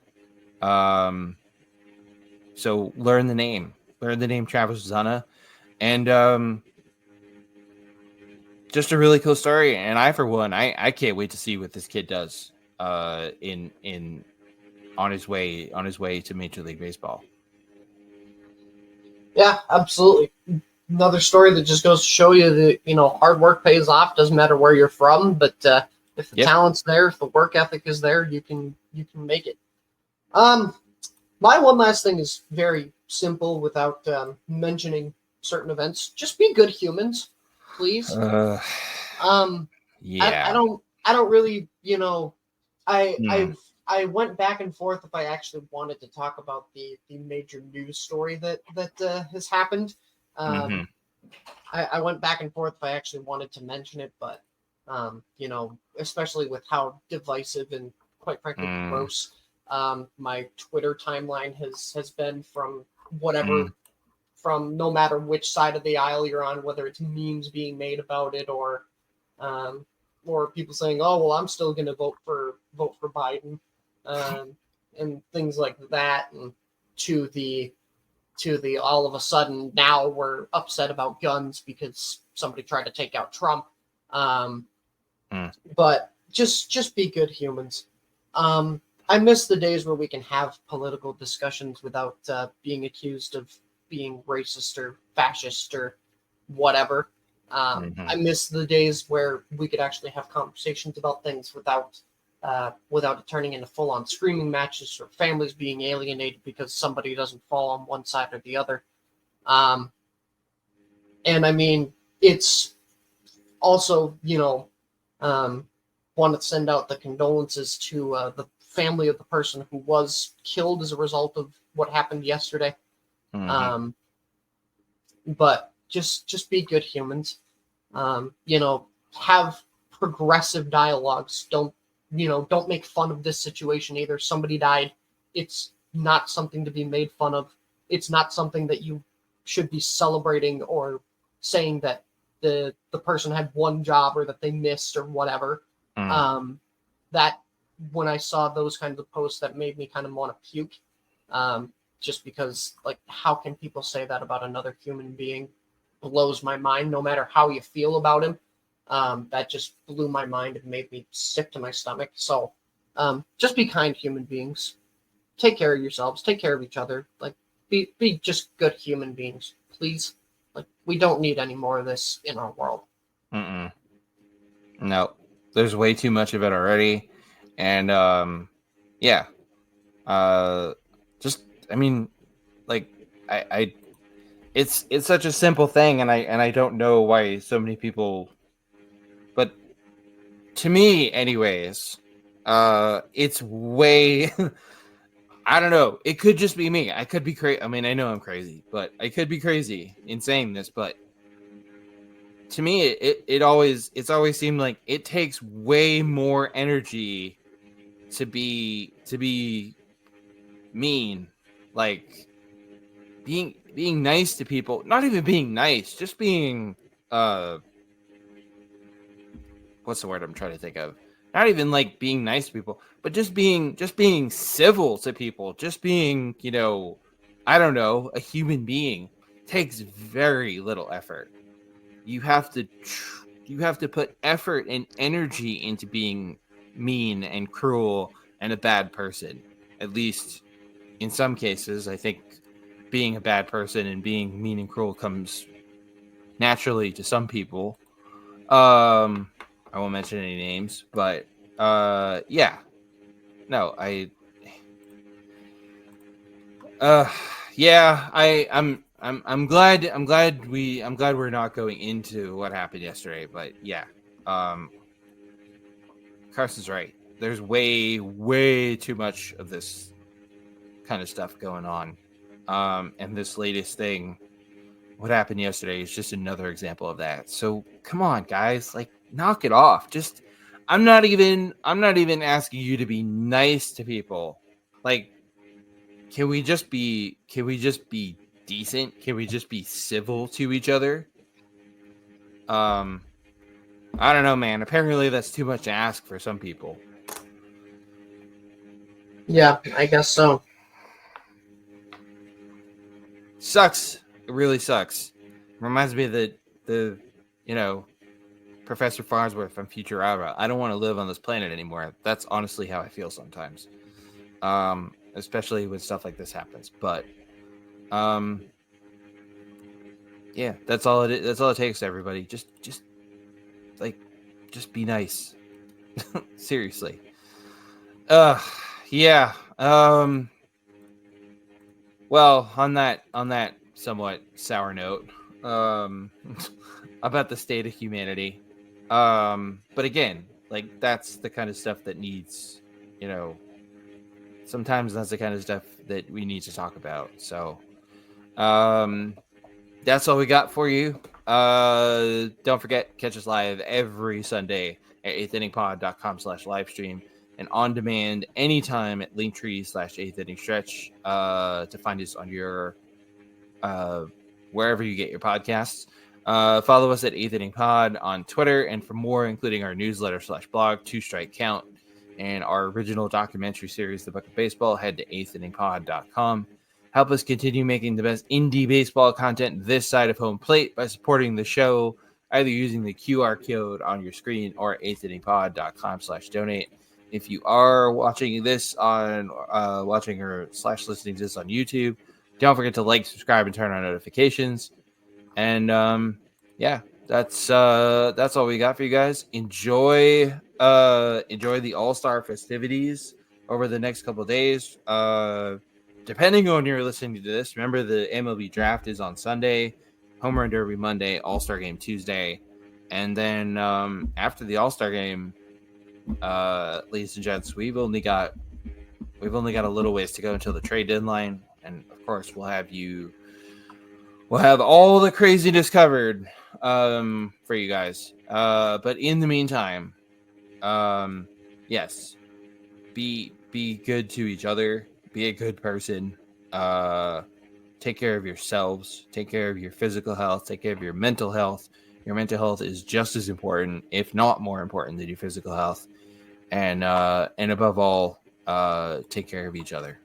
So learn the name Travis Bazana, and just a really cool story. And I, for one, I can't wait to see what this kid does on his way to Major League Baseball. Yeah, absolutely. Another story that just goes to show you that, hard work pays off. Doesn't matter where you're from, but if the talent's there, if the work ethic is there, you can make it. My one last thing is very simple without mentioning certain events. Just be good humans, please. Yeah. I don't really, I went back and forth if I actually wanted to talk about the major news story that has happened. I went back and forth if I actually wanted to mention it, but especially with how divisive and quite frankly gross my Twitter timeline has been from whatever, from no matter which side of the aisle you're on, whether it's memes being made about it or people saying, "Oh, well, I'm still going to vote for Biden," and things like that, and to the all of a sudden now we're upset about guns because somebody tried to take out Trump. But just be good humans. I miss the days where we can have political discussions without being accused of being racist or fascist or whatever. I miss the days where we could actually have conversations about things without it turning into full-on screaming matches or families being alienated because somebody doesn't fall on one side or the other. And I mean, it's also, want to send out the condolences to the family of the person who was killed as a result of what happened yesterday. But just be good humans. Have progressive dialogues. Don't make fun of this situation either. Somebody died. It's not something to be made fun of. It's not something that you should be celebrating or saying that the person had one job or that they missed or whatever. That when I saw those kinds of posts, that made me kind of want to puke. Just because, like, how can people say that about another human being? Blows my mind. No matter how you feel about him, that just blew my mind and made me sick to my stomach. So, just be kind, human beings. Take care of yourselves. Take care of each other. Like, be just good human beings, please. Like, we don't need any more of this in our world. No, there's way too much of it already, and yeah, just I mean, like it's such a simple thing, and I don't know why so many people, but to me, anyways, it's way. I don't know. It could just be me. I could be crazy. I mean, I know I'm crazy, but I could be crazy in saying this. But to me, it's always seemed like it takes way more energy to be mean, like being nice to people. Not even being nice, just being what's the word I'm trying to think of? Not even like being nice to people, but just being civil to people, just being, I don't know, a human being takes very little effort. You have to put effort and energy into being mean and cruel and a bad person. At least in some cases, I think being a bad person and being mean and cruel comes naturally to some people. I won't mention any names, but yeah. No, yeah, I'm glad we're not going into what happened yesterday, but yeah. Carson's right. There's way too much of this kind of stuff going on. And this latest thing, what happened yesterday, is just another example of that. So come on, guys, like, knock it off. Just I'm not even asking you to be nice to people. Like, can we just be decent? Can we just be civil to each other? I don't know, man. Apparently that's too much to ask for some people. Yeah, I guess so. Sucks. It really sucks. Reminds me of the Professor Farnsworth from Futurama. I don't want to live on this planet anymore. That's honestly how I feel sometimes. Especially when stuff like this happens. But yeah, that's all it is. That's all it takes, everybody. Just be nice. Seriously. Yeah. Well, on that somewhat sour note, about the state of humanity. But again, like, that's the kind of stuff that needs, sometimes that's the kind of stuff that we need to talk about. So, that's all we got for you. Don't forget, catch us live every Sunday at 8thinningpod.com/livestream and on demand anytime at linktree/8thinningstretch to find us on your wherever you get your podcasts. Follow us at 8thinningpod on Twitter, and for more, including our newsletter/blog, 2 Strike Count, and our original documentary series, The Book of Baseball, head to 8thinningpod.com. Help us continue making the best indie baseball content this side of home plate by supporting the show, either using the QR code on your screen or 8thinningpod.com/donate. If you are watching this on watching or /listening to this on YouTube, don't forget to like, subscribe, and turn on notifications. And yeah, that's all we got for you guys. Enjoy the All-Star festivities over the next couple of days. Depending on when you're listening to this, remember the MLB draft is on Sunday, Home Run Derby Monday, All-Star Game Tuesday, and then after the All-Star Game, ladies and gents, we've only got a little ways to go until the trade deadline, and of course we'll have all the craziness covered for you guys. But in the meantime, yes, be good to each other. Be a good person. Take care of yourselves. Take care of your physical health. Take care of your mental health. Your mental health is just as important, if not more important, than your physical health. And above all, take care of each other.